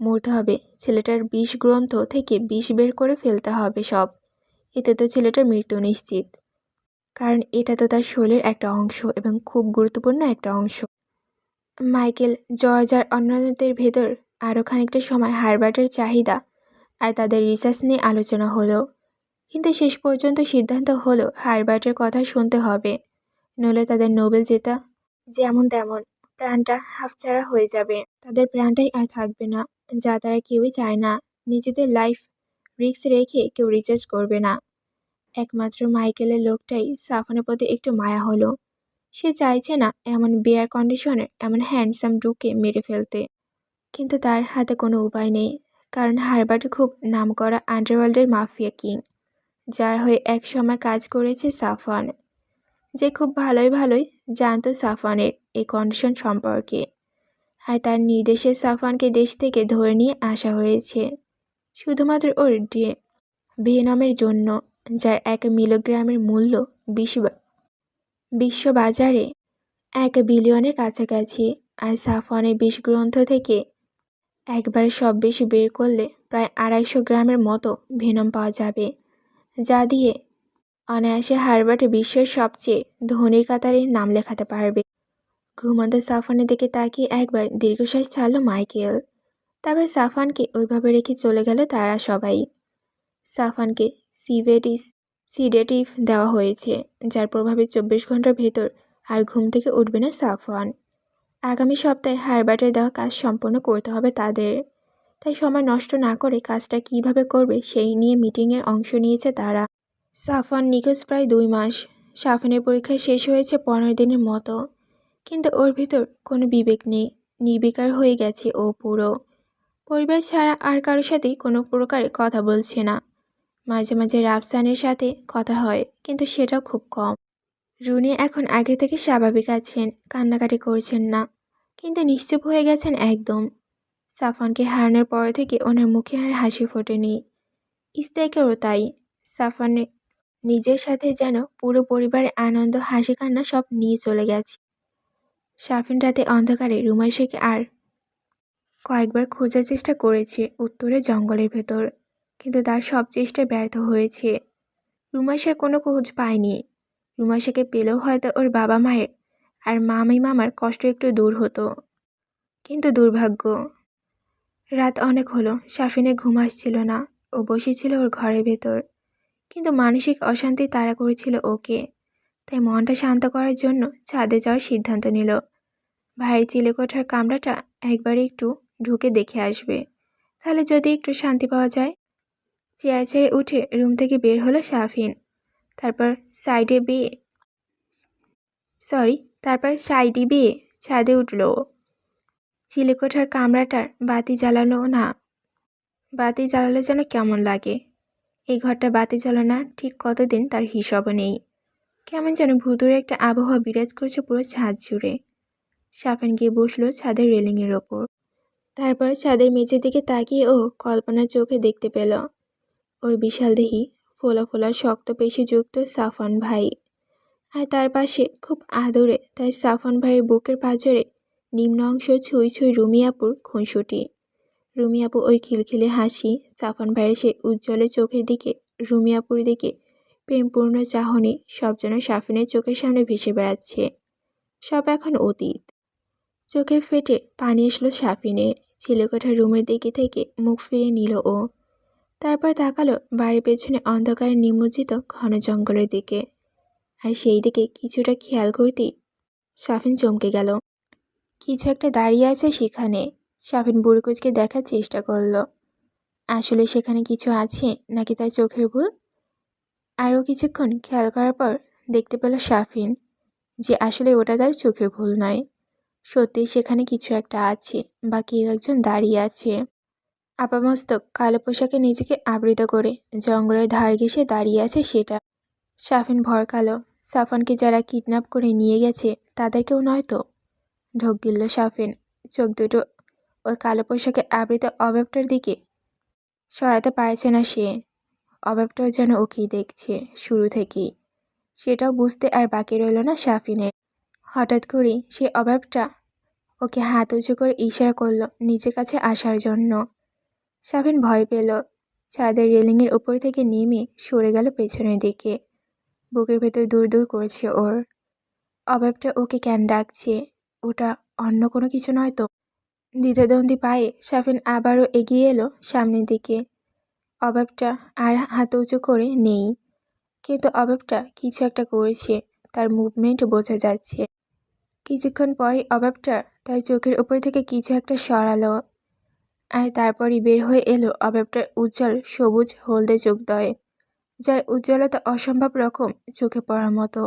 মরতে হবে। ছেলেটার বিষ গ্রন্থ থেকে বিষ বের করে ফেলতে হবে সব। এতে তো ছেলেটার মৃত্যু নিশ্চিত, কারণ এটা তো তার শরীরের একটা অংশ এবং খুব গুরুত্বপূর্ণ একটা অংশ। মাইকেল, জর্জ আর অন্যান্যদের ভেতর আরও খানিকটা সময় হার্ভার্ডের চাহিদা আর তাদের রিসার্চ নিয়ে আলোচনা হলো। কিন্তু শেষ পর্যন্ত সিদ্ধান্ত হলো হার্ভার্ডের কথা শুনতে হবে, নইলে তাদের নোবেল জেতা যেমন তেমন প্রাণটা হাফছাড়া হয়ে যাবে। তাদের প্রাণটাই আর থাকবে না, যা তারা কেউই চায় না। নিজেদের লাইফ রিস্ক রেখে কেউ রিসার্চ করবে না। একমাত্র মাইকেলের লোকটাই সাফনের প্রতি একটু মায়া হলো। সে চাইছে না এমন বেয়ার কন্ডিশনের এমন হ্যান্ডসাম ডুকে মেরে ফেলতে, কিন্তু তার হাতে কোনো উপায় নেই। কারণ হার্ভার্ড খুব নামকরা আন্ডারওয়ার্ল্ডের মাফিয়া কিং, যার হয়ে এক সময় কাজ করেছে সাফওয়ান, যে খুব ভালোই জানতো সাফওয়ানের এই কন্ডিশন সম্পর্কে। আর তার নির্দেশে সাফওয়ানকে দেশ থেকে ধরে নিয়ে আসা হয়েছে শুধুমাত্র ওর ভেনমের জন্য, যার 1 মিলিগ্রামের মূল্য বিশ্ববাজারে 1 বিলিয়নের কাছাকাছি। আর সাফওয়ানের বিষ গ্রন্থ থেকে একবার সব বেশি বের করলে প্রায় 250 গ্রামের মতো ভেনম পাওয়া যাবে, যা দিয়ে অনায়াসে হার্ভার্ডে বিশ্বের সবচেয়ে ধনীর কাতারে নাম লেখাতে পারবে। ঘুমন্ত সাফানের দিকে তাকিয়ে একবার দীর্ঘশ্বাস ছাড়ল মাইকেল। তারপর সাফানকে ওইভাবে রেখে চলে গেল তারা সবাই। সাফানকে সিডেটিভ দেওয়া হয়েছে, যার প্রভাবে 24 ঘন্টার ভেতর আর ঘুম থেকে উঠবে না সাফান। আগামী সপ্তাহে হার্বার্টে দেওয়া কাজ সম্পন্ন করতে হবে তাদের, তাই সময় নষ্ট না করে কাজটা কিভাবে করবে সেই নিয়ে মিটিংয়ের অংশ নিয়েছে তারা। সাফান নিখোঁজ প্রায় 2 মাস। সাফানের পরীক্ষা শেষ হয়েছে 15 দিনের মতো, কিন্তু ওর ভিতর কোনো বিবেক নেই। নির্বিকার হয়ে গেছে ও পুরো। পরিবার ছাড়া আর কারোর সাথেই কোনো প্রকারে কথা বলছে না। মাঝে মাঝে রাফসানের সাথে কথা হয়, কিন্তু সেটাও খুব কম। রুনি এখন আগে থেকে স্বাভাবিক আছেন, কান্নাকাটি করছেন না, কিন্তু নিশ্চুপ হয়ে গেছেন একদম। সাফানকে হারানোর পর থেকে ওনার মুখে আর হাসি ফোটেনি। ইস্তাইকেরও তাই। সাফানের নিজের সাথে যেন পুরো পরিবারের আনন্দ, হাসি, কান্না সব নিয়ে চলে গেছে। সাফিন রাতে অন্ধকারে রুমাইশাকে আর কয়েকবার খোঁজার চেষ্টা করেছে উত্তরে জঙ্গলের ভেতর, কিন্তু তার সব চেষ্টা ব্যর্থ হয়েছে। রুমাইশার কোনো খোঁজ পায়নি। রুমাইশাকে পেলেও হয়তো ওর বাবা মায়ের আর মামি মামার কষ্ট একটু দূর হতো, কিন্তু দুর্ভাগ্য। রাত অনেক হলো, সাফিনের ঘুম আসছিল না। ও বসেছিল ওর ঘরের ভেতর, কিন্তু মানসিক অশান্তি তাড়া করেছিল ওকে। তাই মনটা শান্ত করার জন্য ছাদে যাওয়ার সিদ্ধান্ত নিল। ভাইয়ের চিলেকোঠার কামরাটা একবারে একটু ঢুকে দেখে আসবে, তাহলে যদি একটু শান্তি পাওয়া যায়। চেয়ার ছেড়ে উঠে রুম থেকে বের হলো সাফিন। তারপর সাইডে বেয়ে ছাদে উঠল। চিলেকোঠার কামরাটার বাতি জ্বালানো না। বাতি জ্বালালে যেন কেমন লাগে। এই ঘরটা বাতি জ্বালানো ঠিক কতদিন তার হিসাবও নেই। কেমন যেন ভুতুরে একটা আবহাওয়া বিরাজ করছে পুরো ছাদ জুড়ে। সাফিন গিয়ে বসলো ছাদের রেলিংয়ের ওপর। তারপর ছাদের মেঝের দিকে তাকিয়ে ও কল্পনার চোখে দেখতে পেল ওর বিশাল দেহি, ফোলা ফোলা শক্ত পেশিযুক্ত সাফন ভাই, আর তার পাশে খুব আদরে তাই সাফন ভাইয়ের বুকের পাঁজরে নিম্ন অংশ ছুঁই ছুঁই রুমি আপুর খুনসুটি। রুমি আপু ওই খিলখিলে হাসি, সাফন ভাইয়ের সেই উজ্জ্বলের চোখের দিকে, রুমি আপুর দিকে প্রেমপূর্ণ চাহনি, সব যেন সাফিনের চোখের সামনে ভেসে বেড়াচ্ছে। সব এখন অতীত। চোখে ফেটে পানি এসলো সাফিনের। চিলেকোঠার রুমের দিকে থেকে মুখ ফিরিয়ে নিল ও। তারপর তাকালো বাড়ির পেছনে অন্ধকারে নিমজ্জিত ঘন জঙ্গলের দিকে। আর সেই দিকে কিছুটা খেয়াল করতেই সাফিন চমকে গেল। কিছু একটা দাঁড়িয়ে আছে সেখানে। সাফিন বুড়িকুচকে দেখার চেষ্টা করল। আসলে সেখানে কিছু আছে নাকি তার চোখের ভুল? আরও কিছুক্ষণ খেয়াল করার পর দেখতে পেল সাফিন যে আসলে ওটা তার চোখের ভুল নয়। সত্যিই সেখানে কিছু একটা আছে, বা কেউ একজন দাঁড়িয়ে আছে। আপামস্তক কালো পোশাকে নিজেকে আবৃত করে জঙ্গলের ধার ঘেঁষে দাঁড়িয়ে আছে সেটা। সাফিন ভরকালো। সাফানকে যারা কিডন্যাপ করে নিয়ে গেছে তাদের কেউ নয় তো? ঢোক গিলল সাফিন। চোখ দুটো ওই কালো পোশাকে আবৃত অভাবটার দিকে সরাতে পারছে না সে। অভাবটাও যেন ওকেই দেখছে শুরু থেকেই। সেটাও বুঝতে আর বাকি রইল না সাফিনের। হঠাৎ করেই সে অভাবটা ওকে হাত উঁচু করে ইশারা করলো নিজের কাছে আসার জন্য। সাফিন ভয় পেল। ছাদের রেলিংয়ের উপর থেকে নেমে সরে গেল পেছনের দিকে। বুকের ভেতর দূর দূর করছে ওর। অভাবটা ওকে কেন ডাকছে? ওটা অন্য কোনো কিছু নয় তো? দ্বিধাদ্বন্দ্বী পায়ে সাফিন আবারও এগিয়ে এলো সামনের দিকে। অভাবটা আর হাত উঁচু করে নেই, কিন্তু অভাবটা কিছু একটা করেছে, তার মুভমেন্ট বোঝা যাচ্ছে। কিছুক্ষণ পরে অভাবটা তার চোখের উপর থেকে কিছু একটা সরালো, আর তারপরই বের হয়ে এলো অভাবটার উজ্জ্বল সবুজ হলদে চোখদ্বয়, যার উজ্জ্বলতা অসম্ভব রকম চোখে পড়ার মতো।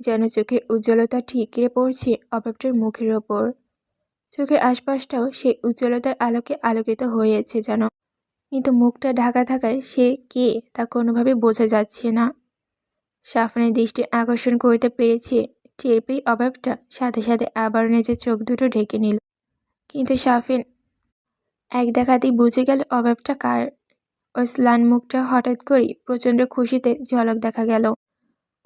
যেন চোখের উজ্জ্বলতা ঠিকরে পড়ছে অভাবটার মুখের ওপর। চোখের আশপাশটাও সেই উজ্জ্বলতার আলোকে আলোকিত হয়েছে যেন, কিন্তু মুখটা ঢাকা থাকায় সে কে তা কোনোভাবে বোঝা যাচ্ছে না। সাফিনের দৃষ্টি আকর্ষণ করতে পেরেছে টের পেয়ে অভাবটা সাথে সাথে আবার নিজের চোখ দুটো ঢেকে নিল। কিন্তু সাফিন এক দেখাতেই বুঝে গেল অভাবটা কার। ওর স্লান মুখটা হঠাৎ করেই প্রচণ্ড খুশিতে ঝলক দেখা গেল।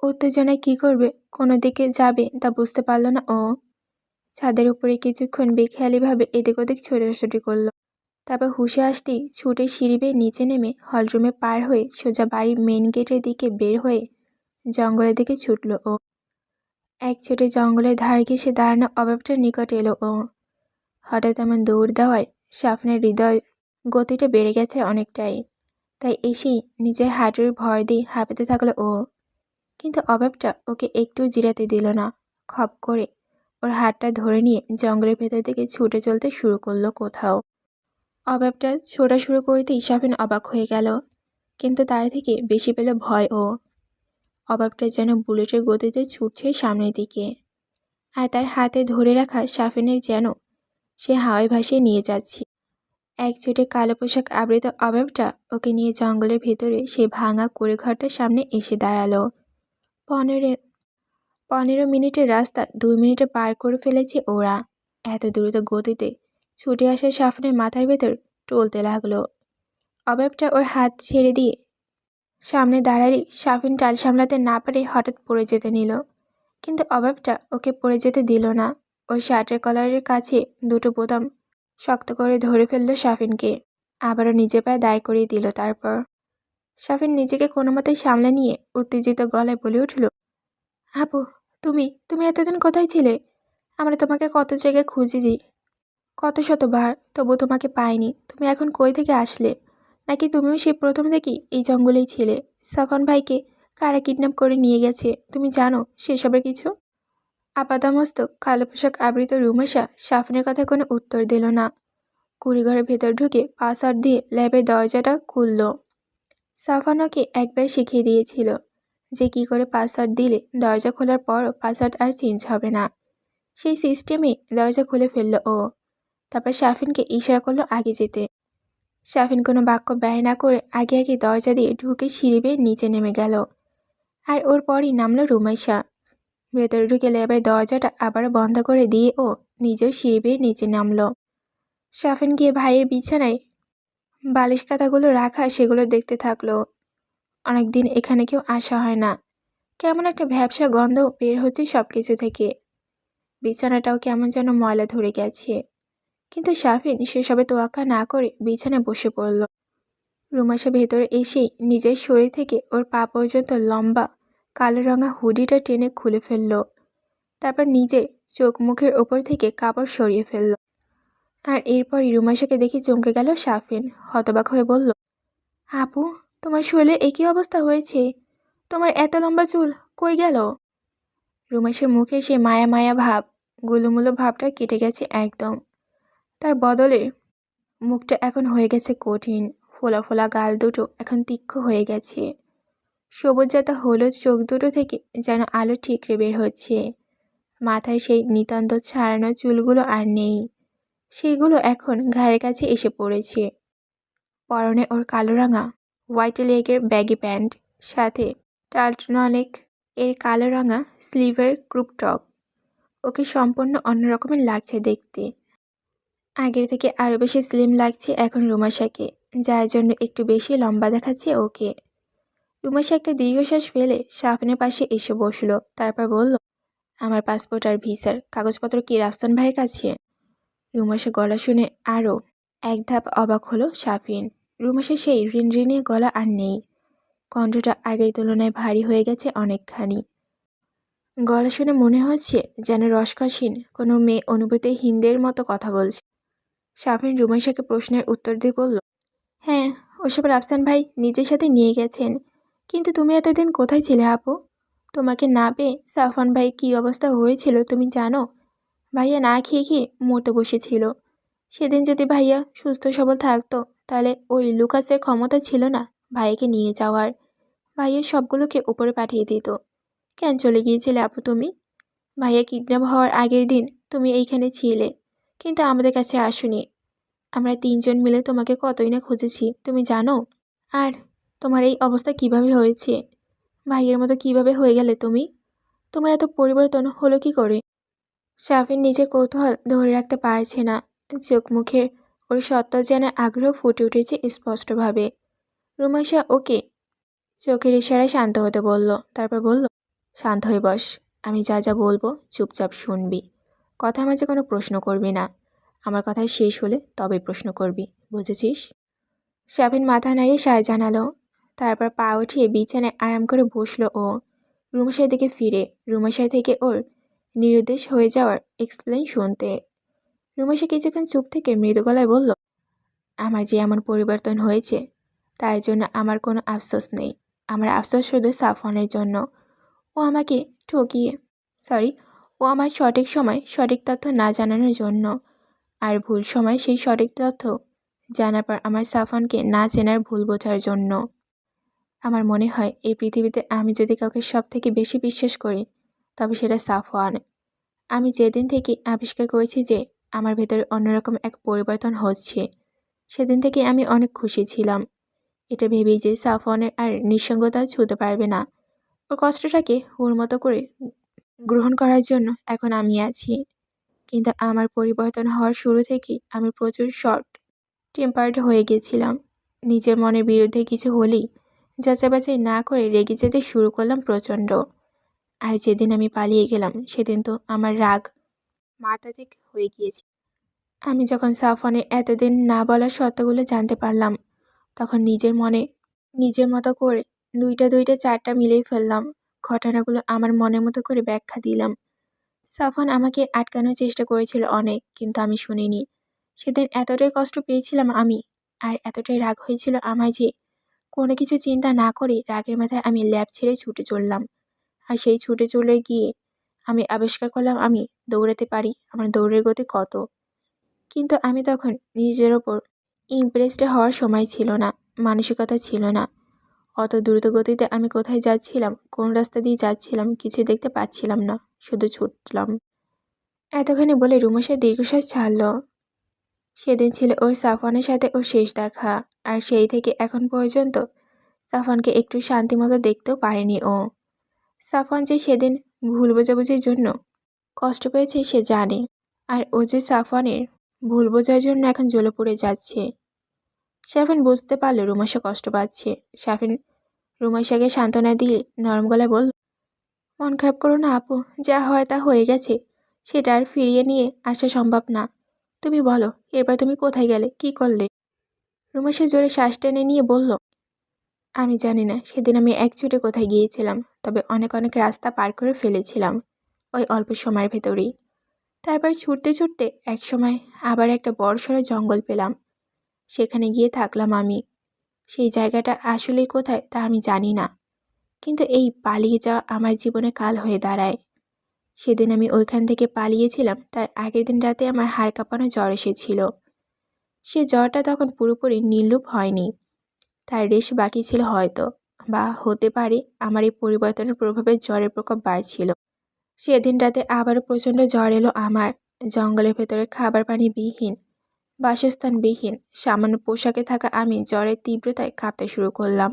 উত্তেজনায় কী করবে, কোনো দিকে যাবে তা বুঝতে পারল না ও। ছাদের উপরে কিছুক্ষণ বেখেয়ালিভাবে এদিক ওদিক ছোটাছুটি করল। তারপর হুঁশে আসতেই ছুটে সিঁড়ি বেয়ে নিচে নেমে হলরুমে পার হয়ে সোজা বাড়ির মেন গেটের দিকে বের হয়ে জঙ্গলের দিকে ছুটল ও। এক ছুটে জঙ্গলের ধার ঘেঁষে দাঁড়ানো অভাবটার নিকট এলো ও। হঠাৎ এমন দৌড় দেওয়ায় সাফনের হৃদয় গতিটা বেড়ে গেছে অনেকটাই। তাই এসেই নিজের হাঁটুর ভর দিয়ে হাঁপাতে থাকলো ও। কিন্তু অভাবটা ওকে একটু জিরাতে দিল না। খপ করে ওর হাতটা ধরে নিয়ে জঙ্গলের ভেতর থেকে ছুটে চলতে শুরু করলো কোথাও। অভাবটা ছোটা শুরু করতেই সাফিন অবাক হয়ে গেল, কিন্তু তার থেকে বেশি পেল ভয় ও। অভাবটা যেন বুলেটের গতিতে ছুটছে সামনের দিকে, আর তার হাতে ধরে রাখা সাফিনের যেন সে হাওয়ায় ভাসিয়ে নিয়ে যাচ্ছে। এক ছুটে কালো পোশাক আবৃত অভাবটা ওকে নিয়ে জঙ্গলের ভেতরে সেই ভাঙা কুড়েঘরটার সামনে এসে দাঁড়ালো। 15 মিনিটের রাস্তা 2 মিনিটে পার করে ফেলেছে ওরা। এত দ্রুত গতিতে ছুটে আসা সাফনের মাথার ভেতর টলতে লাগলো। অভাবটা ওর হাত ছেড়ে দিয়ে সামনে দাঁড়ালে সাফিন টাল সামলাতে না পারে হঠাৎ পড়ে যেতে নিল, কিন্তু অভাবটা ওকে পড়ে যেতে দিল না। ওর শার্টের কলারের কাছে দুটো বোতাম শক্ত করে ধরে ফেলল সাফিনকে, আবারও নিজের পায়ে দাঁড় করিয়ে দিল। তারপর সাফিন নিজেকে কোনো মতে সামলে নিয়ে উত্তেজিত গলায় বলে উঠল, আপু, তুমি তুমি এতদিন কোথায় ছিলে? আমরা তোমাকে কত জায়গায় খুঁজেছি, কত শতবার, তবু তোমাকে পাইনি। তুমি এখন কই থেকে আসলে? নাকি তুমিও সেই প্রথম থেকেই এই জঙ্গলেই ছিলে? সাফন ভাইকে কারা কিডন্যাপ করে নিয়ে গেছে তুমি জানো সেসবের কিছু? আপাদমস্তক কালো পোশাক আবৃত রুমেশা সাফনের কথা কোনো উত্তর দিল না। কুড়িঘরের ভেতর ঢুকে পাসওয়ার্ড দিয়ে ল্যাবের দরজাটা খুলল। সাফন ওকে একবার শিখিয়ে দিয়েছিল যে কি করে পাসওয়ার্ড দিলে দরজা খোলার পরও পাসওয়ার্ড আর চেঞ্জ হবে না। সেই সিস্টেমে দরজা খুলে ফেলল ও। তারপর সাফিনকে ইশারা করলো আগে যেতে। সাফিন কোনো বাক্য ব্যয় না করে আগে আগে দরজা দিয়ে ঢুকে সিঁড়ি বেয়ে নিচে নেমে গেল। আর ওর পরই নামলো রুমাইশা। ভেতরে ঢুকে ল্যাবের দরজাটা আবারও বন্ধ করে দিয়ে ও নিজেও সিঁড়ি বেয়ে নিচে নামলো। সাফিন গিয়ে ভাইয়ের বিছানায় বালিশ কাঁথাগুলো রাখা সেগুলো দেখতে থাকলো। অনেকদিন এখানে কেউ আসা হয় না, কেমন একটা ভ্যাবসা গন্ধ বের হচ্ছে সব কিছু থেকে। বিছানাটাও কেমন যেন ময়লা ধরে গেছে, কিন্তু সাফিন সেসবে তোয়াক্কা না করে বিছানায় বসে পড়ল। রুমাশা ভেতরে এসেই নিজের শরীর থেকে ওর পা পর্যন্ত লম্বা কালো রঙা হুডিটা টেনে খুলে ফেলল। তারপর নিজের চোখ মুখের ওপর থেকে কাপড় সরিয়ে ফেলল। আর এরপরই রুমাশাকে দেখে চমকে গেল সাফিন। হতবাক হয়ে বলল, আপু, তোমার শরীরে একই অবস্থা হয়েছে? তোমার এত লম্বা চুল কই গেল? রুমাশার মুখে সে মায়া মায়া ভাব, গুলুমুলো ভাবটা কেটে গেছে একদম। তার বদলে মুখটা এখন হয়ে গেছে কঠিন। ফোলা ফোলা গাল দুটো এখন তীক্ষ্ণ হয়ে গেছে। সবুজ জাতা হলুদ চোখ দুটো থেকে যেন আলো ঠিকরে বের হচ্ছে। মাথায় সেই নিতান্ত ছাড়ানো চুলগুলো আর নেই, সেগুলো এখন ঘাড়ের কাছে এসে পড়েছে। পরনে ওর কালো রাঙা হোয়াইট লেগের ব্যাগি প্যান্ট, সাথে টার্টননেক এর কালো রাঙা স্লিভের ক্রুপ টপ। ওকে সম্পূর্ণ অন্যরকমের লাগছে দেখতে। আগের থেকে আরও বেশি স্লিম লাগছে এখন রুমাশাকে, যার জন্য একটু বেশি লম্বা দেখাচ্ছে ওকে। রুমাশা একটা দীর্ঘশ্বাস ফেলে সাফিনের পাশে এসে বসলো। তারপর বলল, আমার পাসপোর্ট আর ভিসার কাগজপত্র কি রাফসান ভাইয়ের কাছে? রুমাশা গলা শুনে আরও এক ধাপ অবাক হলো সাফিন। রুমাশা সেই রিনরিনে গলা আর নেই। কণ্ঠটা আগের তুলনায় ভারী হয়ে গেছে অনেকখানি। গলা শুনে মনে হচ্ছে যেন রসকসহীন কোনো মেয়ে অনুভূতিহীনদের মতো কথা বলছে। সাফিন রুমাইশাকে প্রশ্নের উত্তর দিয়ে বলল, হ্যাঁ, ওসব রাফসান ভাই নিজের সাথে নিয়ে গেছেন। কিন্তু তুমি এতদিন কোথায় ছিলে আপু? তোমাকে না পেয়ে সাফন ভাই কী অবস্থা হয়েছিল তুমি জানো? ভাইয়া না খেয়ে খেয়ে মরতে বসেছিল। সেদিন যদি ভাইয়া সুস্থ সবল থাকতো তাহলে ওই লুকাসের ক্ষমতা ছিল না ভাইয়াকে নিয়ে যাওয়ার। ভাইয়া সবগুলোকে উপরে পাঠিয়ে দিত। কেন চলে গিয়েছিলে আপু তুমি? ভাইয়া কিডন্যাপ হওয়ার আগের দিন তুমি এইখানে ছিলে, কিন্তু আমাদের কাছে আসোনি। আমরা 3জন মিলে তোমাকে কতই না খুঁজেছি তুমি জানো। আর তোমার এই অবস্থা কিভাবে হয়েছে? ভাইয়ের মতো কিভাবে হয়ে গেলে তুমি? তোমার এত পরিবর্তন হলো কি করে? সাফিন নিজের কৌতূহল ধরে রাখতে পারছে না। চোখ মুখের ওর সত্য জানার আগ্রহ ফুটে উঠেছে স্পষ্টভাবে। রুমাইশা ওকে চোখের ইশারায় শান্ত হতে বলল। তারপর বলল, শান্ত হয়ে বস। আমি যা যা বলবো চুপচাপ শুনবি। কথার মাঝে কোনো প্রশ্ন করবি না। আমার কথা শেষ হলে তবে প্রশ্ন করবি, বুঝেছিস? সাফিন মাথা নাড়িয়ে সায় জানালো। তারপর পা উঠিয়ে বিছানায় আরাম করে বসলো ও। রুমাইশার দিকে ফিরে রুমাইশার থেকে ওর নিরুদ্দেশ হয়ে যাওয়ার এক্সপ্লেন শুনতে। রুমাইশা কিছুক্ষণ চুপ থেকে মৃদু গলায় বলল, আমার যে এমন পরিবর্তন হয়েছে তার জন্য আমার কোনো আফসোস নেই। আমার আফসোস শুধু সাফওয়ানের জন্য। ও আমাকে ঠকিয়ে সরি ও আমার সঠিক সময় সঠিক তথ্য না জানানোর জন্য, আর ভুল সময় সেই সঠিক তথ্য জানার পর আমার সাফওয়ানকে না চেনার ভুল বোঝার জন্য। আমার মনে হয় এই পৃথিবীতে আমি যদি কাউকে সব থেকে বেশি বিশ্বাস করি তবে সেটা সাফওয়ান। আমি যেদিন থেকে আবিষ্কার করেছি যে আমার ভেতরে অন্যরকম এক পরিবর্তন হচ্ছে, সেদিন থেকে আমি অনেক খুশি ছিলাম, এটা ভেবেই যে সাফওয়ানের আর নিঃসঙ্গতা ছুঁতে পারবে না। ওর কষ্টটাকে ওর মতো করে গ্রহণ করার জন্য এখন আমি আছি। কিন্তু আমার পরিবর্তন হওয়ার শুরু থেকেই আমি প্রচুর শর্ট টেম্পার্ড হয়ে গেছিলাম। নিজের মনের বিরুদ্ধে কিছু হলেই যাচাই বাছাই না করে রেগে যেতে শুরু করলাম প্রচণ্ড। আর যেদিন আমি পালিয়ে গেলাম সেদিন তো আমার রাগ মাত্রাধিক হয়ে গিয়েছে। আমি যখন সাফওয়ানের এতদিন না বলা সত্যগুলো জানতে পারলাম তখন নিজের মতো করে দুইটা চারটা মিলিয়ে ফেললাম। ঘটনাগুলো আমার মনের মতো করে ব্যাখ্যা দিলাম। সাফওয়ান আমাকে আটকানোর চেষ্টা করেছিল অনেক, কিন্তু আমি শুনিনি। সেদিন এতটাই কষ্ট পেয়েছিলাম আমি, আর এতটাই রাগ হয়েছিল আমার যে কোনো কিছু চিন্তা না করে রাগের মাথায় আমি ল্যাব ছেড়ে ছুটে চললাম। আর সেই ছুটে চলে গিয়ে আমি আবিষ্কার করলাম আমি দৌড়াতে পারি, আমার দৌড়ের গতি কত। কিন্তু আমি তখন নিজের ওপর ইমপ্রেসড হওয়ার সময় ছিল না, মানসিকতা ছিল না। অত দ্রুত গতিতে আমি কোথায় যাচ্ছিলাম, কোন রাস্তা দিয়ে যাচ্ছিলাম কিছু দেখতে পাচ্ছিলাম না, শুধু ছুটলাম। এতখানি বলে রুমাইশা দীর্ঘশ্বাস ছাড়ল। সেদিন ছিল ওর সাফওয়ানের সাথে ওর শেষ দেখা, আর সেই থেকে এখন পর্যন্ত সাফওয়ানকে একটু শান্তিমতো দেখতেও পারেনি ও। সাফওয়ান যে সেদিন ভুল বোঝাবুঝির জন্য কষ্ট পেয়েছে সে জানে, আর ও যে সাফওয়ানের ভুল বোঝার জন্য এখন জ্বলে পড়ে যাচ্ছে। শাফিন বুঝতে পারল রুমাইশা কষ্ট পাচ্ছে। শাফিন রুমাইশাকে সান্ত্বনা দিয়ে নরম গলায় বলল, মন খারাপ করো না আপু, যা হয় তা হয়ে গেছে, সেটা আর ফিরিয়ে নিয়ে আসা সম্ভব না। তুমি বলো, এরপর তুমি কোথায় গেলে, কি করলে? রুমাইশা জোরে শ্বাস টেনে নিয়ে বলল, আমি জানি না সেদিন আমি একচুটে কোথায় গিয়েছিলাম, তবে অনেক অনেক রাস্তা পার করে ফেলেছিলাম ওই অল্প সময়ের ভেতরেই। তারপর ছুটতে ছুটতে একসময় আবার একটা বড়সড় জঙ্গল পেলাম, সেখানে গিয়ে থাকলাম আমি। সেই জায়গাটা আসলেই কোথায় তা আমি জানি না, কিন্তু এই পালিয়ে যাওয়া আমার জীবনে কাল হয়ে দাঁড়ায়। সেদিন আমি ওইখান থেকে পালিয়েছিলাম, তার আগের দিন রাতে আমার হাড় কাঁপানো জ্বর এসেছিল। সে জ্বরটা তখন পুরোপুরি নির্লুপ হয়নি, তার রেশ বাকি ছিল হয়তো, বা হতে পারে আমার এই পরিবর্তনের প্রভাবে জ্বরের প্রকোপ বাড়ছিল। সেদিন রাতে আবারও প্রচণ্ড জ্বর এলো আমার। জঙ্গলের ভেতরে খাবার পানি বিহীন, বাসস্থানবিহীন সামান্য পোশাকে থাকা আমি জ্বরের তীব্রতায় কাঁপতে শুরু করলাম।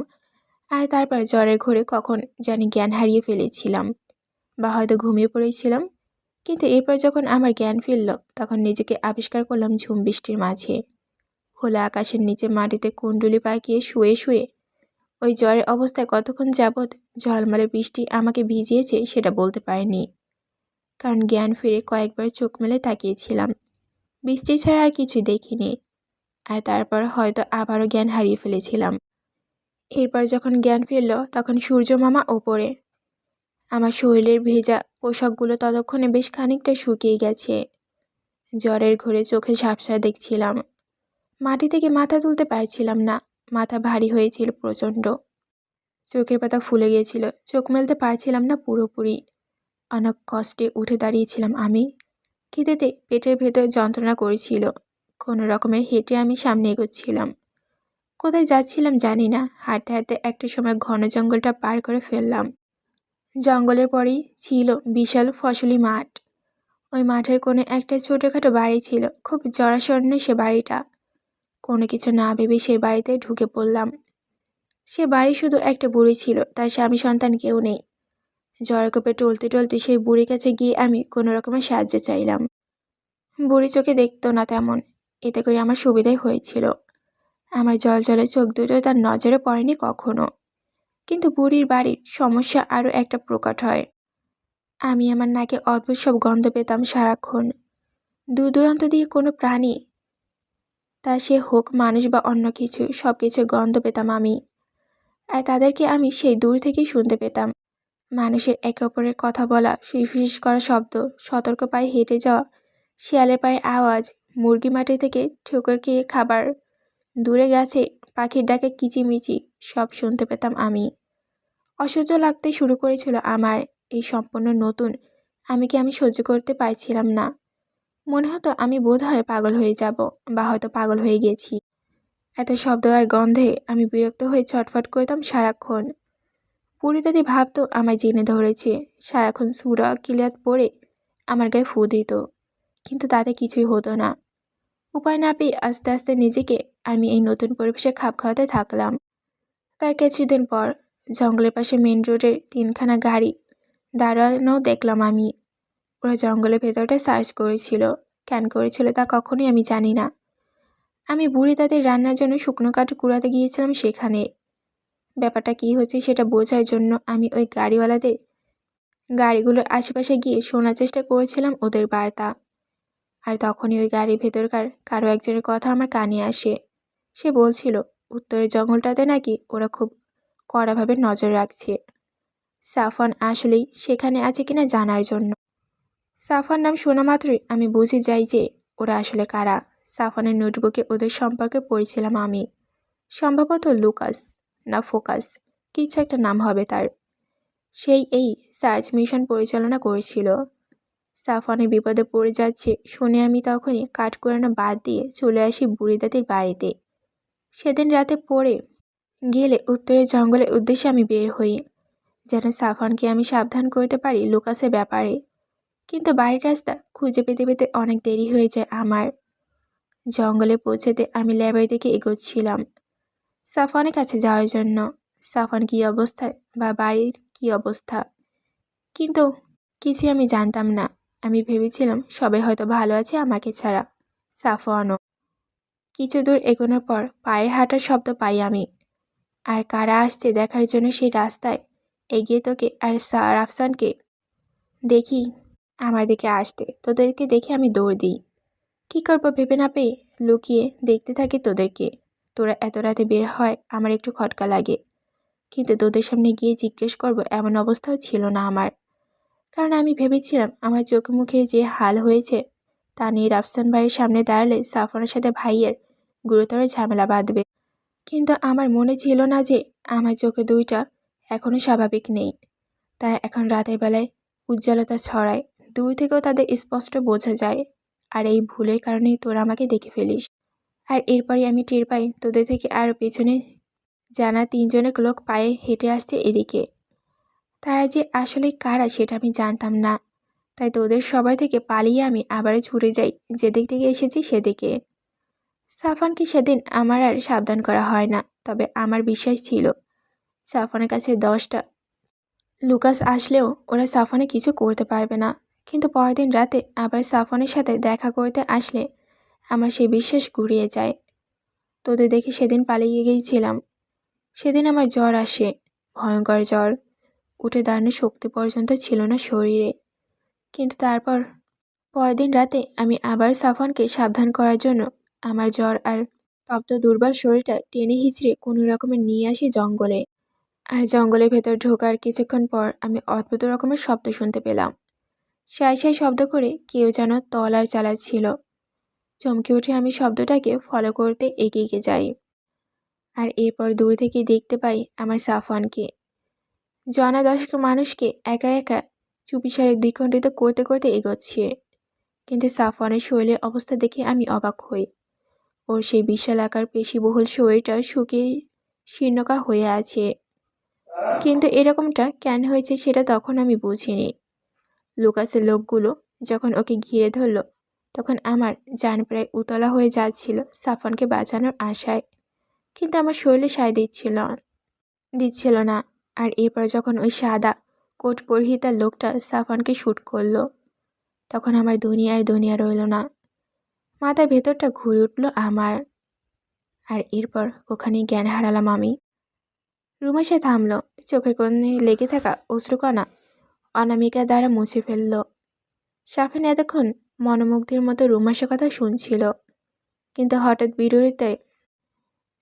আর তারপর জ্বরের ঘোরে কখন জানি জ্ঞান হারিয়ে ফেলেছিলাম, বা হয়তো ঘুমিয়ে পড়েছিলাম। কিন্তু এরপর যখন আমার জ্ঞান ফিরল তখন নিজেকে আবিষ্কার করলাম ঝুম বৃষ্টির মাঝে, খোলা আকাশের নিচে মাটিতে কুণ্ডুলি পাকিয়ে শুয়ে শুয়ে। ওই জ্বরের অবস্থায় কতক্ষণ যাবৎ ঝলমলে বৃষ্টি আমাকে ভিজিয়েছে সেটা বলতে পারিনি, কারণ জ্ঞান ফিরে কয়েকবার চোখ মেলে তাকিয়েছিলাম, বৃষ্টি ছাড়া আর কিছু দেখিনি। আর তারপর হয়তো আবারও জ্ঞান হারিয়ে ফেলেছিলাম। এরপর যখন জ্ঞান ফিরল তখন সূর্য মামা ওপরে। আমার শরীরের ভেজা পোশাকগুলো ততক্ষণে বেশ খানিকটা শুকিয়ে গেছে। জ্বরের ঘোরে চোখে ঝাপসা দেখছিলাম, মাটি থেকে মাথা তুলতে পারছিলাম না, মাথা ভারী হয়েছিল প্রচণ্ড, চোখের পাতা ফুলে গিয়েছিল, চোখ মেলতে পারছিলাম না পুরোপুরি। অনেক কষ্টে উঠে দাঁড়িয়েছিলাম আমি, খিদেতে পেটের ভেতর যন্ত্রণা করেছিল। কোনো রকমের হেঁটে আমি সামনে এগোচ্ছিলাম। কোথায় যাচ্ছিলাম জানি না, হাঁটতে হাঁটতে একটা সময় ঘন জঙ্গলটা পার করে ফেললাম। জঙ্গলের পরেই ছিল বিশাল ফসলি মাঠ। ওই মাঠের কোণে একটা ছোটোখাটো বাড়ি ছিল, খুব জরাশূন্য সে বাড়িটা। কোনো কিছু না ভেবে সেই বাড়িতে ঢুকে পড়লাম। সে বাড়ি শুধু একটা বুড়ি ছিল, তার স্বামী সন্তান কেউ নেই। জ্বরের কোপে টলতে টলতে সেই বুড়ির কাছে গিয়ে আমি কোনো রকমের সাহায্য চাইলাম। বুড়ি চোখে দেখতো না তেমন, এতে করে আমার সুবিধাই হয়েছিল। আমার জলজলে চোখ দুটো তার নজরে পড়েনি কখনো। কিন্তু বুড়ির বাড়ির সমস্যা আরও একটা প্রকট হয়। আমি আমার নাকে অদ্ভুত সব গন্ধ পেতাম সারাক্ষণ। দূর দূরান্ত দিয়ে কোনো প্রাণী, তা সে হোক মানুষ বা অন্য কিছু, সব কিছুর গন্ধ পেতাম আমি। আর তাদেরকে আমি সেই দূর থেকেই শুনতে পেতাম। মানুষের একে অপরের কথা বলা, ফিসফিস করা শব্দ, সতর্ক পায়ে হেঁটে যাওয়া, শিয়ালের পায়ের আওয়াজ, মুরগি মাটি থেকে ঠোকর খেয়ে খাবার, দূরে গাছে পাখির ডাকে কিচিমিচি সব শুনতে পেতাম আমি। অসহ্য লাগতে শুরু করেছিল আমার। এই সম্পূর্ণ নতুন আমিকে আমি সহ্য করতে পারছিলাম না। মনে হতো আমি বোধহয় পাগল হয়ে যাব, বা হয়তো পাগল হয়ে গেছি। এত শব্দ আর গন্ধে আমি বিরক্ত হয়ে ছটফট করতাম সারাক্ষণ। বুড়ি দাদি ভাবতো আমায় জেনে ধরেছে, সারাক্ষণ সুরা কিলিয়াত পড়ে আমার গায়ে ফু দিত, কিন্তু তাতে কিছুই হতো না। উপায় না পেয়ে আস্তে আস্তে নিজেকে আমি এই নতুন পরিবেশে খাপ খাওয়াতে থাকলাম। তার কিছুদিন পর জঙ্গলের পাশে মেন রোডের 3খানা গাড়ি দাঁড়ানো দেখলাম আমি। ওরা জঙ্গলের ভেতরটা সার্চ করেছিল। কেন করেছিল তা কখনোই আমি জানি না। আমি বুড়ি দাদির রান্নার জন্য শুকনো কাঠ কুড়াতে গিয়েছিলাম সেখানে। ব্যাপারটা কী হচ্ছে সেটা বোঝার জন্য আমি ওই গাড়িওয়ালাদের গাড়িগুলোর আশেপাশে গিয়ে শোনার চেষ্টা করেছিলাম ওদের বার্তা। আর তখনই ওই গাড়ির ভেতরকার কারো একজনের কথা আমার কানে আসে। সে বলছিল উত্তরের জঙ্গলটাতে নাকি ওরা খুব কড়াভাবে নজর রাখছে, সাফওয়ান আসলেই সেখানে আছে কিনা জানার জন্য। সাফওয়ান নাম শোনা মাত্রই আমি বুঝে যাই যে ওরা আসলে কারা। সাফওয়ানের নোটবুকে ওদের সম্পর্কে পড়েছিলাম আমি। সম্ভবত লুকাস না ফোকাস, কিছু একটা নাম হবে তার। সেই এই সার্চ মিশন পরিচালনা করেছিল। সাফওয়ানের বিপদে পড়ে যাচ্ছে শুনে আমি তখনই কাঠ কুড়ানো বাদ দিয়ে চলে আসি বুড়ি দাদির বাড়িতে। সেদিন রাতে পড়ে গেলে উত্তরের জঙ্গলের উদ্দেশ্যে আমি বের হই, যেন সাফওয়ানকে আমি সাবধান করতে পারি লুকাসের ব্যাপারে। কিন্তু বাড়ির রাস্তা খুঁজে পেতে পেতে অনেক দেরি হয়ে যায় আমার। জঙ্গলে পৌঁছাতে আমি ল্যাবের দিকে এগোচ্ছিলাম সাফওয়ানের কাছে যাওয়ার জন্য। সাফওয়ান কী অবস্থায় বা বাড়ির কী অবস্থা, কিন্তু কিছুই আমি জানতাম না। আমি ভেবেছিলাম সবাই হয়তো ভালো আছে আমাকে ছাড়া, সাফওয়ানও। কিছু দূর এগোনোর পর পায়ের হাঁটার শব্দ পাই আমি, আর কারা আসতে দেখার জন্য সেই রাস্তায় এগিয়ে তোকে আর রাফসানকে দেখি আমার দিকে আসতে। তোদেরকে দেখে আমি দৌড় দিই। কী করবো ভেবে না পেয়ে লুকিয়ে দেখতে থাকি তোদেরকে। তোরা এত রাতে বের হয় আমার একটু খটকা লাগে, কিন্তু তোদের সামনে গিয়ে জিজ্ঞেস করবো এমন অবস্থাও ছিল না আমার। কারণ আমি ভেবেছিলাম আমার চোখ মুখের যে হাল হয়েছে তা নিয়ে রাফসান ভাইয়ের সামনে দাঁড়ালে সাফওয়ানের সাথে ভাইয়ের গুরুতর ঝামেলা বাঁধবে। কিন্তু আমার মনে ছিল না যে আমার চোখে দুইটা এখনও স্বাভাবিক নেই। তারা এখন রাতের বেলায় উজ্জ্বলতা ছড়ায়, দূর থেকেও তাদের স্পষ্ট বোঝা যায়। আর এই ভুলের কারণেই তোরা আমাকে দেখে ফেলিস। আর এরপরই আমি টের পাই তোদের থেকে আরও পেছনে জানা 3জনের লোক পায়ে হেঁটে আসছে এদিকে। তারা যে আসলে কারা সেটা আমি জানতাম না, তাই তোদের সবার থেকে পালিয়ে আমি আবারও ছুটে যাই যেদিক থেকে এসেছি সেদিকে। সাফওয়ানকে সেদিন আমার আর সাবধান করা হয় না, তবে আমার বিশ্বাস ছিল সাফওয়ানের কাছে 10টা লুকাস আসলেও ওরা সাফওয়ানে কিছু করতে পারবে না। কিন্তু পরের দিন রাতে আবার সাফওয়ানের সাথে দেখা করতে আসলে আমার সেই বিশ্বাস গুড়িয়ে যায়। তোদের দেখে সেদিন পালিয়ে গিয়েছিলাম। সেদিন আমার জ্বর আসে, ভয়ঙ্কর জ্বর। উঠে দাঁড়ানোর শক্তি পর্যন্ত ছিল না শরীরে। কিন্তু তারপর পরের দিন রাতে আমি আবার সাফওয়ানকে সাবধান করার জন্য আমার জ্বর আর তপ্ত দুর্বল শরীরটা টেনে হিঁচড়ে কোনো রকমে নিয়ে আসি জঙ্গলে। আর জঙ্গলের ভেতর ঢোকার কিছুক্ষণ পর আমি অদ্ভুত রকমের শব্দ শুনতে পেলাম। সাই সাই শব্দ করে কেউ যেন তলার চালাচ্ছিল। চমকে উঠে আমি শব্দটাকে ফলো করতে এগিয়ে যাই। আর এরপর দূর থেকে দেখতে পাই আমার সাফওয়ানকে জনা 10 মানুষকে একা একা চুপিসারে দ্বিখণ্ডিত করতে করতে এগোচ্ছে। কিন্তু সাফওয়ানের শরীরের অবস্থা দেখে আমি অবাক হই। ওর সেই বিশাল আকার পেশিবহুল শরীরটা শুকিয়ে শীর্ণকা হয়ে আছে। কিন্তু এরকমটা কেন হয়েছে সেটা তখন আমি বুঝিনি। লুকাসের লোকগুলো যখন ওকে ঘিরে ধরল তখন আমার জান প্রায় উতলা হয়ে যাচ্ছিল সাফওয়ানকে বাঁচানোর আশায়, কিন্তু আমার শরীরে সায় দিচ্ছিল না। আর এরপর যখন ওই সাদা কোট পরিহিতা লোকটা সাফওয়ানকে শ্যুট করলো তখন আমার দুনিয়া রইল না। মাথার ভেতরটা ঘুরে উঠল আমার। আর এরপর ওখানেই জ্ঞান হারালাম আমি। রুমাইশা থামল, চোখের কোণে লেগে থাকা অশ্রুকণা অনামিকা দ্বারা মুছে ফেলল। সাফিন এতক্ষণ মনোমুগ্ধের মতো রুমাইশার কথা শুনছিল, কিন্তু হঠাৎ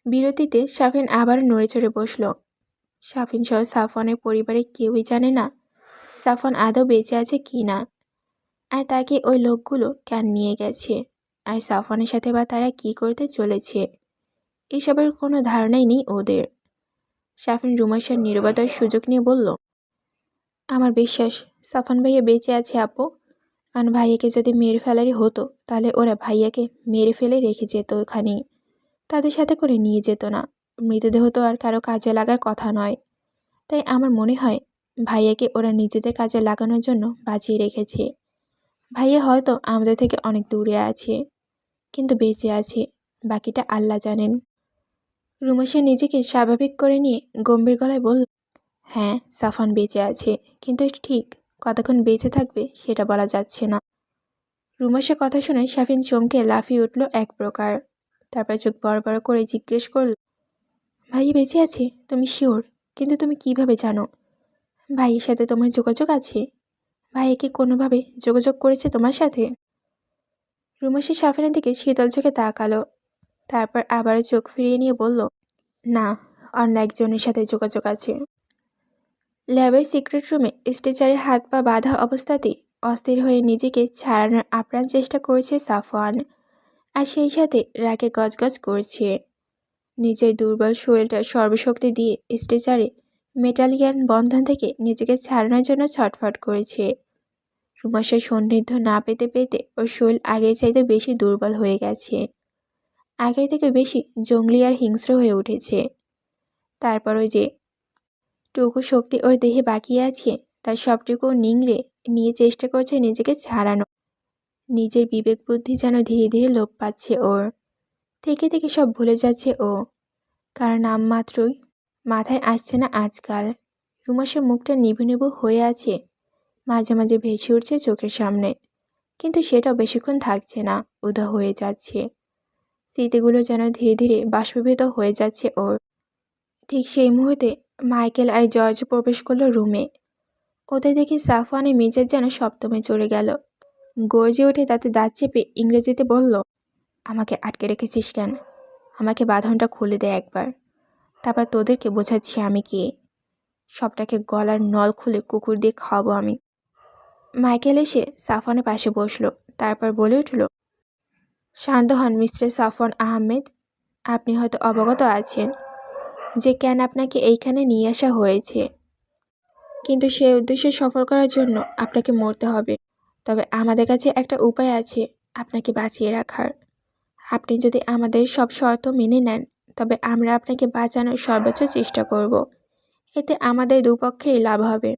বিরতিতে সাফিন আবার নড়ে চড়ে বসল। সাফিন সহ সাফওয়ানের পরিবারের কেউই জানে না সাফন আদৌ বেঁচে আছে কি না, আর তাকে ওই লোকগুলো কেন নিয়ে গেছে, আর সাফনের সাথে বা তারা কি করতে চলেছে, এসবের কোনো ধারণাই নেই ওদের। সাফিন রুমাইশার নীরবতার সুযোগ নিয়ে বলল, আমার বিশ্বাস সাফন ভাইয়া বেঁচে আছে আপু, কারণ ভাইয়াকে যদি মেরে ফেলারই হতো তাহলে ওরা ভাইয়াকে মেরে ফেলে রেখে যেত ওখানে, তাদের সাথে করে নিয়ে যেত না। মৃতদেহ তো আর কারো কাজে লাগার কথা নয়, তাই আমার মনে হয় ভাইয়াকে ওরা নিজেদের কাজে লাগানোর জন্য বাঁচিয়ে রেখেছে। ভাইয়া হয়তো আমাদের থেকে অনেক দূরে আছে, কিন্তু বেঁচে আছে, বাকিটা আল্লাহ জানেন। রুমাইশা নিজেকে স্বাভাবিক করে নিয়ে গম্ভীর গলায় বলল, হ্যাঁ সাফন বেঁচে আছে, কিন্তু ঠিক কতক্ষণ বেঁচে থাকবে সেটা বলা যাচ্ছে না। রুমাইশার কথা শুনে সাফিন চমকে লাফিয়ে উঠল এক প্রকার। তারপর চোখ বড় বড় করে জিজ্ঞেস করল, ভাইয়া বেঁচে আছে তুমি শিওর? কিন্তু তুমি কিভাবে জানো? ভাইয়ের সাথে তোমার যোগাযোগ আছে? ভাইয়া কি কোনোভাবে যোগাযোগ করেছে তোমার সাথে? রুমাইশা সাফিনের দিকে শীতল চোখে তাকালো, তারপর আবারও চোখ ফিরিয়ে নিয়ে বলল, না, অন্য একজনের সাথে যোগাযোগ আছে। ল্যাবের সিক্রেট রুমে স্ট্রেচারে হাত পা বাঁধা অবস্থাতেই অস্থির হয়ে নিজেকে ছাড়ানোর আপ্রাণ চেষ্টা করছে সাফওয়ান, আর সেই সাথে রাগে গজগজ করছে। নিজের দুর্বল শরীরটা সর্বশক্তি দিয়ে স্ট্রেচারে মেটালিয়ান বন্ধন থেকে নিজেকে ছাড়ানোর জন্য ছটফট করেছে। রুমাইশার সান্নিধ্য না পেতে পেতে ওর শরীর আগের চাইতে বেশি দুর্বল হয়ে গেছে, আগের থেকে বেশি জঙ্গলি আর হিংস্র হয়ে উঠেছে। তারপর ওই যে টুকু শক্তি ওর দেহে বাকি আছে তার সবটুকু নিংড়ে নিয়ে চেষ্টা করছে নিজেকে ছাড়ানো। নিজের বিবেক বুদ্ধি যেন ধীরে ধীরে লোপ পাচ্ছে ওর, থেকে থেকে সব ভুলে যাচ্ছে ও, কারণ নামমাত্রই মাথায় আসছে না আজকাল। রুমাইশার মুখটা নিভু নিভু হয়ে আছে, মাঝে মাঝে ভেসে উঠছে চোখের সামনে, কিন্তু সেটাও বেশিক্ষণ থাকছে না, উধাও হয়ে যাচ্ছে। স্মৃতিগুলো যেন ধীরে ধীরে বাষ্পীভূত হয়ে যাচ্ছে ওর। ঠিক সেই মুহূর্তে মাইকেল আর জর্জ প্রবেশ করলো রুমে। ওদের দেখে সাফওয়ানের মেজাজ যেন সপ্তমে চড়ে গেল। গর্জে উঠে তাতে দাঁত চেপে ইংরেজিতে বলল, আমাকে আটকে রেখেছিস কেন? আমাকে বাঁধনটা খুলে দে একবার, তারপর তোদেরকে বোঝাচ্ছি আমি কে। সবটাকে গলার নল খুলে কুকুর দিয়ে খাওয়াবো আমি। মাইকেল এসে সাফওয়ানের পাশে বসলো, তারপর বলে উঠল, শান্ত হন মিস্টার সাফওয়ান আহমেদ। আপনি হয়তো অবগত আছেন যে কেন আপনাকে এইখানে নিয়ে আসা হয়েছে, কিন্তু সেই উদ্দেশ্য সফল করার জন্য আপনাকে মরতে হবে। তবে আমাদের কাছে একটা উপায় আছে আপনাকে বাঁচিয়ে রাখার। আপনি যদি আমাদের সব শর্ত মেনে নেন তবে আমরা আপনাকে বাঁচানোর সর্বোচ্চ চেষ্টা করব। এতে আমাদের দুপক্ষেরই লাভ হবে।